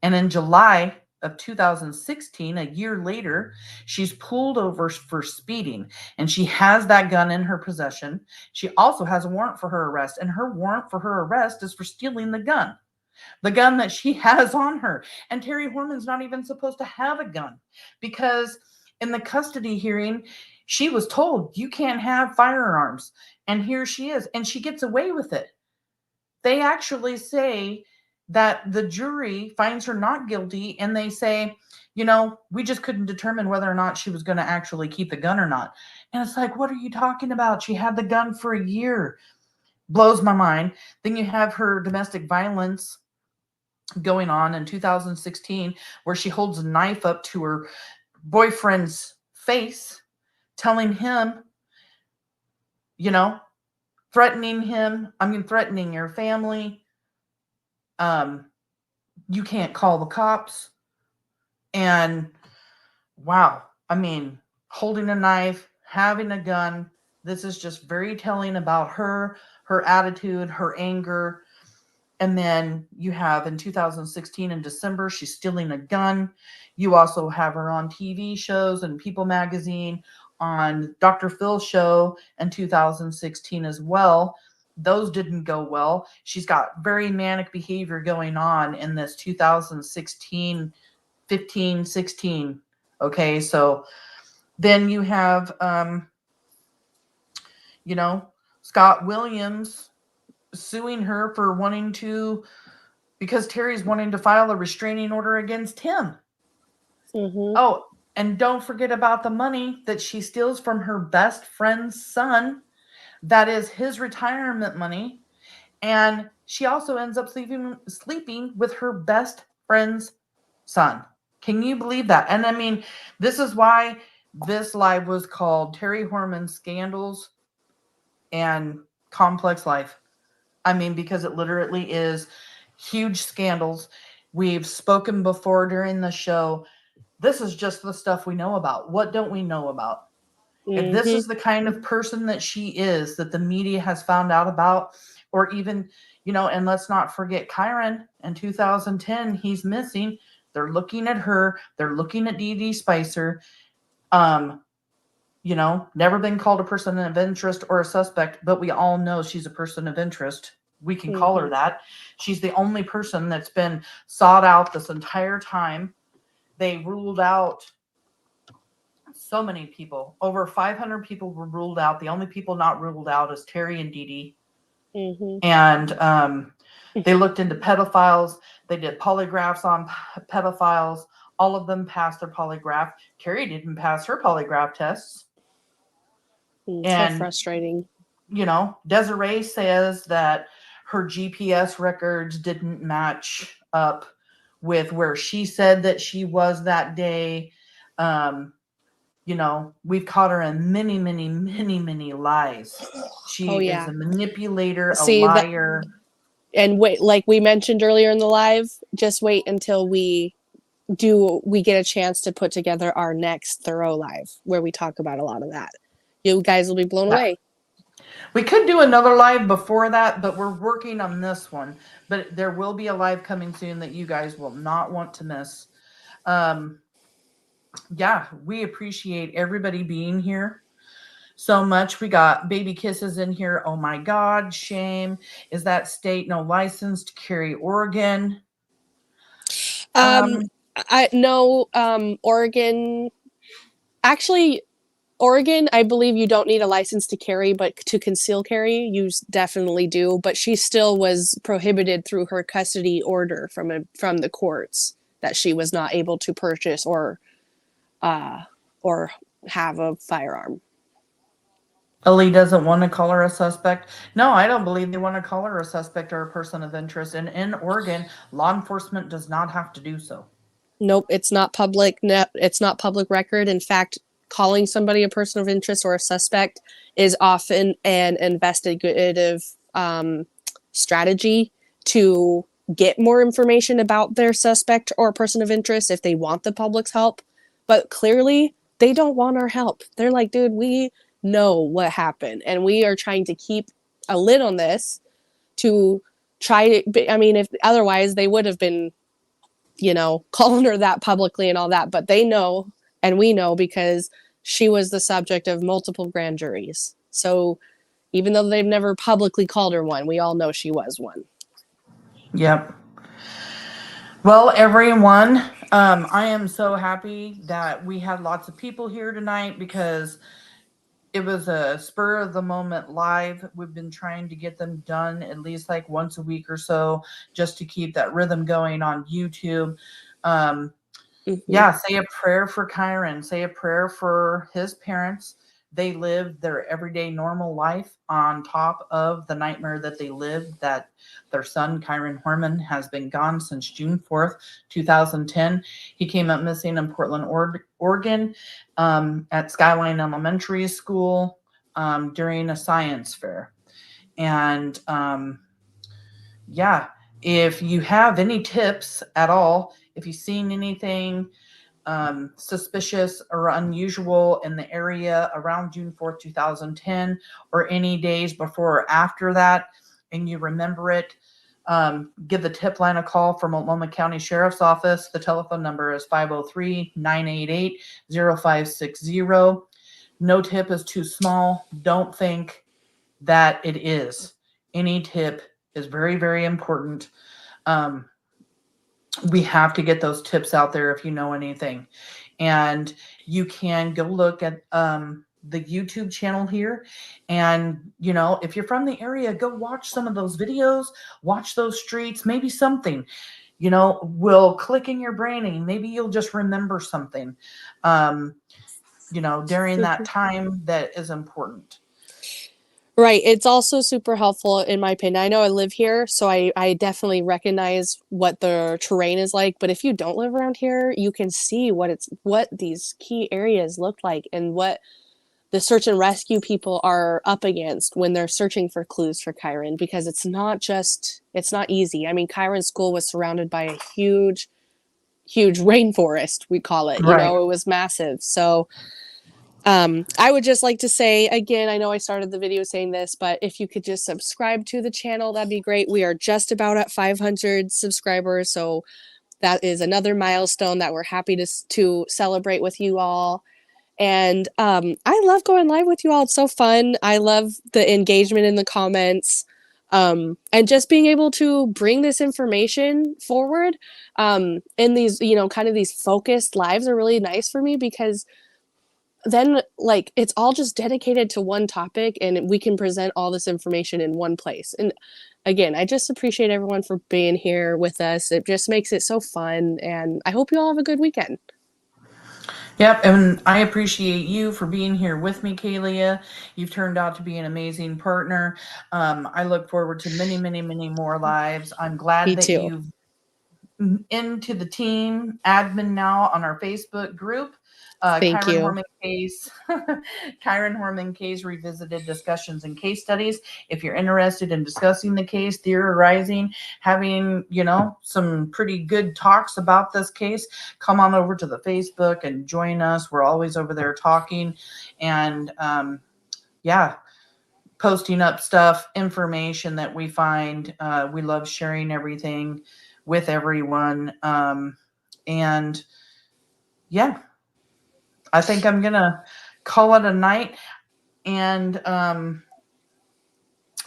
And in July of 2016, a year later, she's pulled over for speeding, and she has that gun in her possession. She also has a warrant for her arrest, and her warrant for her arrest is for stealing the gun that she has on her. And Terri Horman's not even supposed to have a gun, because in the custody hearing, she was told you can't have firearms. And here she is, and she gets away with it. They actually say that the jury finds her not guilty, and they say, you know, we just couldn't determine whether or not she was going to actually keep the gun or not. And it's like, what are you talking about? She had the gun for a year. Blows my mind. Then you have her domestic violence going on in 2016, where she holds a knife up to her boyfriend's face, telling him, you know, threatening your family. You can't call the cops. And wow, I mean, holding a knife, having a gun, this is just very telling about her attitude, her anger. And then you have in 2016 in December, she's stealing a gun. You also have her on TV shows and People Magazine, on Dr. Phil's show in 2016 as well. Those didn't go well. She's got very manic behavior going on in this 2016, 15, 16. Okay, so then you have, you know, Scott Williams suing her for because Terry's wanting to file a restraining order against him. Mm-hmm. Oh, and don't forget about the money that she steals from her best friend's son. That is his retirement money. And she also ends up sleeping with her best friend's son. Can you believe that? And I mean, this is why this live was called Terri Horman Scandals and Complex Life. I mean, because it literally is huge scandals. We've spoken before during the show. This is just the stuff we know about. What don't we know about? Mm-hmm. If this is the kind of person that she is, that the media has found out about, or even, you know, and let's not forget Kiren in 2010, he's missing. They're looking at her. They're looking at Dede Spicher. You know, never been called a person of interest or a suspect, but we all know she's a person of interest. We can call her that. She's the only person that's been sought out this entire time. They ruled out so many people. Over 500 people were ruled out. The only people not ruled out is Terri and Dede. Mm-hmm. And they looked into pedophiles. They did polygraphs on pedophiles. All of them passed their polygraph. Terri didn't pass her polygraph tests. So frustrating. You know, Desiree says that her GPS records didn't match up with where she said that she was that day. You know, we've caught her in many, many, many, many lies. She is a manipulator, a liar. And wait, like we mentioned earlier in the live, just wait until we get a chance to put together our next thorough live where we talk about a lot of that. You guys will be blown away. We could do another live before that, but we're working on this one. But there will be a live coming soon that you guys will not want to miss. Yeah, we appreciate everybody being here so much. We got Baby Kisses in here. Oh my God, shame. Is that state no license to carry Oregon? Oregon. Actually, Oregon, I believe you don't need a license to carry, but to conceal carry, you definitely do. But she still was prohibited through her custody order from the courts that she was not able to purchase or have a firearm. Ali doesn't want to call her a suspect. No, I don't believe they want to call her a suspect or a person of interest. And in Oregon, law enforcement does not have to do so. Nope, it's not public. It's not public record. In fact, calling somebody a person of interest or a suspect is often an investigative strategy to get more information about their suspect or person of interest if they want the public's help. But clearly, they don't want our help. They're like, dude, we know what happened, and we are trying to keep a lid on this to try to, I mean, if otherwise they would have been, you know, calling her that publicly and all that, but they know, and we know, because she was the subject of multiple grand juries. So even though they've never publicly called her one, we all know she was one. Yep. Well, everyone, I am so happy that we had lots of people here tonight because it was a spur of the moment live. We've been trying to get them done at least like once a week or so, just to keep that rhythm going on YouTube. Yeah, say a prayer for Kyron. Say a prayer for his parents. They lived their everyday normal life on top of the nightmare that they lived, that their son, Kyron Horman, has been gone since June 4th, 2010. He came up missing in Portland, Oregon, at Skyline Elementary School during a science fair. And yeah, if you have any tips at all, if you've seen anything suspicious or unusual in the area around June 4th, 2010, or any days before or after that, and you remember it, give the tip line a call from Multnomah County Sheriff's Office. The telephone number is 503-988-0560. No tip is too small. Don't think that it is. Any tip is very, very important. We have to get those tips out there if you know anything. And you can go look at the YouTube channel here. And, you know, if you're from the area, go watch some of those videos, watch those streets, maybe something, you know, will click in your brain and maybe you'll just remember something, you know, during that time that is important. Right. It's also super helpful in my opinion. I know I live here, so I definitely recognize what the terrain is like. But if you don't live around here, you can see what these key areas look like and what the search and rescue people are up against when they're searching for clues for Kyron, because it's not easy. I mean, Kyron's school was surrounded by a huge rainforest, we call it. Right. You know, it was massive. So I would just like to say, again, I know I started the video saying this, but if you could just subscribe to the channel, that'd be great. We are just about at 500 subscribers. So that is another milestone that we're happy to celebrate with you all. And I love going live with you all. It's so fun. I love the engagement in the comments, and just being able to bring this information forward in these, you know, kind of these focused lives are really nice for me, because then like it's all just dedicated to one topic and we can present all this information in one place. And again, I just appreciate everyone for being here with us. It just makes it so fun, and I hope you all have a good weekend. Yep, and I appreciate you for being here with me, Kalia. You've turned out to be an amazing partner. I look forward to many, many, many more lives. I'm glad Me that too. you've into the team admin now on our Facebook group. Thank Kyron you. Horman case, Kyron Horman case revisited discussions and case studies. If you're interested in discussing the case, theorizing, having, you know, some pretty good talks about this case, come on over to the Facebook and join us. We're always over there talking and, yeah, posting up stuff, information that we find. We love sharing everything with everyone. And yeah, I think I'm going to call it a night. And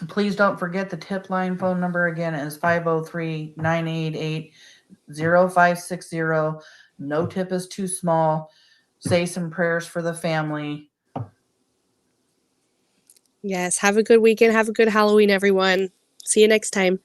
please don't forget the tip line phone number again is 503-988-0560. No tip is too small. Say some prayers for the family. Yes. Have a good weekend. Have a good Halloween, everyone. See you next time.